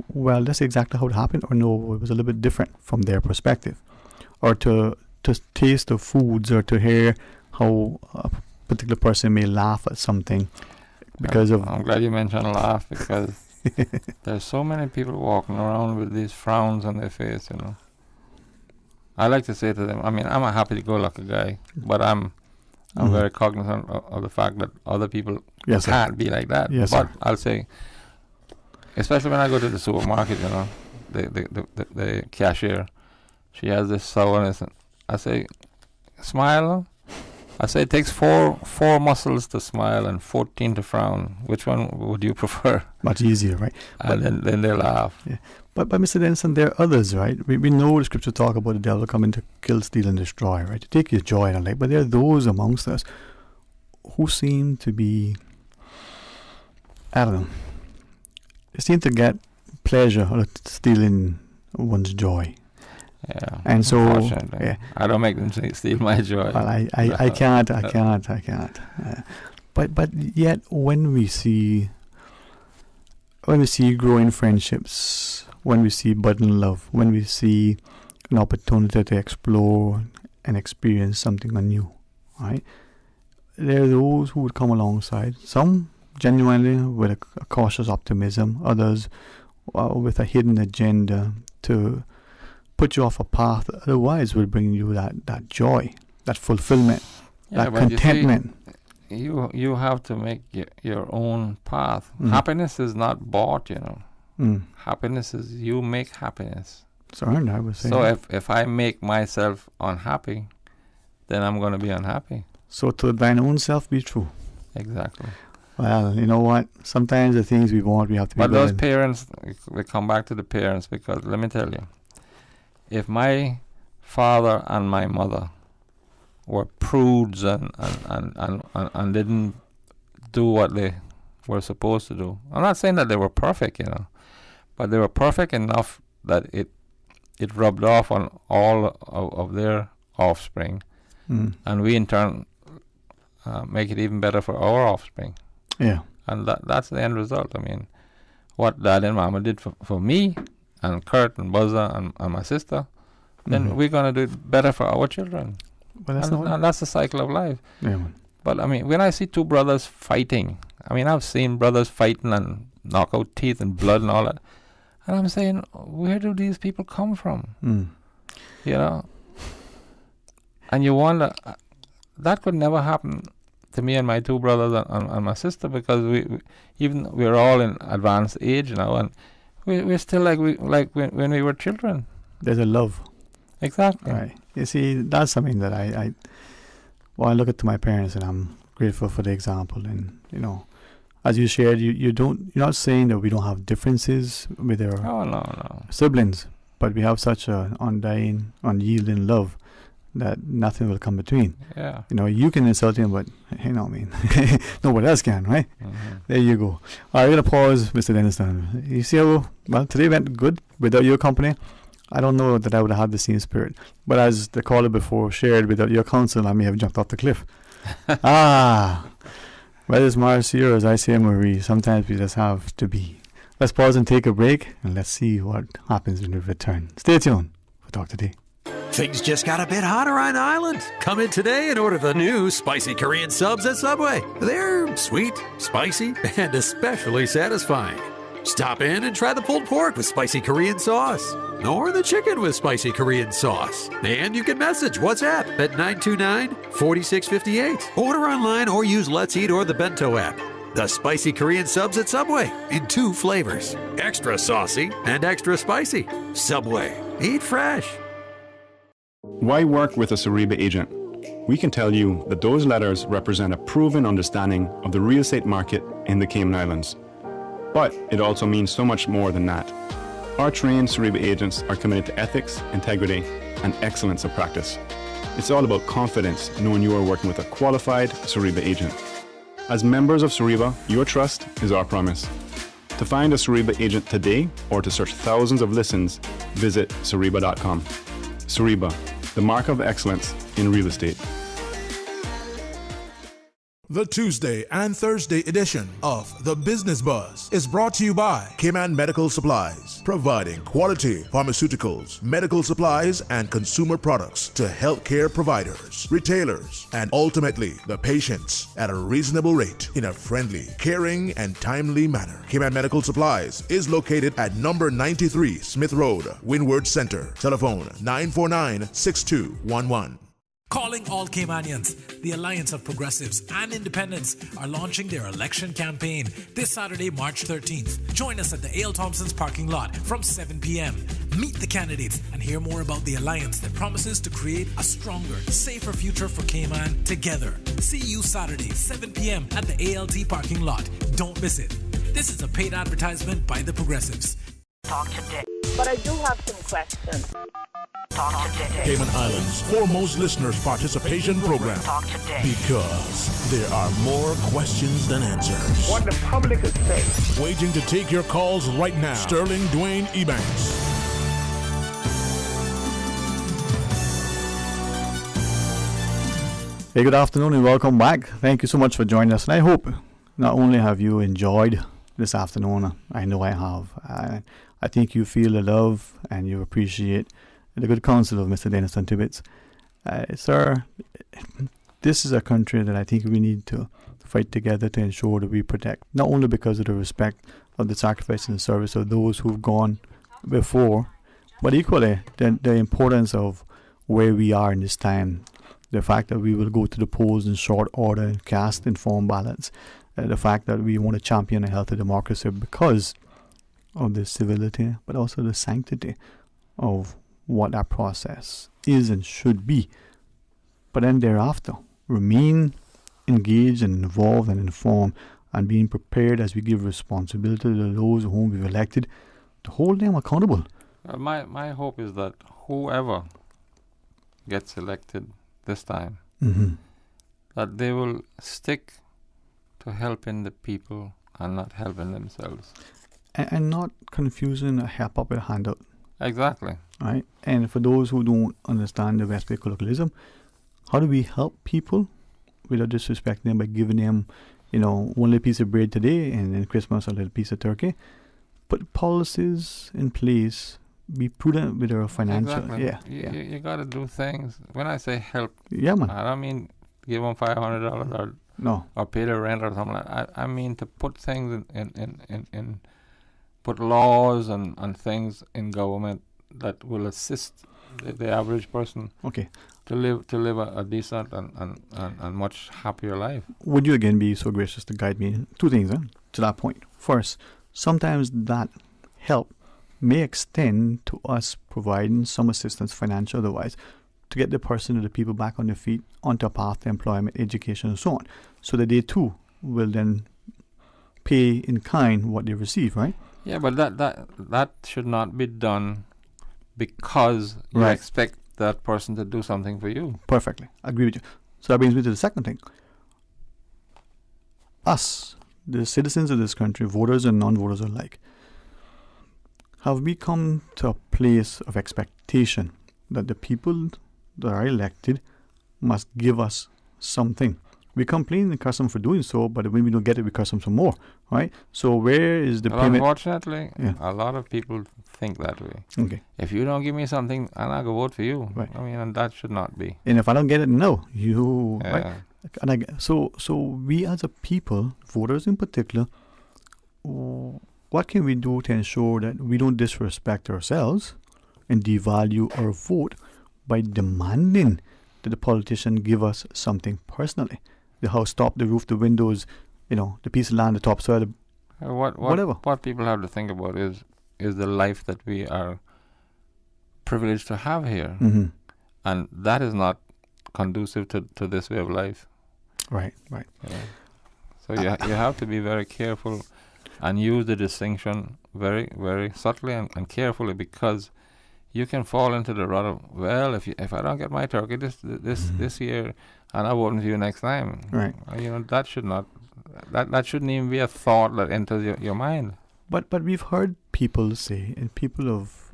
well, that's exactly how it happened, or no, it was a little bit different from their perspective, or to taste the foods, or to hear how a particular person may laugh at something because of... I'm glad you mentioned laugh, because there's so many people walking around with these frowns on their face, you know. I like to say to them, I mean, I'm a happy-go-lucky guy, but I'm very cognizant of the fact that other people can't be like that. Yes, but sir. I'll say, especially when I go to the supermarket, you know, the cashier, she has this sourness. I say, smile. I say it takes four muscles to smile and 14 to frown. Which one would you prefer? Much easier, right? And then they laugh. Yeah. But Mr. Denson, there are others, right? We know the scripture talk about the devil coming to kill, steal, and destroy, right? To take your joy and like. But there are those amongst us who seem to be, I don't know, they seem to get pleasure out of stealing one's joy. Yeah. And so, I don't make them steal my joy. Well, I can't. But yet, when we see growing friendships, when we see budding love, when we see an opportunity to explore and experience something new, right? There are those who would come alongside, some genuinely with a cautious optimism, others with a hidden agenda to put you off a path that otherwise will bring you that joy, that fulfillment, that contentment. You have to make your own path. Happiness is not bought, Happiness is you make happiness. Sorry, I was saying. So if I make myself unhappy, then I'm going to be unhappy. So to thine own self be true. Exactly. Well, you know what? Sometimes the things we want, we have to be. But those parents, we come back to the parents, because let me tell you, if my father and my mother were prudes and didn't do what they were supposed to do, I'm not saying that they were perfect, but they were perfect enough that it rubbed off on all of their offspring, and we in turn make it even better for our offspring. Yeah. And that's the end result. I mean, what Dad and Mama did for me and Kurt and Buzza and my sister, then we're going to do it better for our children. Well, and that's the cycle of life. Yeah, man. But I mean, when I see two brothers fighting, I mean, I've seen brothers fighting and knock out teeth and blood and all that. And I'm saying, where do these people come from? And you wonder, that could never happen to me and my two brothers and my sister, because we're all in advanced age now, and we're still like when we were children. There's a love. Exactly. Right. You see, that's something that I look at to my parents, and I'm grateful for the example. And as you shared, you're not saying that we don't have differences with our siblings, but we have such an undying, unyielding love that nothing will come between. Yeah. You can insult him, but nobody else can, right? There you go. All right, we're going to pause, Mr. Denniston. You see how, today went good without your company. I don't know that I would have had the same spirit. But as the caller before shared, without your counsel, I may have jumped off the cliff. Whether it's Marcy or, as I say, Marie, sometimes we just have to be. Let's pause and take a break, and let's see what happens when we return. Stay tuned for Talk Today. Things just got a bit hotter on the island. Come in today and order the new spicy Korean subs at Subway. They're sweet, spicy, and especially satisfying. Stop in and try the pulled pork with spicy Korean sauce, or the chicken with spicy Korean sauce. And you can message WhatsApp at 929-4658. Order online or use Let's Eat or the Bento app. The spicy Korean subs at Subway in 2 flavors, extra saucy and extra spicy. Subway, eat fresh. Why work with a Suriba agent? We can tell you that those letters represent a proven understanding of the real estate market in the Cayman Islands. But it also means so much more than that. Our trained Suriba agents are committed to ethics, integrity, and excellence of practice. It's all about confidence, knowing you are working with a qualified Suriba agent. As members of Suriba, your trust is our promise. To find a Suriba agent today, or to search thousands of listens, visit Suriba.com. Suriba, the mark of excellence in real estate. The Tuesday and Thursday edition of The Business Buzz is brought to you by Cayman Medical Supplies, providing quality pharmaceuticals, medical supplies, and consumer products to healthcare providers, retailers, and ultimately the patients at a reasonable rate in a friendly, caring, and timely manner. Cayman Medical Supplies is located at number 93 Smith Road, Windward Center. Telephone 949-6211. Calling all Caymanians, the Alliance of Progressives and Independents are launching their election campaign this Saturday, March 13th. Join us at the A.L. Thompson's parking lot from 7 p.m. Meet the candidates and hear more about the alliance that promises to create a stronger, safer future for Cayman together. See you Saturday, 7 p.m. at the ALT parking lot. Don't miss it. This is a paid advertisement by the Progressives. Talk today. But I do have some questions. Talk today. Cayman Islands' foremost listeners participation program. Talk today. Because there are more questions than answers. What the public is saying. Waiting to take your calls right now. Sterling Dwayne Ebanks. Hey, good afternoon and welcome back. Thank you so much for joining us. And I hope not only have you enjoyed this afternoon, I know I have. I think you feel the love and you appreciate the good counsel of Mr. Denniston Tibbetts. Sir, this is a country that I think we need to fight together to ensure that we protect, not only because of the respect of the sacrifice and the service of those who've gone before, but equally the importance of where we are in this time. The fact that we will go to the polls in short order and cast informed ballots. The fact that we want to champion a healthy democracy because of the civility, but also the sanctity of what that process is and should be. But then thereafter, remain engaged and involved and informed and being prepared as we give responsibility to those whom we've elected to hold them accountable. My hope is that whoever gets elected this time, that they will stick to helping the people and not helping themselves. And not confusing a help up with a handout. Exactly. Right? And for those who don't understand the West Bay colloquialism, how do we help people without disrespecting them by giving them, one little piece of bread today and then Christmas a little piece of turkey? Put policies in place. Be prudent with our financial. Exactly. You got to do things. When I say help, man. I don't mean give them $500 or pay the rent or something like that. I mean to put things in put laws and things in government that will assist the average person to live a decent and much happier life. Would you again be so gracious to guide me? Two things to that point. First, sometimes that help may extend to us providing some assistance, financial otherwise, to get the person or the people back on their feet, onto a path to employment, education, and so on, so that they too will then pay in kind what they receive, right? Yeah, but that should not be done because you expect that person to do something for you. Perfectly. I agree with you. So that brings me to the second thing. Us, the citizens of this country, voters and non-voters alike, have we come to a place of expectation that the people that are elected must give us something? We complain and curse them for doing so, but when we don't get it, we curse them some more, right? So where is the payment? Unfortunately, a lot of people think that way. Okay. If you don't give me something, I'm not going to vote for you. Right. I mean, and that should not be. And if I don't get it, no. Yeah. Right? So we as a people, voters in particular, what can we do to ensure that we don't disrespect ourselves and devalue our vote by demanding that the politician give us something personally? The house top, the roof, the windows, the piece of land, the topsoil, whatever. What people have to think about is the life that we are privileged to have here. And that is not conducive to this way of life. Right. So you have to be very careful and use the distinction very, very subtly and carefully, because you can fall into the rut of, well, if I don't get my turkey this year, and I'm voting for you next time. Right. That should not. That shouldn't even be a thought that enters your mind. But we've heard people say, and people of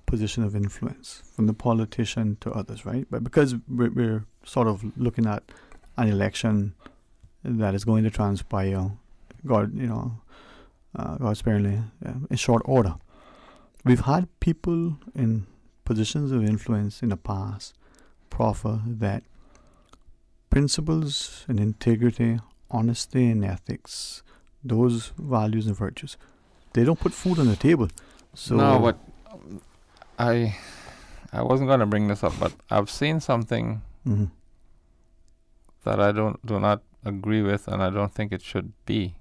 position of influence, from the politician to others, right? But because we're sort of looking at an election that is going to transpire, God sparingly, in short order. We've had people in positions of influence in the past proffer that principles and integrity, honesty and ethics, those values and virtues, they don't put food on the table. So no, but I wasn't going to bring this up, but I've seen something that I do not agree with, and I don't think it should be.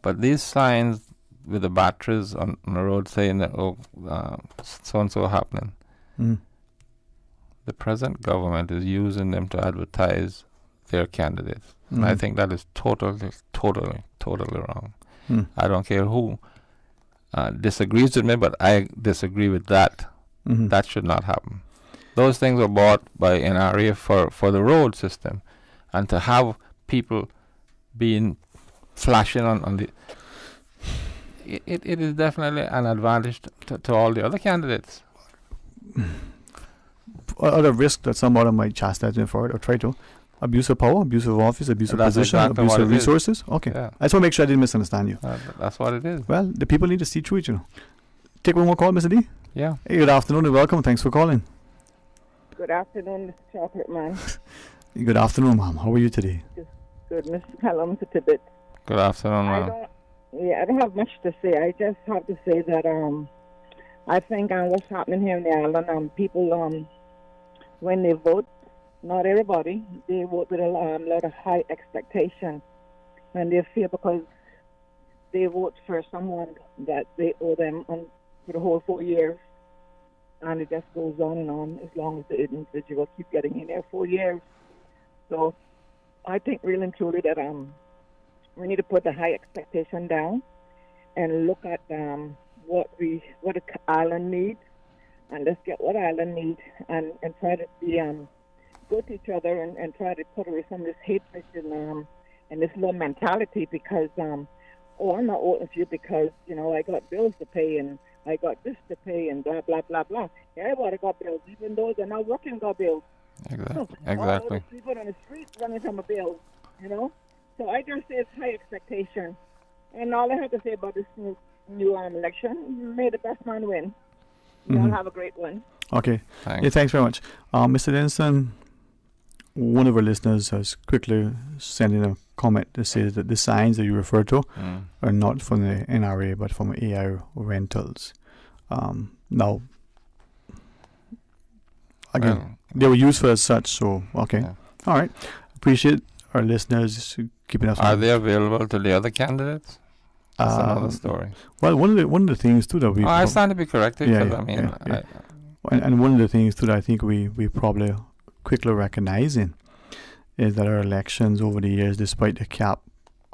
But these signs with the batteries on the road saying that so and so happening, the present government is using them to advertise their candidates, and I think that is totally wrong. I don't care who disagrees with me, but I disagree with that. That should not happen. Those things are bought by NRA for the road system, and to have people being flashing on the it is definitely an advantage to all the other candidates. Other risk that somebody might chastise me for it or try to. Abuse of power, abuse of office, abuse of position, abuse of resources. Okay. Yeah. I just want to make sure I didn't misunderstand you. That's what it is. Well, the people need to see through it, Take one more call, Mr. D. Yeah. Hey, good afternoon and welcome. Thanks for calling. Good afternoon, Mr. Chocolate Man. Good afternoon, ma'am. How are you today? Good, Mr. Callum to Tibet. Good afternoon, ma'am. I don't have much to say. I just have to say that I think what's happening here in the island, people when they vote, not everybody, they vote with a lot of high expectation, and they feel because they vote for someone that they owe them for the whole 4 years, and it just goes on and on as long as the individual keep getting in there 4 years. So I think really and truly that we need to put the high expectation down and look at what the island needs, and let's get what island needs and try to be good to each other and try to put away some of this hatred and this low mentality because I'm not voting for you because I got bills to pay and I got this to pay and blah blah blah blah. Everybody got bills, even those that are not working got bills. Exactly. All the people on the streets running from a bill, So I just say it's high expectation. And all I have to say about this new election, may the best man win. Y'all have a great one. Okay. Thanks. Yeah, thanks very much. Mr. Denson, one of our listeners has quickly sent in a comment to say that the signs that you refer to are not from the NRA but from AI rentals. Now, again, they were used for as such, so okay. Yeah. All right. Appreciate our listeners keeping us. Are they available to the other candidates? That's another story. Well, one of the things too that we. I stand to be corrected. Yeah. And one of the things too that I think we probably quickly recognizing is that our elections over the years, despite the cap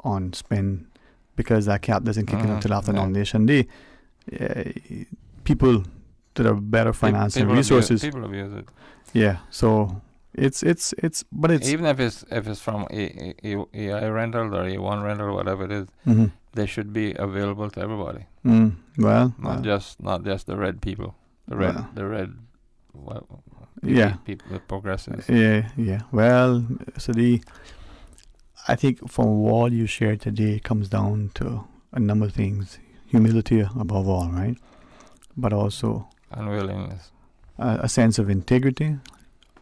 on spend, because that cap doesn't kick in until after nomination day, people that are better financial resources. People abuse it. Yeah. So it's but it's even if it's from AI rental or A1 rental, whatever it is, they should be available to everybody. Not just the red people, the red. People, the progressives. Yeah. Well, so I think from what you shared today, it comes down to a number of things. Humility above all, right? But also unwillingness, a sense of integrity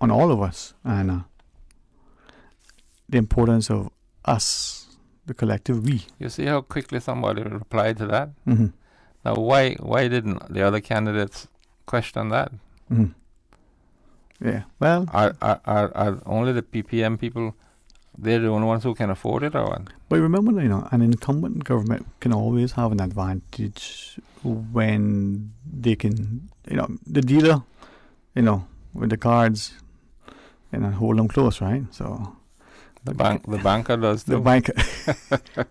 on all of us, and the importance of us, the collective we. You see how quickly somebody replied to that? Now, why didn't the other candidates question that? Yeah, well, are only the PPM people? They're the only ones who can afford it, or what? But remember, an incumbent government can always have an advantage when they can, the dealer, with the cards, hold them close, right? So the banker does too. The banker.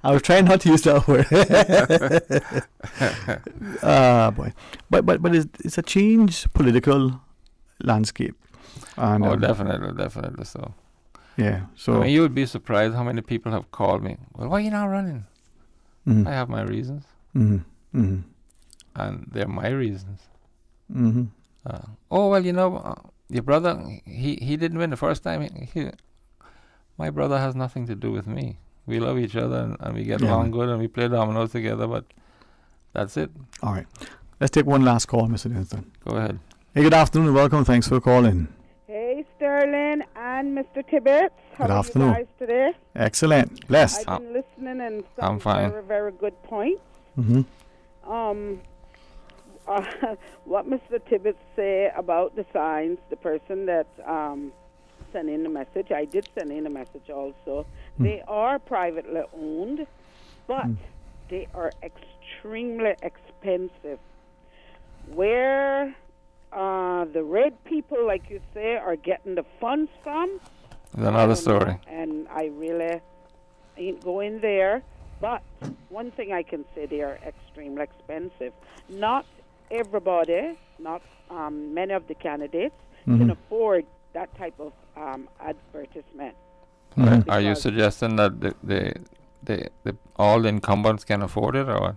I was trying not to use that word. Boy, but it's a changed political landscape. And, definitely so. Yeah. So you would be surprised how many people have called me. Well, why are you not running? I have my reasons, and they're my reasons. Your brother, he didn't win the first time. My brother has nothing to do with me. We love each other and we get along good and we play dominoes together. But that's it. All right. Let's take one last call, Mr. Denson. Go ahead. Hey, good afternoon and welcome. Thanks for calling. Hey, Sterling and Mr. Tibbetts. Good afternoon. How are you guys today? Excellent. Blessed. I've been listening and I'm fine. Very, very good points. What Mr. Tibbetts say about the signs, the person that sent in the message, I did send in a message also. They are privately owned, but they are extremely expensive. Where the red people, like you say, are getting the funds from, is another story. And I really ain't going there. But one thing I can say, they are extremely expensive. Not everybody, not many of the candidates can afford that type of advertisement. Are you suggesting that the all the incumbents can afford it, or what?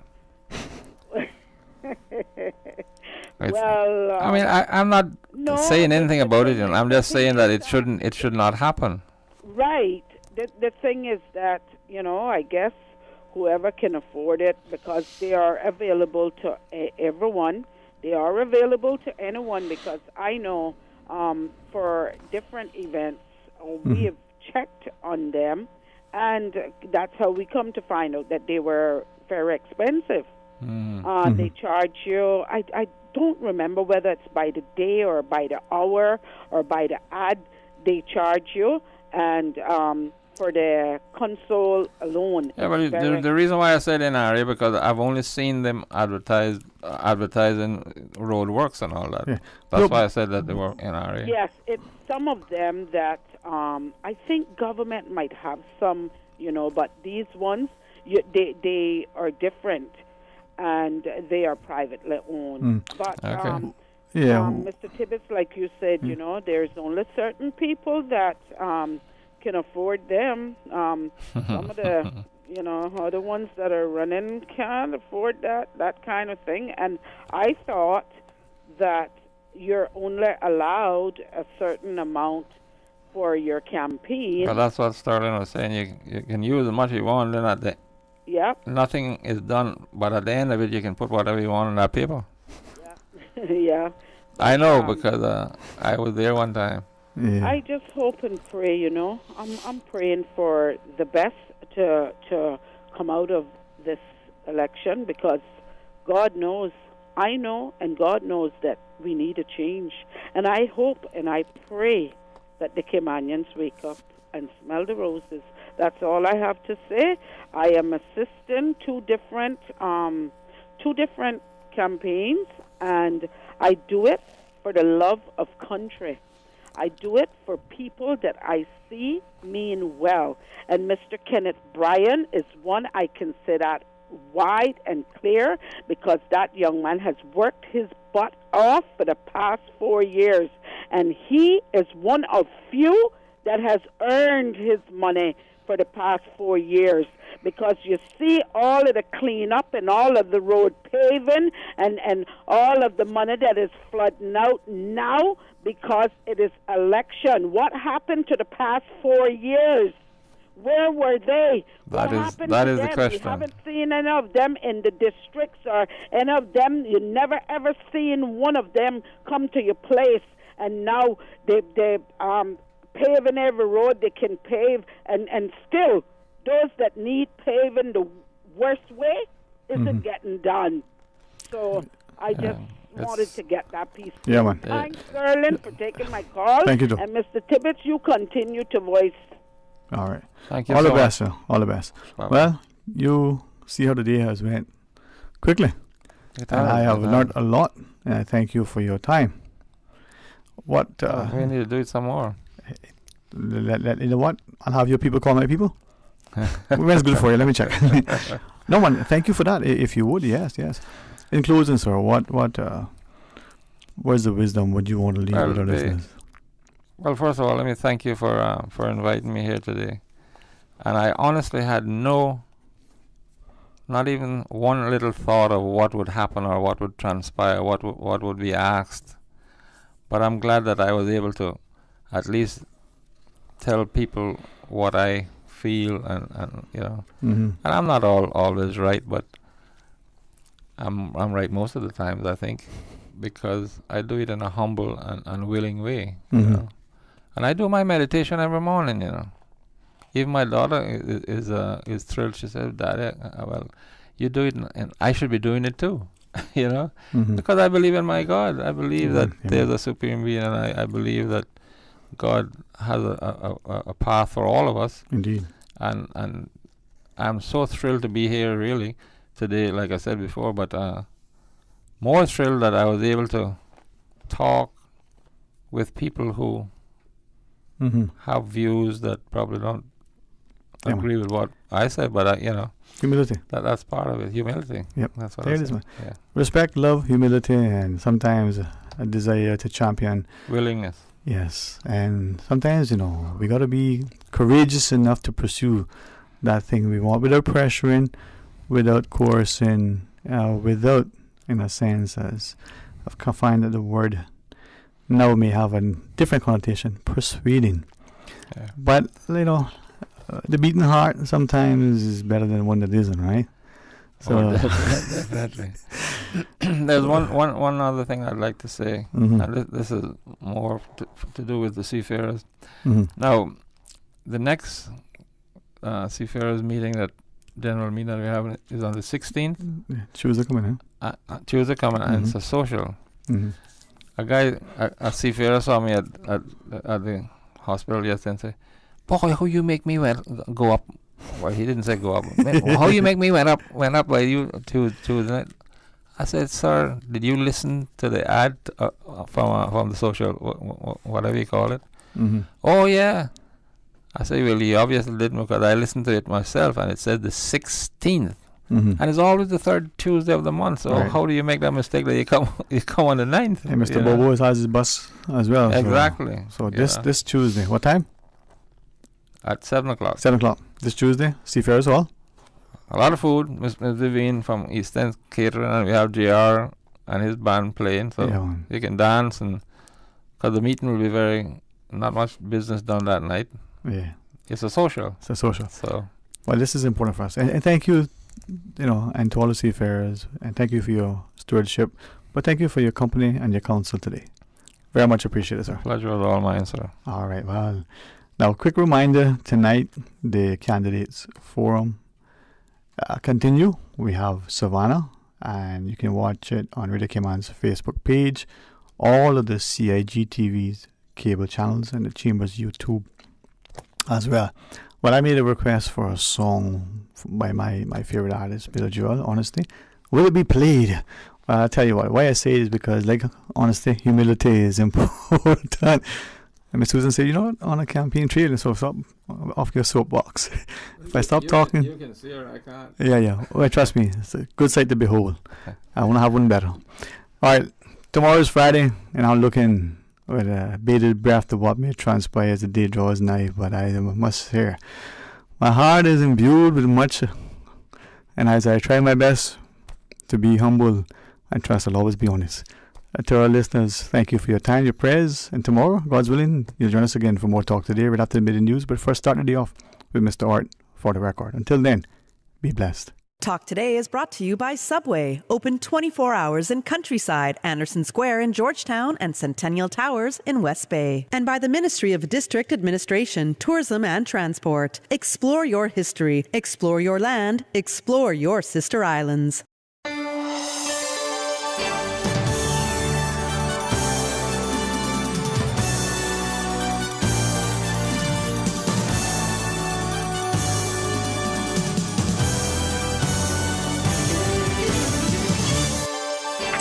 Well, I mean, I'm not saying anything about it. I'm just saying that it should not happen. Right. The thing is that, I guess whoever can afford it, because they are available to everyone. They are available to anyone because I know for different events, we have checked on them, and that's how we come to find out that they were very expensive. They charge you, I don't remember whether it's by the day or by the hour or by the ad they charge you, and for the console alone. Yeah, but the reason why I said NRA because I've only seen them advertising roadworks and all that. Yeah. That's why I said that they were NRA. Yes, it's some of them that I think government might have some, but these ones, they are different and they are privately owned. But Mr. Tibbetts, like you said, there's only certain people that can afford them. Some of the, other ones that are running can't afford that kind of thing. And I thought that you're only allowed a certain amount for your campaign. Well, that's what Sterling was saying. You can use as much as you want, then at the nothing is done, but at the end of it, you can put whatever you want on that paper. Yeah. I know because I was there one time. Yeah. I just hope and pray, I'm praying for the best to come out of this election because God knows, I know, and God knows that we need a change. And I hope and I pray that the Caymanians wake up and smell the roses. That's all I have to say. I am assisting two different campaigns, and I do it for the love of country. I do it for people that I see mean well. And Mr. Kenneth Bryan is one I can say that wide and clear because that young man has worked his butt off for the past 4 years. And he is one of few that has earned his money for the past 4 years, because you see all of the cleanup and all of the road paving and all of the money that is flooding out now because it is election. What happened to the past 4 years? Where were they? What happened to them? The question. You haven't seen any of them in the districts or any of them. You never ever seen one of them come to your place, and now they paving every road they can pave, and still those that need paving the worst way isn't getting done. So I just wanted to get that piece. Yeah, man. Thanks, Sterling, for taking my call. Thank you, Joe. And Mr. Tibbetts, you continue to voice. All right. Thank you. All the best, sir. All the best. Bye-bye. Well, you see how the day has went quickly. And I have learned a lot, and I thank you for your time. What? We need to do it some more. You know what? I'll have your people call my people. When's good for you? Let me check. No one. Thank you for that. If you would, yes. In closing, sir, where's the wisdom? What do you want to leave with our listeners? Well, first of all, let me thank you for inviting me here today. And I honestly had not even one little thought of what would happen or what would transpire, what would be asked. But I'm glad that I was able to at least tell people what I feel, and and I'm not always right, but I'm right most of the times, I think, because I do it in a humble and willing way, you know. And I do my meditation every morning, Even my daughter is thrilled. She says, "Daddy, well, you do it, and I should be doing it too." Because I believe in my God. I believe that there's a supreme being, and I believe that God has a path for all of us. Indeed. And I'm so thrilled to be here really today, like I said before, but more thrilled that I was able to talk with people who have views that probably don't agree with what I said, but humility. That's part of it. Humility. Yep. That's what there I it is, said. man. Yeah. Respect, love, humility, and sometimes a desire to champion willingness. Yes, and sometimes we got to be courageous enough to pursue that thing we want without pressuring, without coercing, without, in a sense, as I've find that the word now may have a different connotation, persuading. Yeah. But the beating heart sometimes is better than one that isn't, right? So definitely. There's one other thing I'd like to say. Mhm. And this is more to do with the seafarers. Mhm. Now, the next seafarers meeting, that general meeting that we have, is on the 16th. Tuesday coming, huh? Tuesday coming, and it's a social. Mhm. A guy, a seafarer, saw me at the hospital yesterday and said, "Boy, how you make me go up." Well, he didn't say go up. How you make me went up by you to the night. I said, "Sir, did you listen to the ad from the social, whatever you call it?" Mhm. "Oh, yeah." I said, "Well, you obviously didn't, because I listened to it myself, and it said the 16th. Mhm. And it's always the third Tuesday of the month. So Right. how do you make that mistake that you come on the 9th? And Mr. you know? Bobo has his bus as well. Exactly. So Yeah. this Tuesday, what time? At 7 o'clock. 7 o'clock. This Tuesday, Seafarers Hall. A lot of food. Miss Vivian from East End catering, and we have JR and his band playing. So Yeah, man. you can dance, and because the meeting will be not much business done that night. Yeah. It's a social. It's a social. So, well, this is important for us. And thank you, and to all the seafarers, and thank you for your stewardship. But thank you for your company and your counsel today. Very much appreciated, sir. Pleasure was all mine, sir. All right, well. Now, quick reminder, tonight, the candidates forum continue. We have Savannah, and you can watch it on Radio Cayman's Facebook page, all of the CIG TV's cable channels, and the Chamber's YouTube as well. Well, I made a request for a song by my favorite artist, Billy Joel, honestly. Will it be played? Well, I'll tell you what. Why I say it is because, honestly, humility is important. And Miss Susan said, "You know what, on a campaign trail, so stop off your soapbox." If I stop talking... You can see her, I can't. Yeah. Well, trust me, it's a good sight to behold. I want to have one better. All right, tomorrow is Friday, and I'm looking with bated breath to what may transpire as the day draws nigh. But I must say, my heart is imbued with much, and as I try my best to be humble, I trust I'll always be honest. To our listeners, thank you for your time, your prayers, and tomorrow, God's willing, you'll join us again for more Talk Today right after the midday news. But first, start the day off with Mr. Art for the record. Until then, be blessed. Talk Today is brought to you by Subway, open 24 hours in Countryside, Anderson Square in Georgetown, and Centennial Towers in West Bay. And by the Ministry of District Administration, Tourism and Transport. Explore your history, explore your land, explore your sister islands.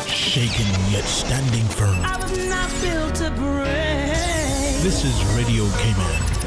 Shaken yet standing firm. I was not built to break. This is Radio Cayman.